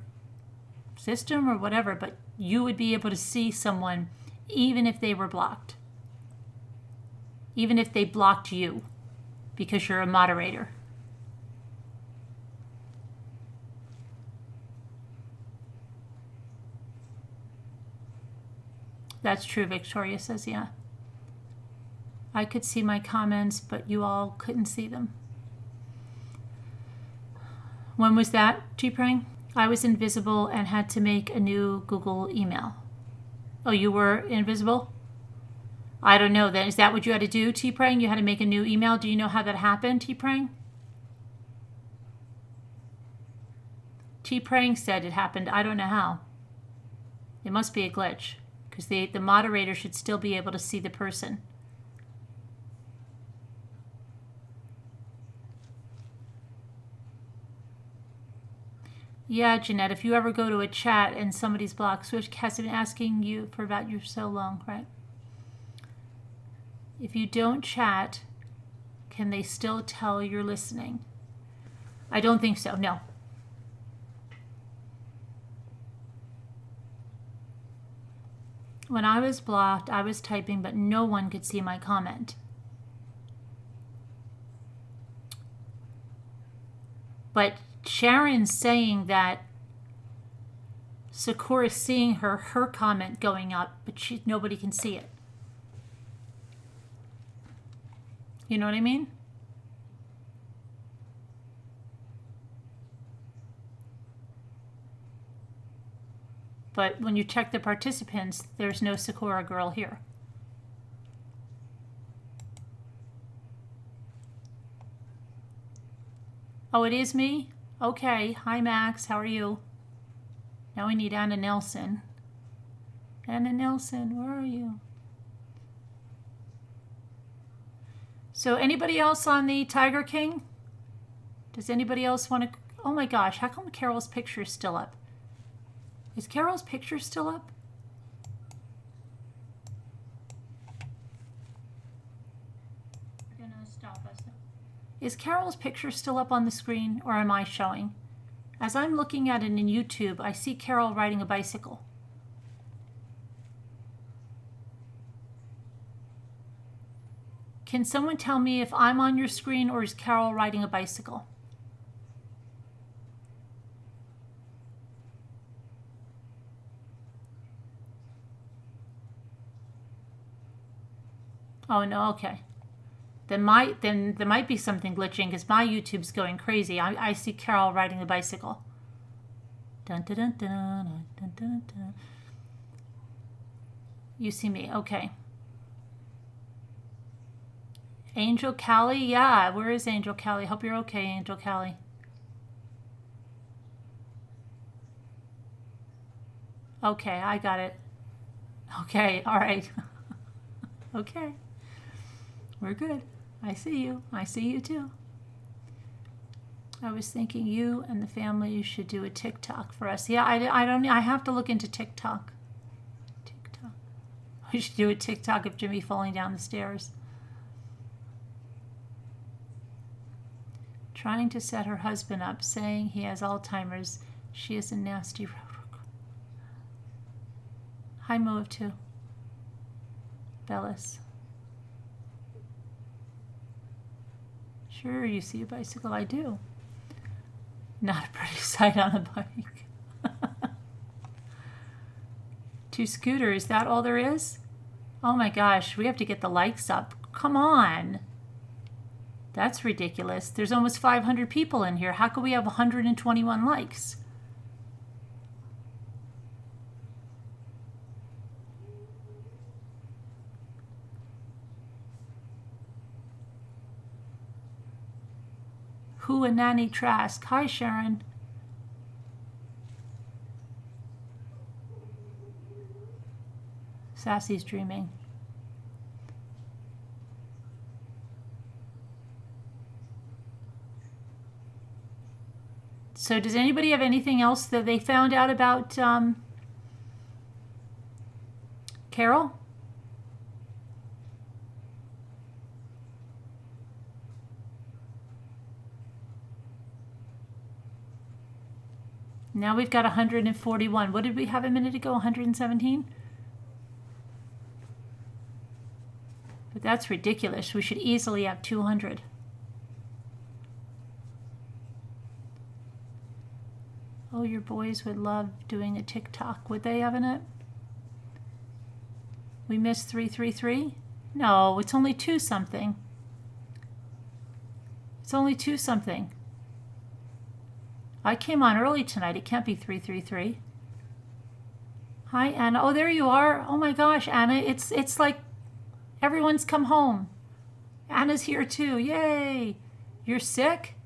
system or whatever, but you would be able to see someone even if they were blocked. Even if they blocked you because you're a moderator. That's true, Victoria says, yeah. I could see my comments, but you all couldn't see them. When was that, T-Prang? I was invisible and had to make a new Google email. Oh, you were invisible? I don't know then. Is that what you had to do, T-Prang? You had to make a new email? Do you know how that happened, T-Prang? T-Prang said it happened. I don't know how. It must be a glitch because the moderator should still be able to see the person. Yeah, Jeanette, if you ever go to a chat and somebody's blocked, Swift has been asking you for about you so long, right? If you don't chat, can they still tell you're listening? I don't think so, no. When I was blocked, I was typing, but no one could see my comment. But Sharon's saying that Sakura's seeing her comment going up, but nobody can see it. You know what I mean? But when you check the participants, there's no Sakura girl here. Oh, it is me? Okay. Hi, Max. How are you? Now we need Anna Nelson. Anna Nelson, where are you? So anybody else on the Tiger King? Does anybody else want to... Oh my gosh, how come Carole's picture is still up? Is Carole's picture still up? They're gonna stop us. Is Carole's picture still up on the screen, or am I showing? As I'm looking at it in YouTube, I see Carole riding a bicycle. Can someone tell me if I'm on your screen or is Carole riding a bicycle? Oh no, okay. Then there might be something glitching because my YouTube's going crazy. I see Carole riding the bicycle. Dun, dun, dun, dun, dun, dun, dun. You see me, okay. Angel Callie, yeah. Where is Angel Callie? Hope you're okay, Angel Callie. Okay, I got it. Okay, all right. Okay. We're good. I see you. I see you too. I was thinking you and the family should do a TikTok for us. Yeah, I have to look into TikTok. TikTok. We should do a TikTok of Jimmy falling down the stairs. Trying to set her husband up, saying he has Alzheimer's. She is a nasty... Hi, Move too. Bellis. Sure, you see a bicycle. I do. Not a pretty sight on a bike. 2 scooters, is that all there is? Oh my gosh, we have to get the likes up. Come on. That's ridiculous. There's almost 500 people in here. How could we have 121 likes? Who a nanny Trask. Hi, Sharon. Sassy's dreaming. So does anybody have anything else that they found out about Carole? Now we've got 141. What did we have a minute ago? 117? But that's ridiculous. We should easily have 200. Oh, your boys would love doing a TikTok. Would they, Evanet? We missed 333? No, it's only 2 something. It's only 2 something. I came on early tonight. It can't be 333. Hi, Anna. Oh, there you are. Oh my gosh, Anna. It's like everyone's come home. Anna's here too. Yay. You're sick?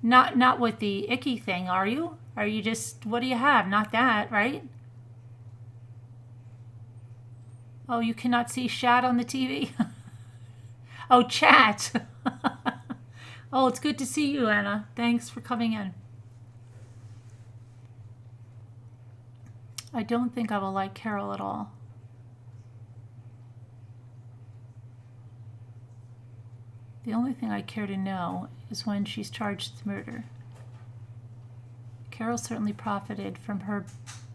Not with the icky thing, are you? Are you just, what do you have? Not that, right? Oh, you cannot see Shad on the TV? Oh, chat. Oh, it's good to see you, Anna. Thanks for coming in. I don't think I will like Carole at all. The only thing I care to know is when she's charged with murder. Carole certainly profited from her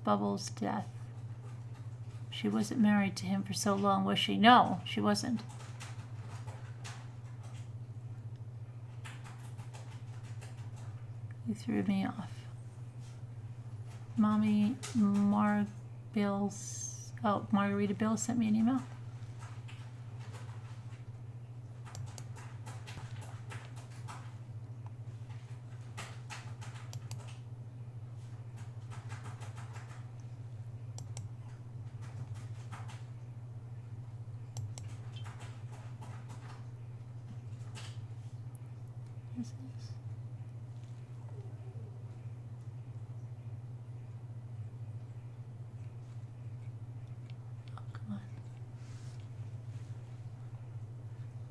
Bubble's death. She wasn't married to him for so long, was she? No, she wasn't. You threw me off. Mommy Margarita Bill sent me an email. This is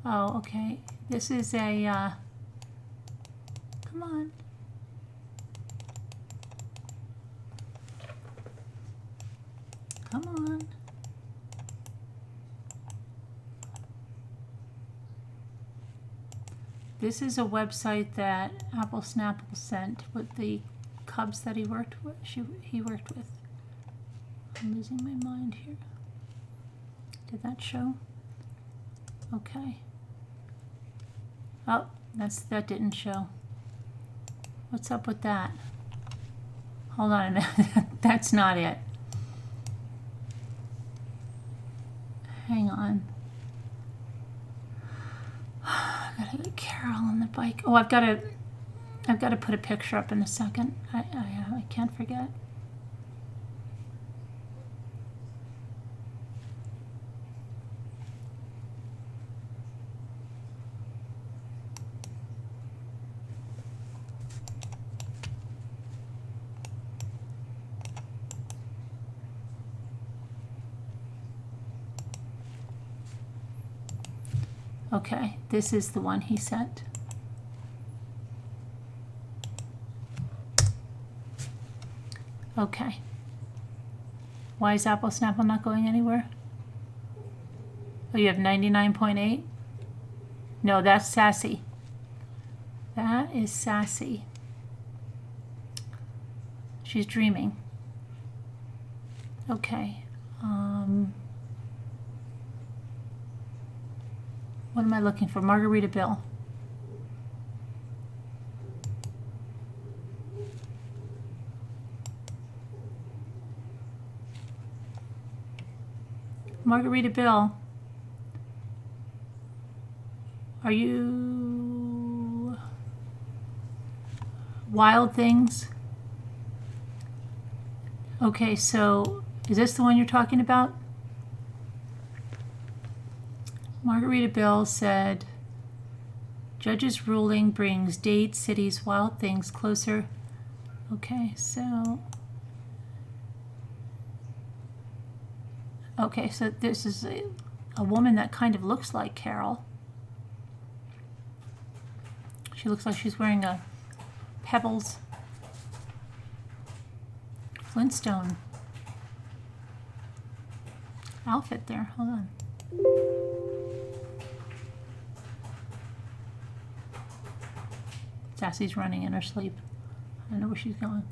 Oh, okay. This is a, come on. Come on. This is a website that Apple Snapple sent with the cubs that he worked with. He worked with. I'm losing my mind here. Did that show? Okay. Oh, that didn't show. What's up with that? Hold on a minute. That's not it. Hang on. I gotta get Carol on the bike. Oh, I've got to put a picture up in a second. I can't forget. Okay, this is the one he sent. Okay. Why is Apple Snapple not going anywhere? Oh, you have 99.8? No, that's Sassy. That is Sassy. She's dreaming. Okay. What am I looking for? Margarita Bill. Margarita Bill. Are you Wild Things? Okay, so is this the one you're talking about? Margarita Bill said, judge's ruling brings Dade City's Wild Things closer. Okay, so this is a woman that kind of looks like Carol. She looks like she's wearing a Pebbles Flintstone outfit there. Hold on. Sassy's running in her sleep. I don't know where she's going.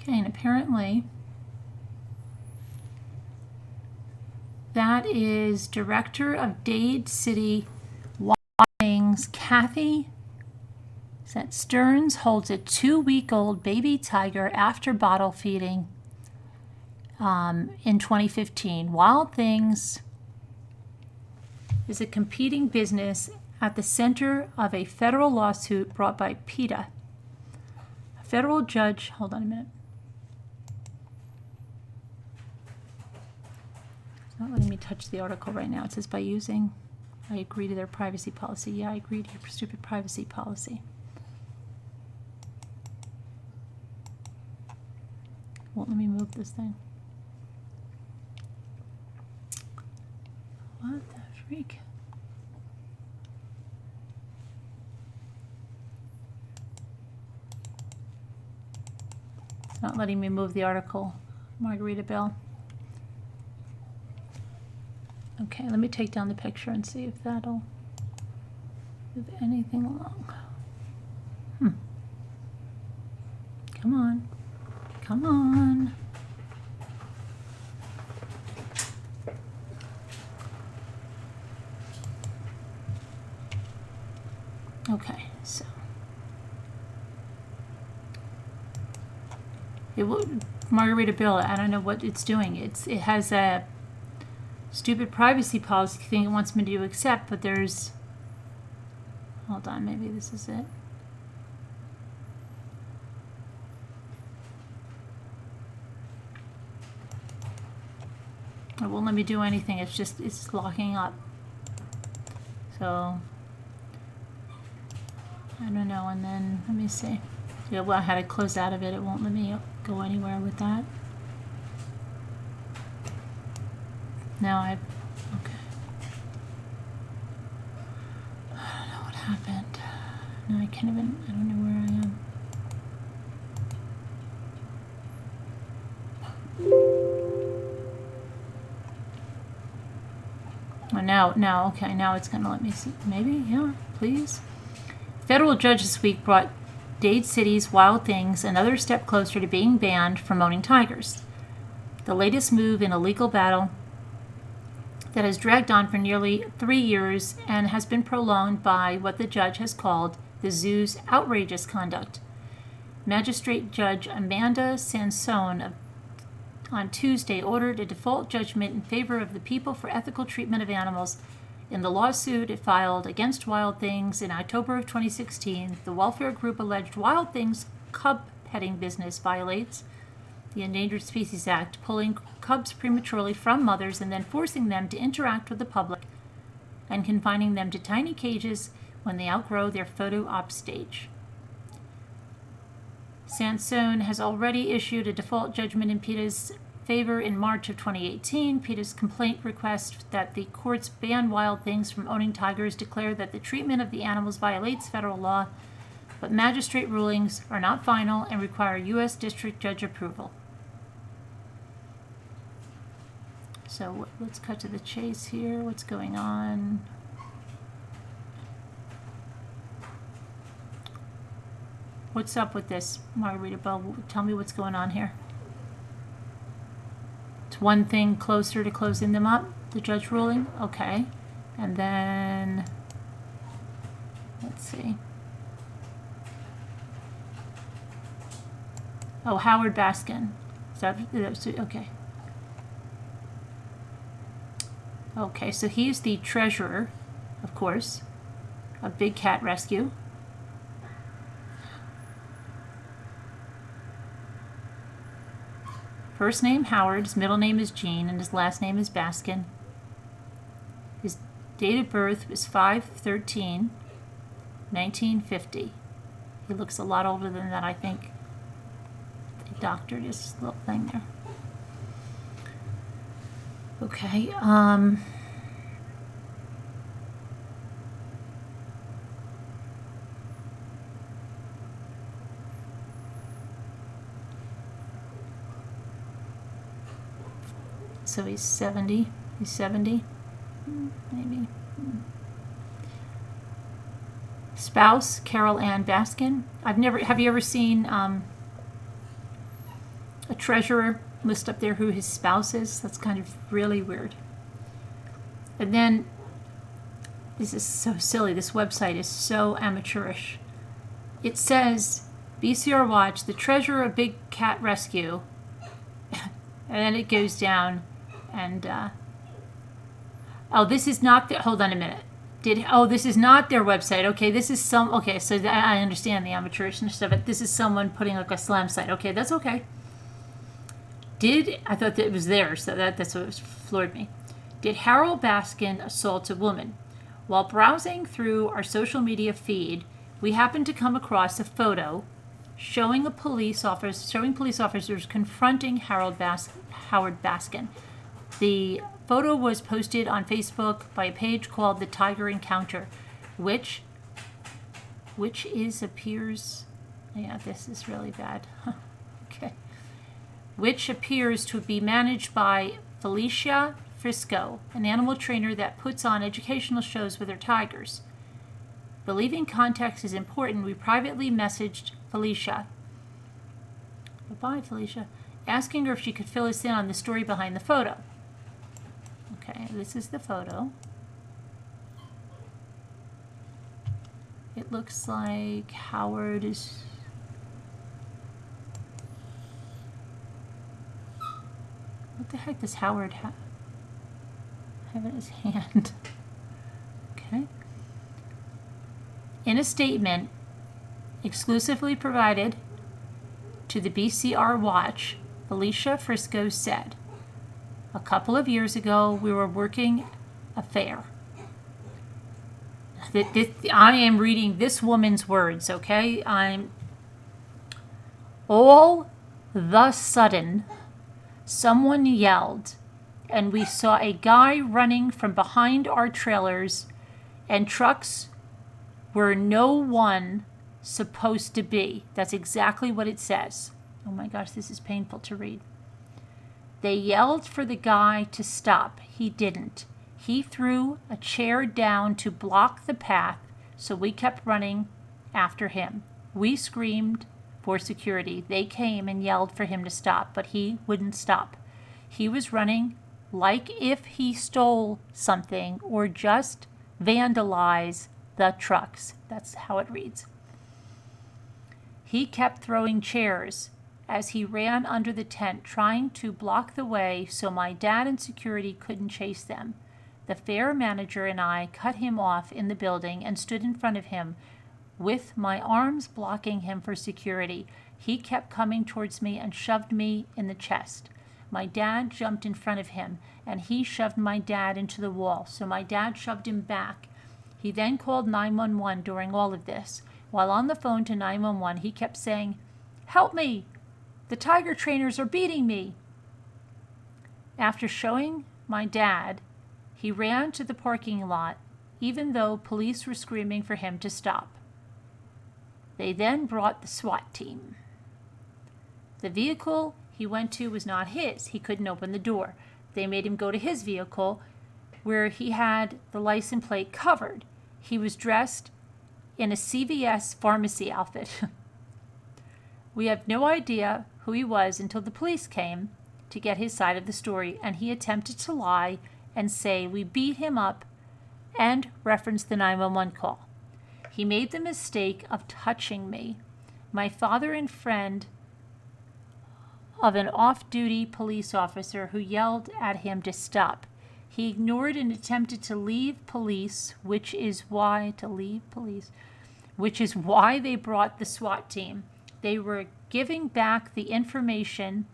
Okay, and apparently that is Director of Dade City Wild Things, Kathy said Stearns holds a 2-week-old baby tiger after bottle feeding in 2015. Wild Things is a competing business at the center of a federal lawsuit brought by PETA. A federal judge, hold on a minute. It's not letting me touch the article right now. It says by using, I agree to their privacy policy. Yeah, I agree to your stupid privacy policy. Won't let me move this thing. What the freak? not letting me move the article. Margaritaville. Okay, let me take down the picture and see if that'll move anything along. Come on. Come on. Okay, so Margaritaville, I don't know what it's doing. It has a stupid privacy policy thing it wants me to accept, but there's, hold on, maybe this is it. It won't let me do anything. It's locking up. So I don't know. And then let me see. Yeah, well, I had to close out of it. It won't let me go anywhere with that. Now okay. I don't know what happened. No, I can't even, I don't know where I am. Now, okay, now it's going to let me see. Maybe, yeah, please. Federal judge this week brought Dade City's Wild Things another step closer to being banned from owning tigers. The latest move in a legal battle that has dragged on for nearly 3 years and has been prolonged by what the judge has called the zoo's outrageous conduct. Magistrate Judge Amanda Sansone on Tuesday ordered a default judgment in favor of the People for Ethical Treatment of Animals in the lawsuit it filed against Wild Things in October of 2016. The welfare group alleged Wild Things' cub petting business violates the Endangered Species Act, pulling cubs prematurely from mothers and then forcing them to interact with the public and confining them to tiny cages when they outgrow their photo op stage. Sansone has already issued a default judgment in PETA's favor in March of 2018. PETA's complaint requests that the courts ban Wild Things from owning tigers, declare that the treatment of the animals violates federal law, but magistrate rulings are not final and require U.S. District Judge approval. So let's cut to the chase here. What's going on? What's up with this, Margaritaville? Tell me what's going on here. It's one thing closer to closing them up, the judge ruling. Okay. And then, let's see. Oh, Howard Baskin. Is that okay. Okay, so he's the treasurer, of course, of Big Cat Rescue. First name Howard, his middle name is Gene, and his last name is Baskin. His date of birth was 5/13/1950. He looks a lot older than that, I think. They doctored his little thing there. Okay, so he's 70. He's 70, maybe. Spouse Carole Baskin. Have you ever seen a treasurer list up there who his spouse is? That's kind of really weird. And then, this is so silly. This website is so amateurish. It says, BCR Watch, the treasurer of Big Cat Rescue. And then it goes down and, oh, this is not the, hold on a minute. This is not their website. Okay, this is okay, so I understand the amateurishness of it. This is someone putting like a slam site. Okay, that's okay. I thought that it was theirs, so that's what floored me. Did Carole Baskin assault a woman? While browsing through our social media feed, we happened to come across a photo showing police officers confronting Howard Baskin. The photo was posted on Facebook by a page called The Tiger Encounter, which appears, yeah, this is really bad. Okay. which appears to be managed by Felicia Frisco, an animal trainer that puts on educational shows with her tigers. Believing context is important, we privately messaged Felicia. Goodbye, Felicia. Asking her if she could fill us in on the story behind the photo. Okay, this is the photo. It looks like Howard is... What the heck does Howard have in his hand? Okay. In a statement exclusively provided to the BCR Watch, Felicia Frisco said, "A couple of years ago, we were working a fair." I am reading this woman's words, okay? All the sudden, someone yelled, and we saw a guy running from behind our trailers and trucks where no one supposed to be. That's exactly what it says. Oh my gosh, this is painful to read. They yelled for the guy to stop. He didn't. He threw a chair down to block the path, so we kept running after him. We screamed for security. They came and yelled for him to stop, but he wouldn't stop. He was running like if he stole something or just vandalized the trucks. That's how it reads. He kept throwing chairs as he ran under the tent, trying to block the way so my dad and security couldn't chase them. The fair manager and I cut him off in the building and stood in front of him with my arms blocking him for security. He kept coming towards me and shoved me in the chest. My dad jumped in front of him, and he shoved my dad into the wall, so my dad shoved him back. He then called 911 during all of this. While on the phone to 911, he kept saying, "Help me! The tiger trainers are beating me!" After showing my dad, he ran to the parking lot, even though police were screaming for him to stop. They then brought the SWAT team. The vehicle he went to was not his. He couldn't open the door. They made him go to his vehicle, where he had the license plate covered. He was dressed in a CVS pharmacy outfit. We have no idea who he was until the police came to get his side of the story, and he attempted to lie and say we beat him up and referenced the 911 call. He made the mistake of touching me. My father and friend of an off-duty police officer who yelled at him to stop. He ignored and attempted to leave police, which is why they brought the SWAT team. They were giving back the information.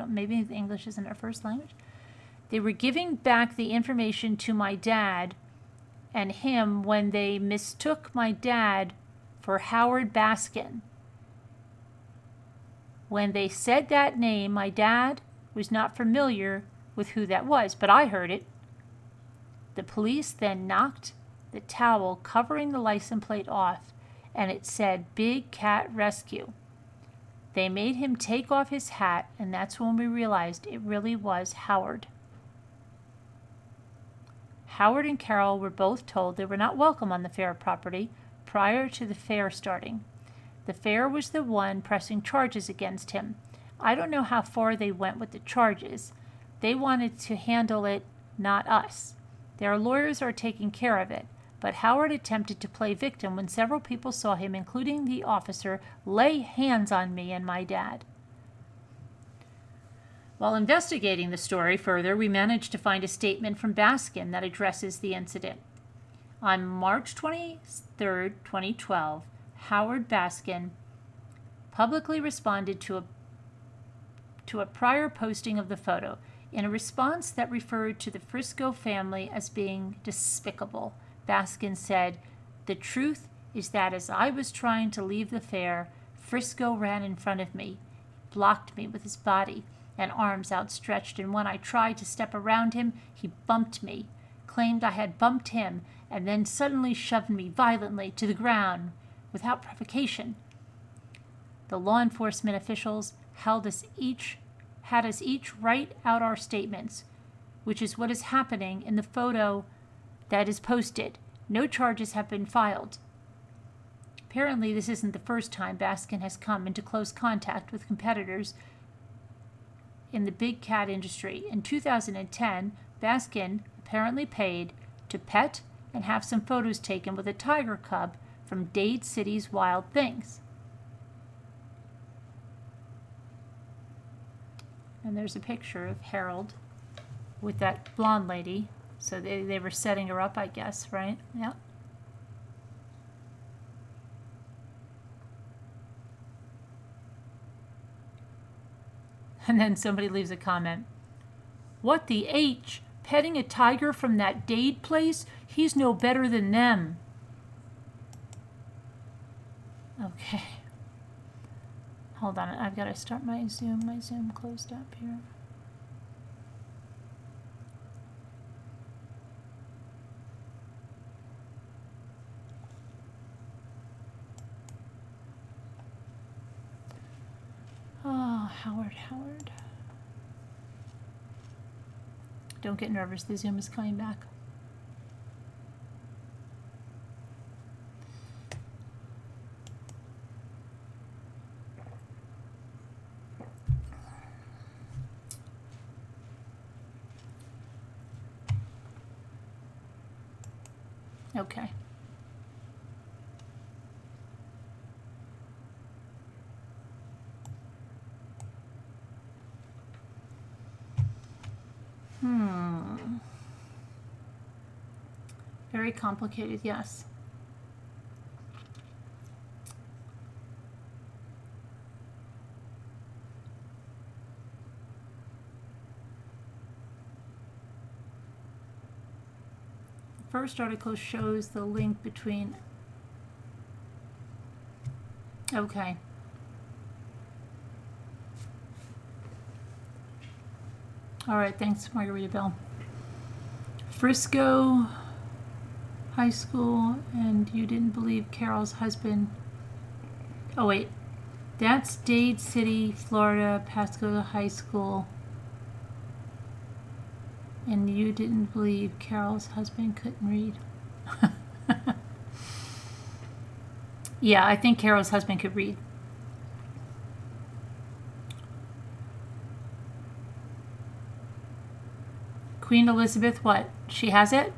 Maybe the English isn't our first language. They were giving back the information to my dad and him when they mistook my dad for Howard Baskin. When they said that name, my dad was not familiar with who that was, but I heard it. The police then knocked the towel covering the license plate off, and it said Big Cat Rescue. They made him take off his hat, and that's when we realized it really was Howard. Howard and Carole were both told they were not welcome on the fair property prior to the fair starting. The fair was the one pressing charges against him. I don't know how far they went with the charges. They wanted to handle it, not us. Their lawyers are taking care of it, but Howard attempted to play victim when several people saw him, including the officer, lay hands on me and my dad. While investigating the story further, we managed to find a statement from Baskin that addresses the incident. On March 23, 2012, Howard Baskin publicly responded to a prior posting of the photo in a response that referred to the Frisco family as being despicable. Baskin said, "The truth is that as I was trying to leave the fair, Frisco ran in front of me, blocked me with his body and arms outstretched, and when I tried to step around him, he bumped me, claimed I had bumped him, and then suddenly shoved me violently to the ground without provocation. The law enforcement officials held us each had us each write out our statements, which is what is happening in the photo that is posted. No charges have been filed. Apparently, this isn't the first time Baskin has come into close contact with competitors in the big cat industry. In 2010, Baskin apparently paid to pet and have some photos taken with a tiger cub from Dade City's Wild Things. And there's a picture of Harold with that blonde lady. So they were setting her up, I guess, right? Yeah. And then somebody leaves a comment. What the H? Petting a tiger from that Dade place? He's no better than them. Okay. Hold on. I've got to start my Zoom. My Zoom closed up here. Oh, Howard. Don't get nervous. The Zoom is coming back. Okay. Very complicated, yes. The first article shows the link between... Okay. All right, thanks, Margarita Bell. Frisco High School, and you didn't believe Carole's husband. Oh, wait. That's Dade City, Florida, Pasco High School. And you didn't believe Carole's husband couldn't read. Yeah, I think Carole's husband could read. Queen Elizabeth, what? She has it?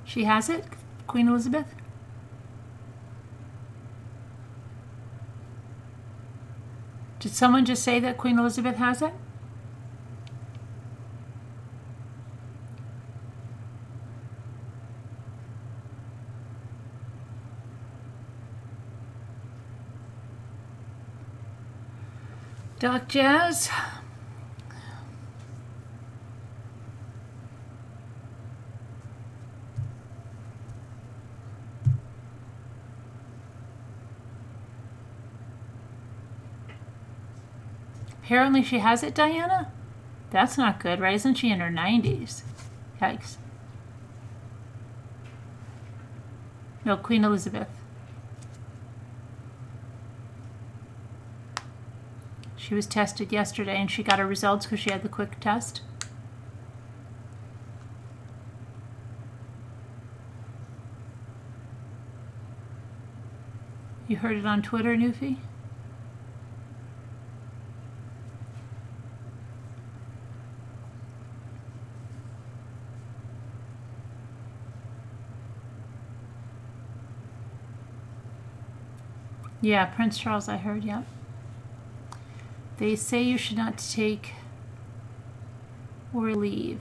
She has it? Queen Elizabeth? Did someone just say that Queen Elizabeth has it? Doc Jazz? Apparently she has it, Diana? That's not good, right? Isn't she in her 90s? Yikes. No, Queen Elizabeth. She was tested yesterday and she got her results because she had the quick test. You heard it on Twitter, Newfie? Yeah, Prince Charles, I heard, yeah. They say you should not take or leave.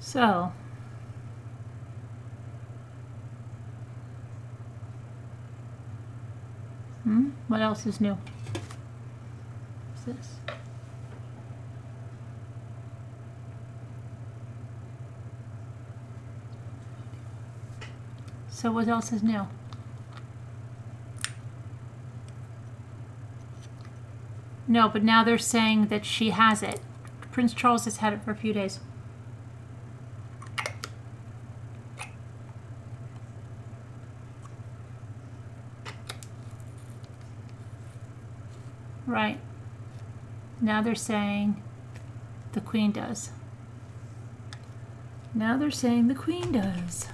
So, what else is new? What's this? So what else is new? No, but now they're saying that she has it. Prince Charles has had it for a few days. Right. Now they're saying the Queen does. Now they're saying the Queen does.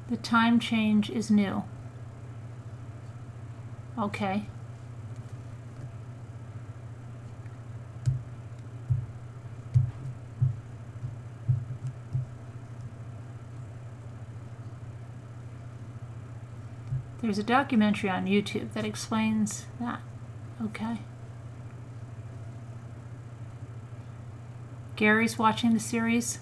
The time change is new. Okay. There's a documentary on YouTube that explains that. Okay. Gary's watching the series.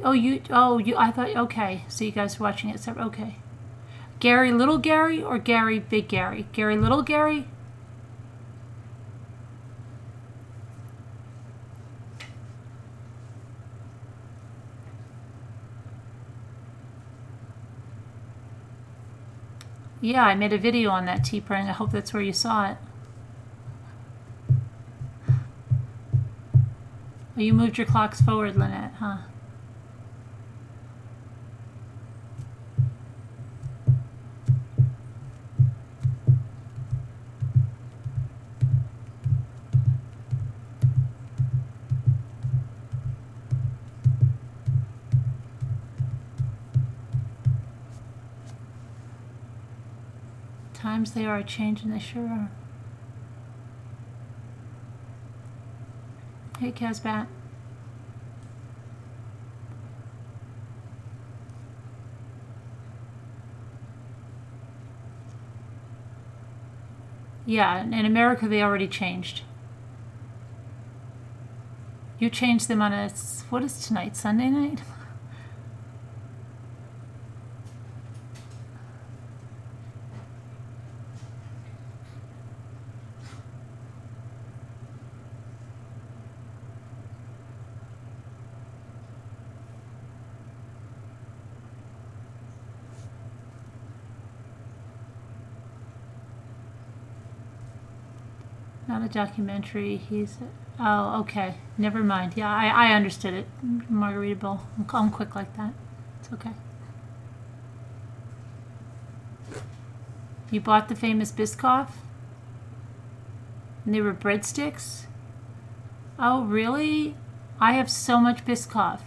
I thought, okay, so you guys are watching it separate. Okay. Gary Little Gary or Gary Big Gary? Gary Little Gary? Yeah, I made a video on that, T-Pring. I hope that's where you saw it. Oh, you moved your clocks forward, Lynette, huh? Times they are changing, they sure are. Hey, Casbat. Yeah, in America they already changed. You changed them on a, what is tonight, Sunday night? Not a documentary. He's. Oh, okay. Never mind. Yeah, I understood it. Margaritaville. I'm quick like that. It's okay. You bought the famous Biscoff? And they were breadsticks? Oh, really? I have so much Biscoff.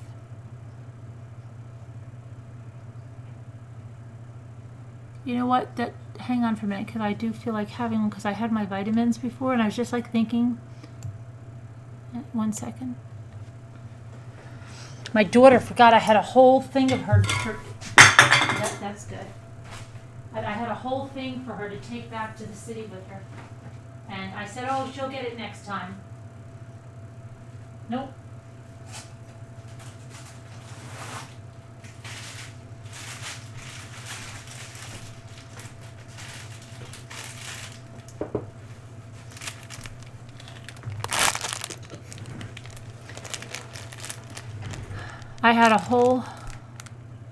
You know what? Hang on for a minute, because I do feel like having one, because I had my vitamins before, and I was just like thinking. 1 second. My daughter forgot I had a whole thing of her. That's good. I had a whole thing for her to take back to the city with her. And I said, oh, she'll get it next time. Nope. I had a whole,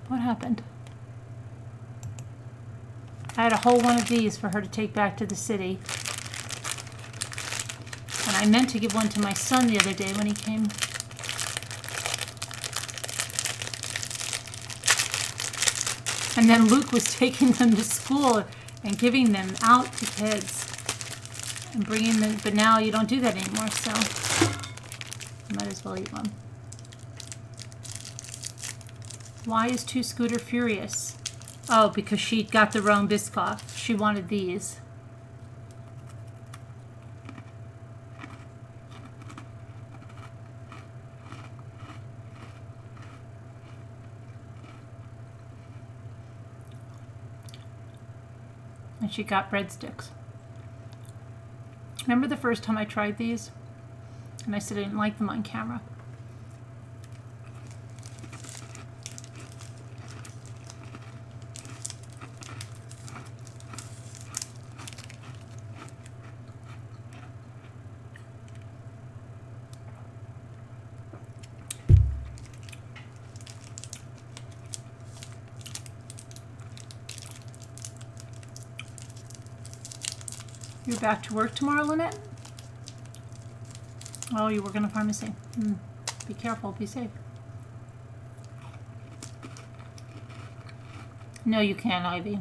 what happened? I had a whole one of these for her to take back to the city. And I meant to give one to my son the other day when he came. And then Luke was taking them to school and giving them out to kids. And bringing them, but now you don't do that anymore, so you might as well eat one. Why is Two Scooter furious? Oh, because she got the wrong Biscoff. She wanted these. And she got breadsticks. Remember the first time I tried these? And I said I didn't like them on camera. You're back to work tomorrow, Lynette? Oh, you work in a pharmacy. Be careful. Be safe. No, you can't, Ivy.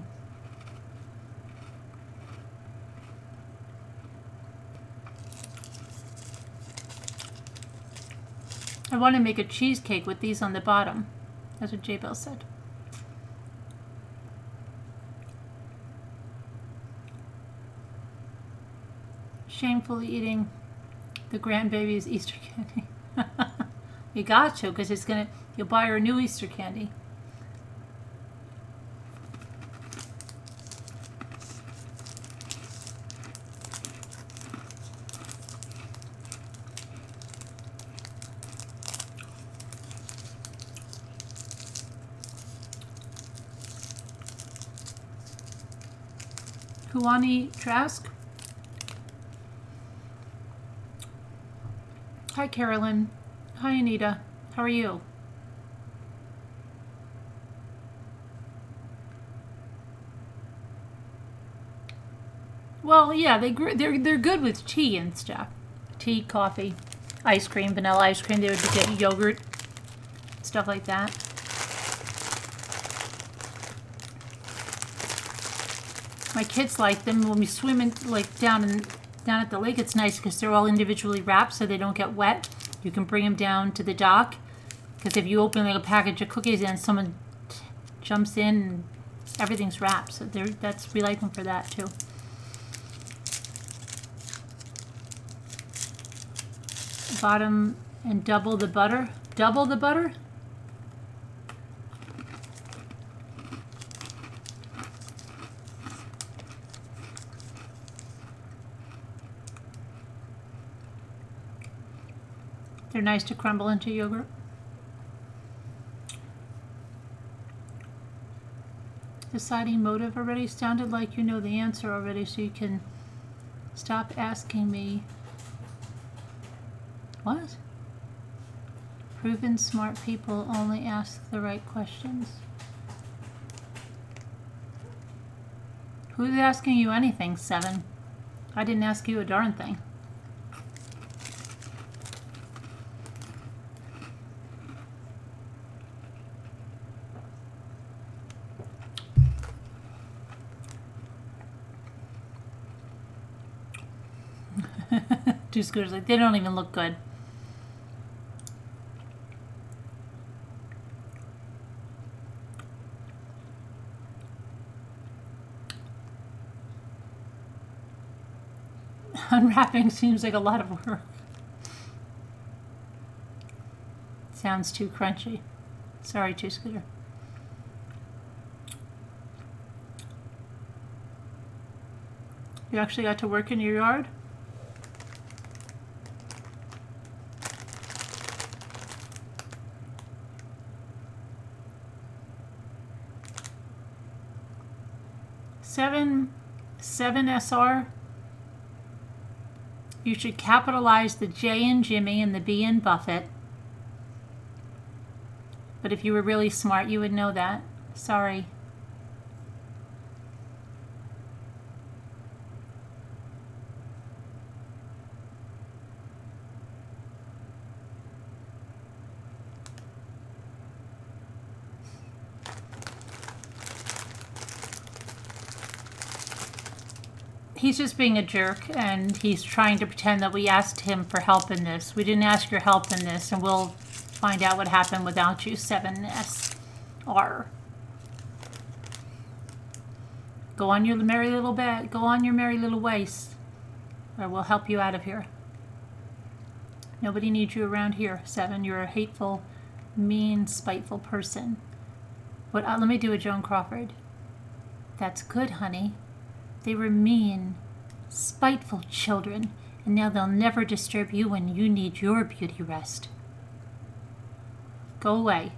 I want to make a cheesecake with these on the bottom. That's what J-Bell said. Shamefully eating the grandbaby's Easter candy. You got to, because it's gonna. You'll buy her a new Easter candy. Kuwani Trask. Hi, Carolyn. Hi, Anita. How are you? Well, yeah, they're good with tea and stuff. Tea, coffee, ice cream, vanilla ice cream. They would get yogurt, stuff like that. My kids like them. When we swim in, like down at the lake, it's nice because they're all individually wrapped so they don't get wet. You can bring them down to the dock, because if you open like a package of cookies and someone jumps in, and everything's wrapped. So we like them for that too. Bottom and double the butter. Double the butter? They're nice to crumble into yogurt. Deciding motive already sounded like you know the answer already, so you can stop asking me. What? Proven smart people only ask the right questions. Who's asking you anything, Seven? I didn't ask you a darn thing. Two scooters, like they don't even look good. Unwrapping seems like a lot of work. Sounds too crunchy. Sorry, Two Scooter. You actually got to work in your yard? Seven SR. You should capitalize the J in Jimmy and the B in Buffett. But if you were really smart, you would know that. Sorry. He's just being a jerk, and he's trying to pretend that we asked him for help in this. We didn't ask your help in this, and we'll find out what happened without you, 7SR. Go on your merry little bed. Go on your merry little ways, or we'll help you out of here. Nobody needs you around here, 7. You're a hateful, mean, spiteful person. What? Let me do a Joan Crawford. That's good, honey. They were mean, spiteful children, and now they'll never disturb you when you need your beauty rest. Go away.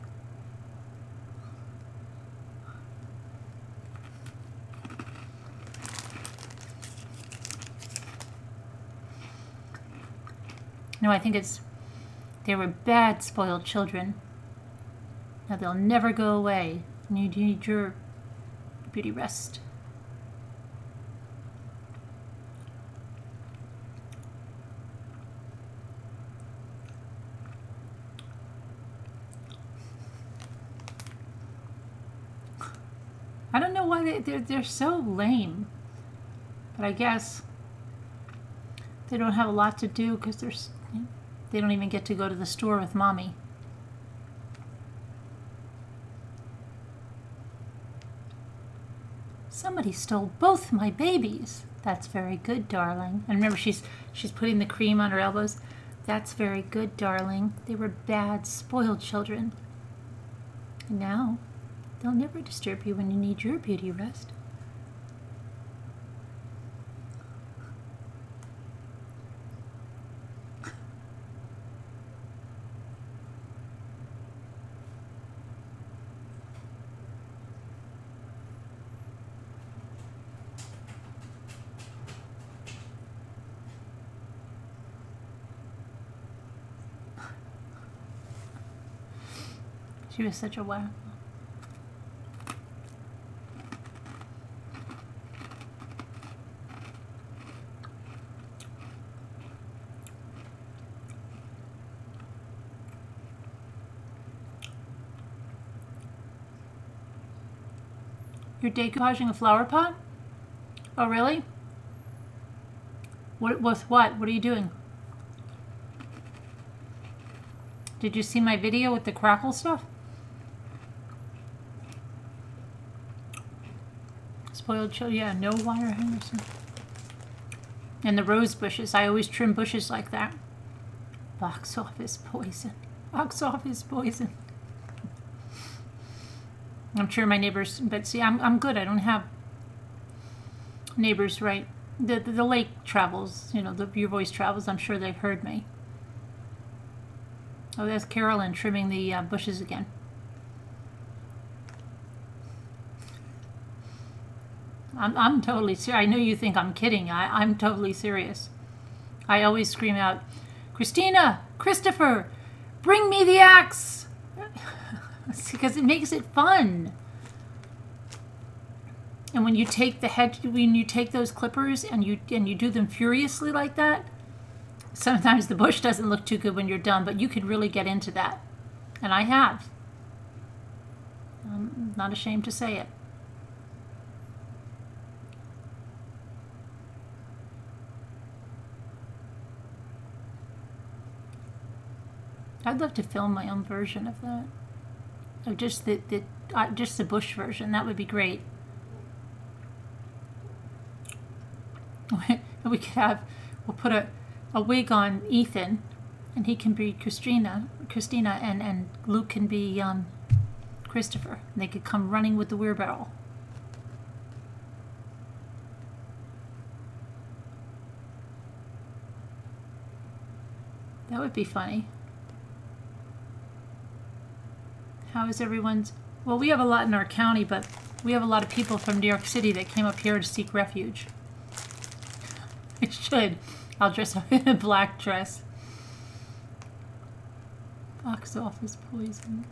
No, I think they were bad, spoiled children. Now they'll never go away when you need your beauty rest. I don't know why they're so lame. But I guess they don't have a lot to do because they don't even get to go to the store with mommy. Somebody stole both my babies. That's very good, darling. And remember, she's putting the cream on her elbows. That's very good, darling. They were bad, spoiled children. And now, they'll never disturb you when you need your beauty rest. She was such a whack. You're decoupaging a flower pot? Oh, really? With what? What are you doing? Did you see my video with the crackle stuff? Spoiled children, yeah, no wire hangers. And the rose bushes, I always trim bushes like that. Box office poison. Box office poison. I'm sure my neighbors, but see, I'm good. I don't have neighbors, right? The lake travels, you know, your voice travels. I'm sure they've heard me. Oh, that's Carolyn trimming the bushes again. I'm totally serious. I know you think I'm kidding. I'm totally serious. I always scream out, Christina, Christopher, bring me the axe. Because it makes it fun. And when you take those clippers and you do them furiously like that, sometimes the bush doesn't look too good when you're done, but you could really get into that. And I have. I'm not ashamed to say it. I'd love to film my own version of that. Of just the bush version. That would be great. We'll put a wig on Ethan, and he can be Christina, and Luke can be Christopher. And they could come running with the wheelbarrow. That would be funny. How is everyone's? Well, we have a lot in our county, but we have a lot of people from New York City that came up here to seek refuge. I should. I'll dress up in a black dress. Box office poison.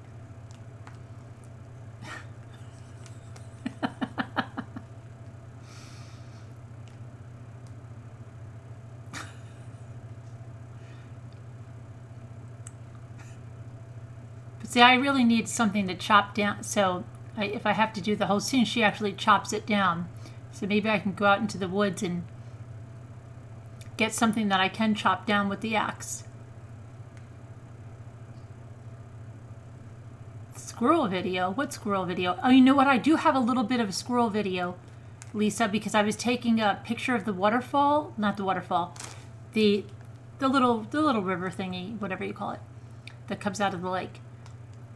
See, I really need something to chop down, so if I have to do the whole scene, she actually chops it down. So maybe I can go out into the woods and get something that I can chop down with the axe. Squirrel video? What squirrel video? Oh, you know what? I do have a little bit of a squirrel video, Lisa, because I was taking a picture of the waterfall, not the waterfall, the little river thingy, whatever you call it, that comes out of the lake.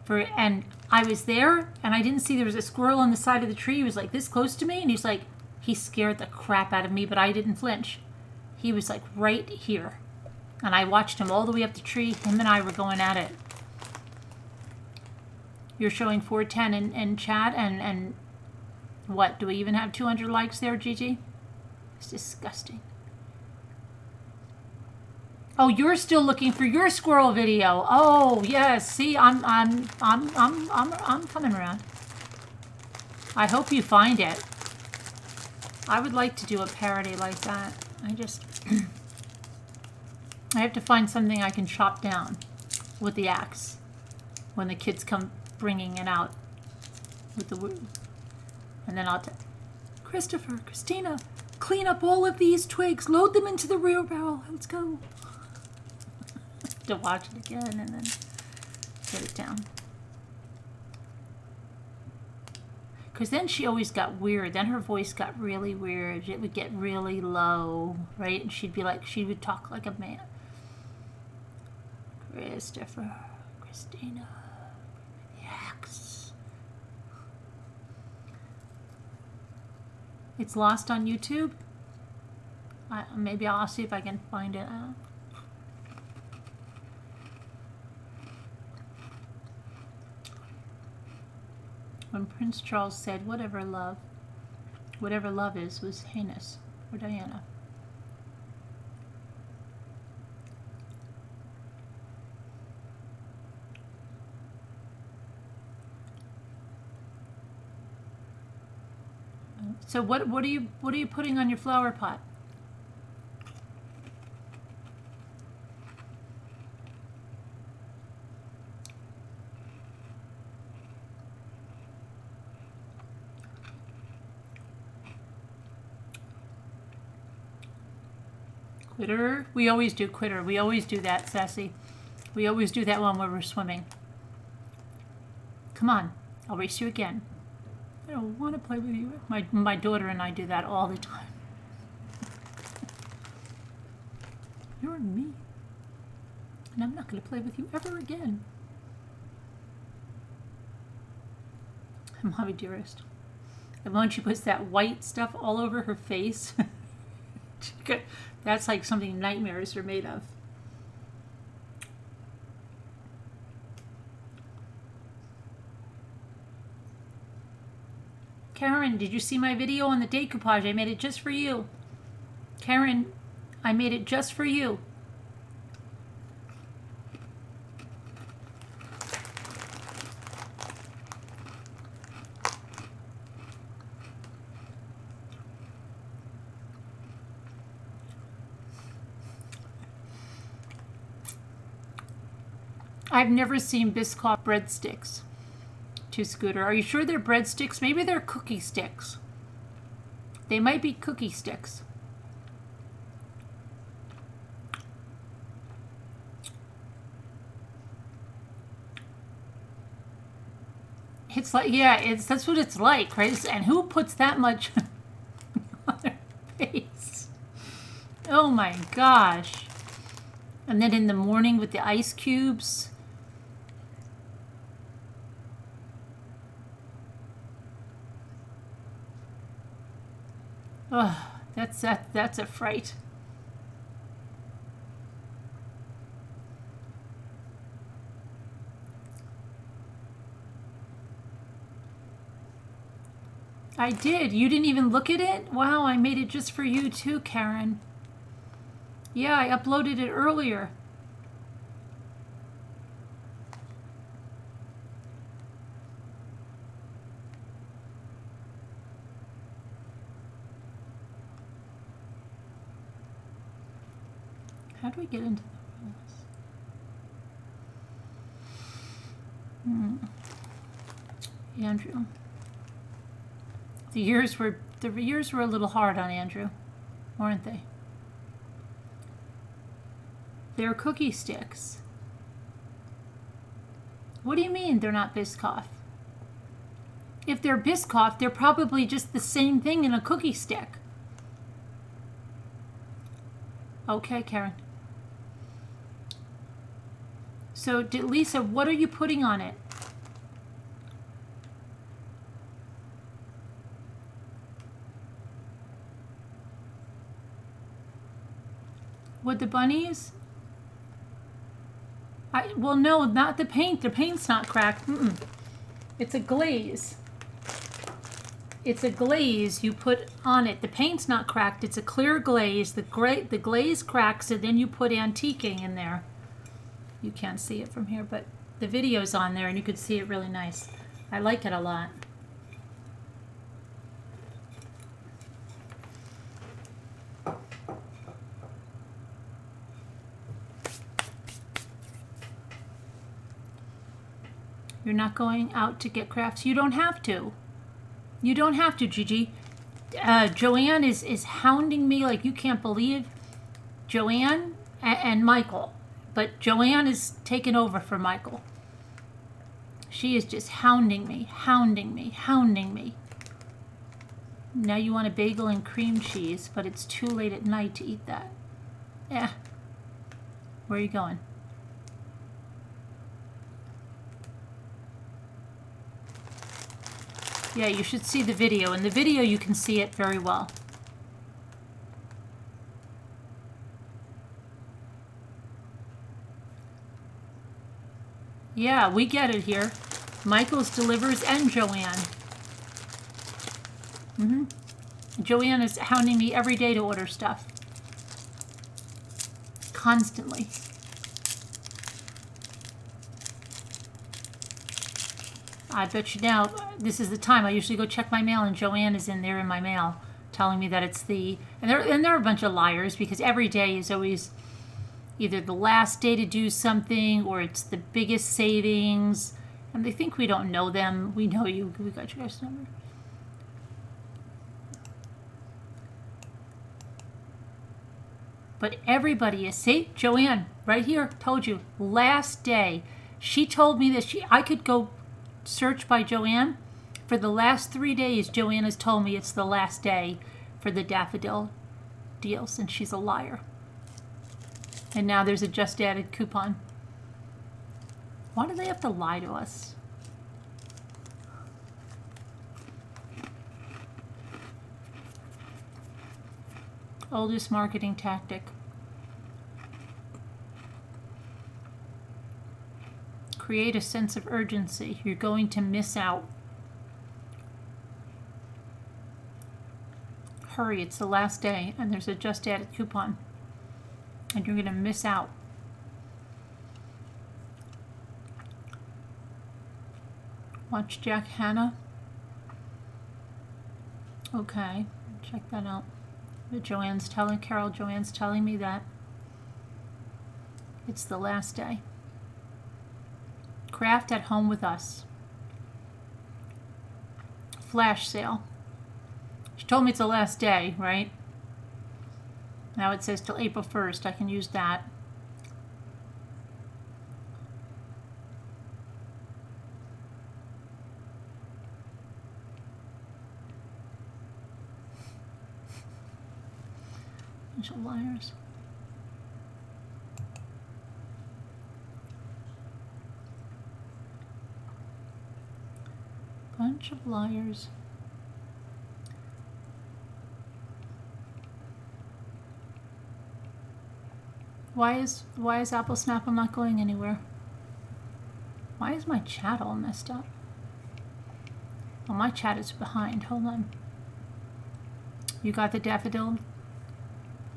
And I was there, and I didn't see there was a squirrel on the side of the tree. He was like this close to me, and he scared the crap out of me, but I didn't flinch. He was like right here. And I watched him all the way up the tree. Him and I were going at it. You're showing 410 in chat, and what? Do we even have 200 likes there, Gigi? It's disgusting. Oh, you're still looking for your squirrel video. Oh, yes. See, I'm coming around. I hope you find it. I would like to do a parody like that. I have to find something I can chop down with the axe when the kids come bringing it out with the And then I'll tell Christopher, Christina, clean up all of these twigs, load them into the rear barrel. Let's go. To watch it again and then get it down. Because then she always got weird. Then her voice got really weird. It would get really low, right? And she'd be like, she would talk like a man. Christopher, Christina, Yax. It's lost on YouTube. Maybe I'll see if I can find it. When Prince Charles said, whatever love is, was heinous. Or Diana. So what are you putting on your flower pot? Quitter. We always do quitter. We always do that, Sassy. We always do that one when we're swimming. Come on. I'll race you again. I don't want to play with you. My daughter and I do that all the time. You're me. And I'm not going to play with you ever again. Mommy dearest. And when she puts that white stuff all over her face, that's like something nightmares are made of. Karen, did you see my video on the decoupage? I made it just for you. Karen, I made it just for you. I've never seen Biscoff breadsticks. To Scooter. Are you sure they're breadsticks? Maybe they're cookie sticks. They might be cookie sticks. It's like, yeah, that's what it's like, right? And who puts that much on their face? Oh my gosh. And then in the morning with the ice cubes. Oh, that's a fright. I did. You didn't even look at it? Wow, I made it just for you too, Karen. Yeah, I uploaded it earlier. How do we get into the rules? Andrew. The years were a little hard on Andrew, weren't they? They're cookie sticks. What do you mean they're not Biscoff? If they're Biscoff, they're probably just the same thing in a cookie stick. Okay, Karen. So, Lisa, what are you putting on it? With the bunnies? Well, no, not the paint. The paint's not cracked. It's a glaze. It's a glaze you put on it. The paint's not cracked. It's a clear glaze. The glaze cracks, and then you put antiquing in there. You can't see it from here, but the video's on there, and you could see it really nice. I like it a lot. You're not going out to get crafts. You don't have to. You don't have to, Gigi. Joanne is hounding me like you can't believe. Joanne and Michael. But Joanne is taking over for Michael. She is just hounding me, hounding me, hounding me. Now you want a bagel and cream cheese, but it's too late at night to eat that. Yeah. Where are you going? Yeah, you should see the video. In the video, you can see it very well. Yeah, we get it here. Michael's delivers and Joanne. Joanne is hounding me every day to order stuff. Constantly. I bet you now, this is the time I usually go check my mail, and Joanne is in there in my mail telling me that it's the... And there are a bunch of liars, because every day is always either the last day to do something, or it's the biggest savings. And they think we don't know them. We know you. We got your guys' number. But everybody is... See, Joanne, right here, told you. Last day. She told me that I could go... search by Joanne. For the last 3 days, Joanne has told me it's the last day for the daffodil deals, and she's a liar. And now there's a just added coupon. Why do they have to lie to us? Oldest marketing tactic. Create a sense of urgency. You're going to miss out. Hurry, it's the last day, and there's a just added coupon. And you're going to miss out. Watch Jack Hanna. Okay, check that out. But Joanne's telling me that it's the last day. Craft at home with us. Flash sale. She told me it's the last day, right? Now it says till April 1st. I can use that. Bunch of liars. Bunch of liars. Why is Apple Snapple not going anywhere? Why is my chat all messed up? Well, my chat is behind. Hold on. You got the daffodil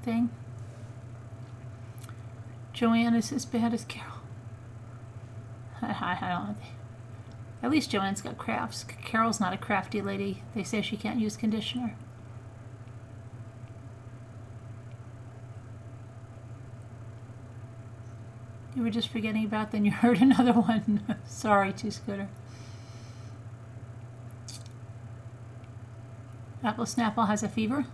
thing? Joanne is as bad as Carole. I don't know. At least Joanne's got crafts. Carole's not a crafty lady. They say she can't use conditioner. You were just forgetting about, then you heard another one. Sorry, Two-Scooter. Apple Snapple has a fever.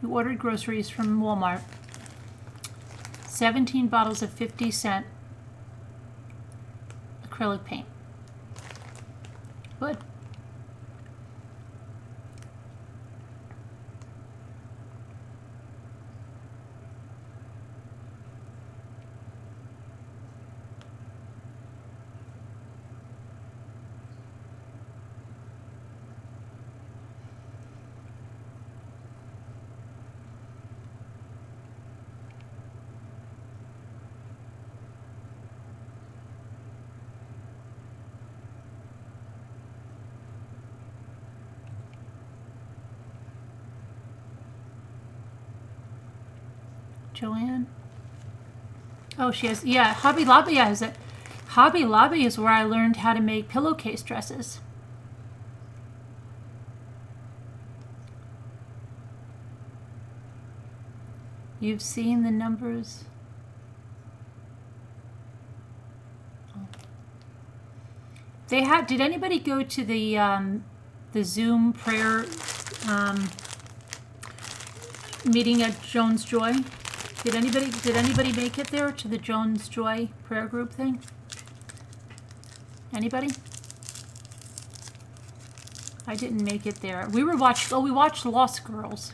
You ordered groceries from Walmart. 17 bottles of 50-cent acrylic paint. Good. Joanne. Oh, she has, yeah, Hobby Lobby has it. Hobby Lobby is where I learned how to make pillowcase dresses. You've seen the numbers. They had. Did anybody go to the Zoom prayer meeting at Jones Joy? Did anybody make it there to the Jones Joy prayer group thing? Anybody? I didn't make it there. We watched Lost Girls.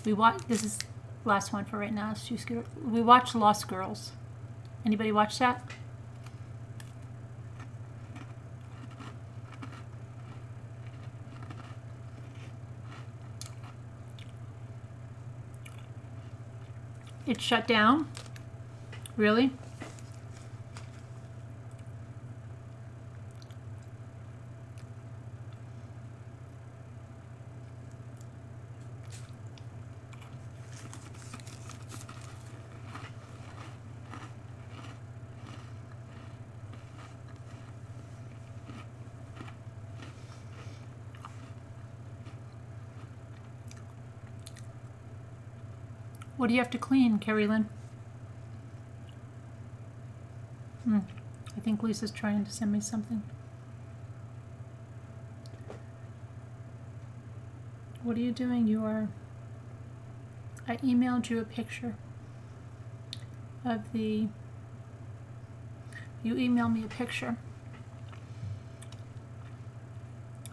This is last one for right now. We watched Lost Girls. Anybody watch that? It shut down? Really? What do you have to clean, Carrie Lynn? I think Lisa's trying to send me something. What are you doing? I emailed you a picture of you emailed me a picture.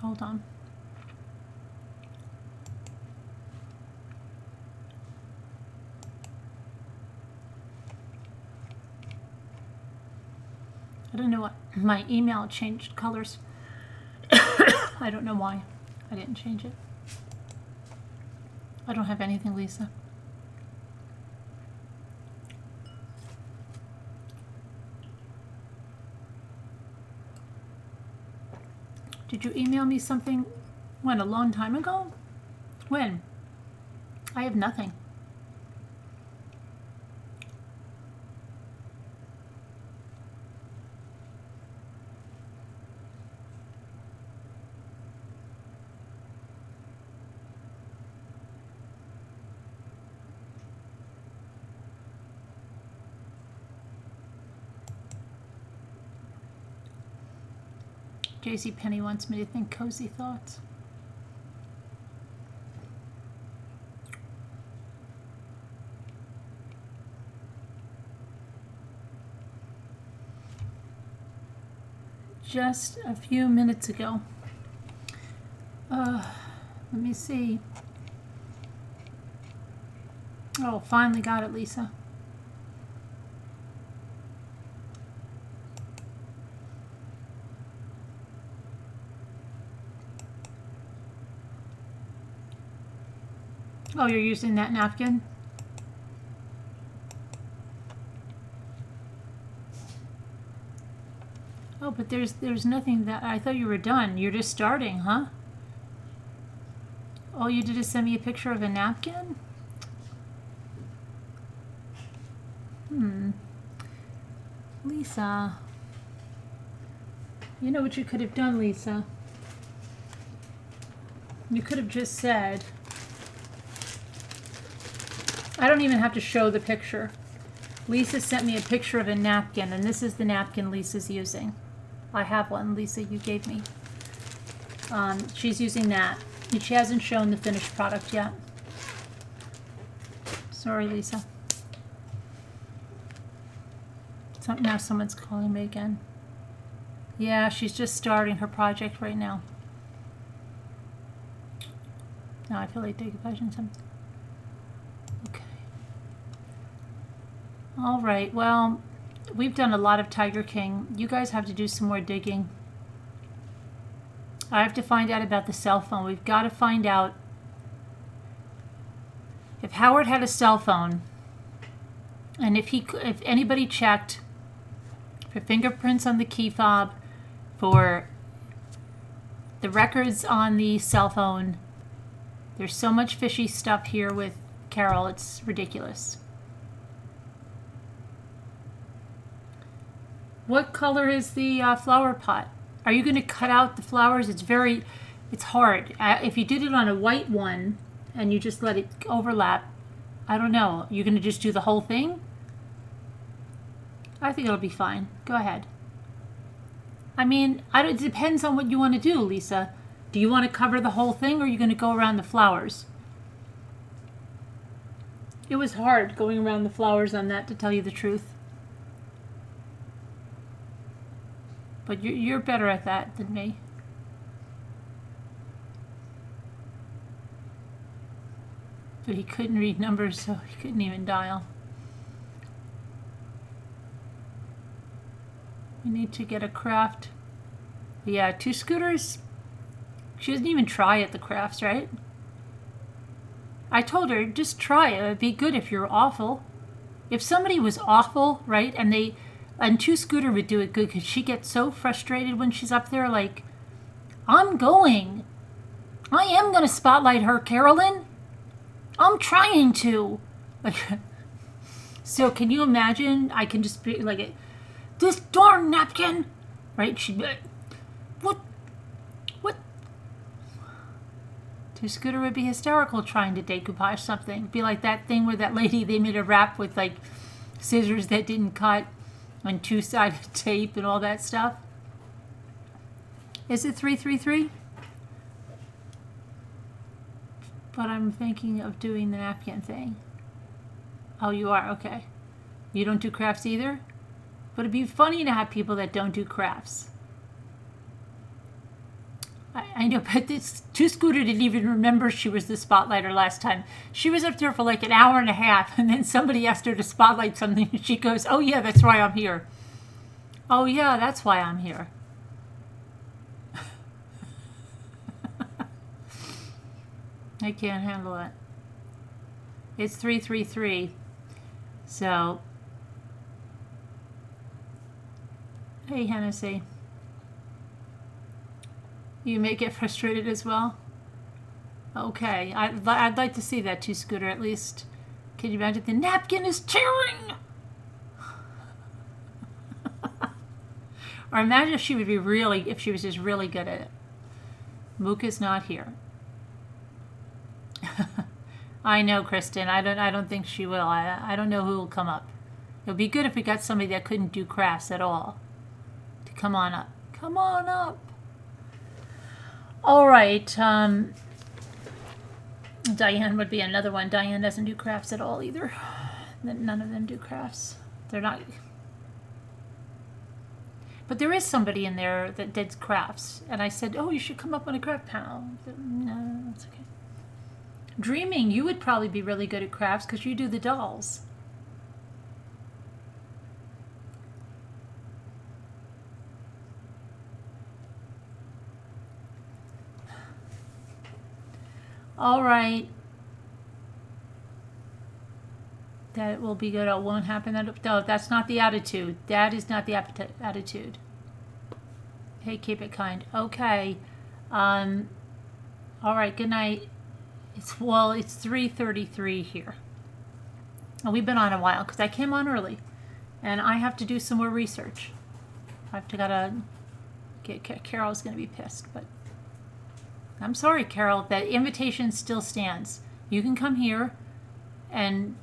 Hold on. I don't know what, my email changed colors. I don't know why. I didn't change it. I don't have anything, Lisa. Did you email me something, when, a long time ago? When? I have nothing. JC Penny wants me to think cozy thoughts. Just a few minutes ago. Let me see. Oh, finally got it, Lisa. Oh, you're using that napkin? Oh, but there's nothing that, I thought you were done. You're just starting, huh? All you did is send me a picture of a napkin? Lisa. You know what you could have done, Lisa? You could have just said, I don't even have to show the picture. Lisa sent me a picture of a napkin, and this is the napkin Lisa's using. I have one, Lisa, you gave me. She's using that. She hasn't shown the finished product yet. Sorry, Lisa. Now someone's calling me again. Yeah, she's just starting her project right now. Now I feel like taking question something. Okay. All right, well, we've done a lot of Tiger King. You guys have to do some more digging. I have to find out about the cell phone. We've got to find out if Howard had a cell phone, and if anybody checked for fingerprints on the key fob, for the records on the cell phone. There's so much fishy stuff here with Carole, it's ridiculous. What color is the flower pot? Are you going to cut out the flowers? It's hard. If you did it on a white one and you just let it overlap, I don't know. You're going to just do the whole thing? I think it'll be fine. Go ahead. I mean, it depends on what you want to do, Lisa. Do you want to cover the whole thing, or are you going to go around the flowers? It was hard going around the flowers on that, to tell you the truth. But you're better at that than me. But he couldn't read numbers, so he couldn't even dial. We need to get a craft. Yeah, 2 scooters. She doesn't even try at the crafts, right? I told her, just try it. It'd be good if you're awful. If somebody was awful, right, and 2 scooter would do it good, because she gets so frustrated when she's up there, like, I am going to spotlight her, Carolyn. I'm trying to. Like, so can you imagine? I can just be like, this darn napkin, right? She'd be like, what? 2 scooter would be hysterical trying to decoupage something. It'd be like that thing where that lady, they made a wrap with like scissors that didn't cut and 2-sided tape and all that stuff. Is it 333? But I'm thinking of doing the napkin thing. Oh, you are? Okay. You don't do crafts either? But it'd be funny to have people that don't do crafts. I know, but this 2 scooter didn't even remember she was the spotlighter last time. She was up there for like an hour and a half, and then somebody asked her to spotlight something, and she goes, oh yeah, that's why I'm here. Oh yeah, that's why I'm here. I can't handle it. It's 333. So, hey Hennessy. You may get frustrated as well? Okay, I'd like to see that 2 scooter at least. Can you imagine? The napkin is tearing! Or imagine if she would be if she was just really good at it. Mook is not here. I know, Kristen. I don't think she will. I don't know who will come up. It would be good if we got somebody that couldn't do crafts at all to come on up. Come on up. All right. Diane would be another one. Diane doesn't do crafts at all either. None of them do crafts. They're not. But there is somebody in there that did crafts. And I said, oh, you should come up on a craft panel. No, that's okay. Dreaming, you would probably be really good at crafts because you do the dolls. All right. That will be good. It won't happen. No, that's not the attitude. That is not the attitude. Hey, keep it kind. Okay. All right. Good night. It's 3:33 here. And we've been on a while because I came on early, and I have to do some more research. Gotta get Carol's gonna be pissed, but I'm sorry, Carol. That invitation still stands. You can come here and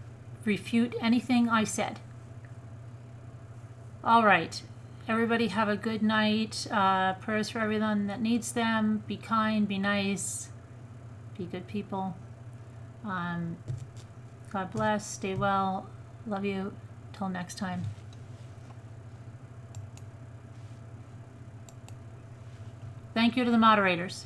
refute anything I said. All right. Everybody have a good night. Prayers for everyone that needs them. Be kind, be nice, be good people. God bless. Stay well. Love you. Till next time. Thank you to the moderators.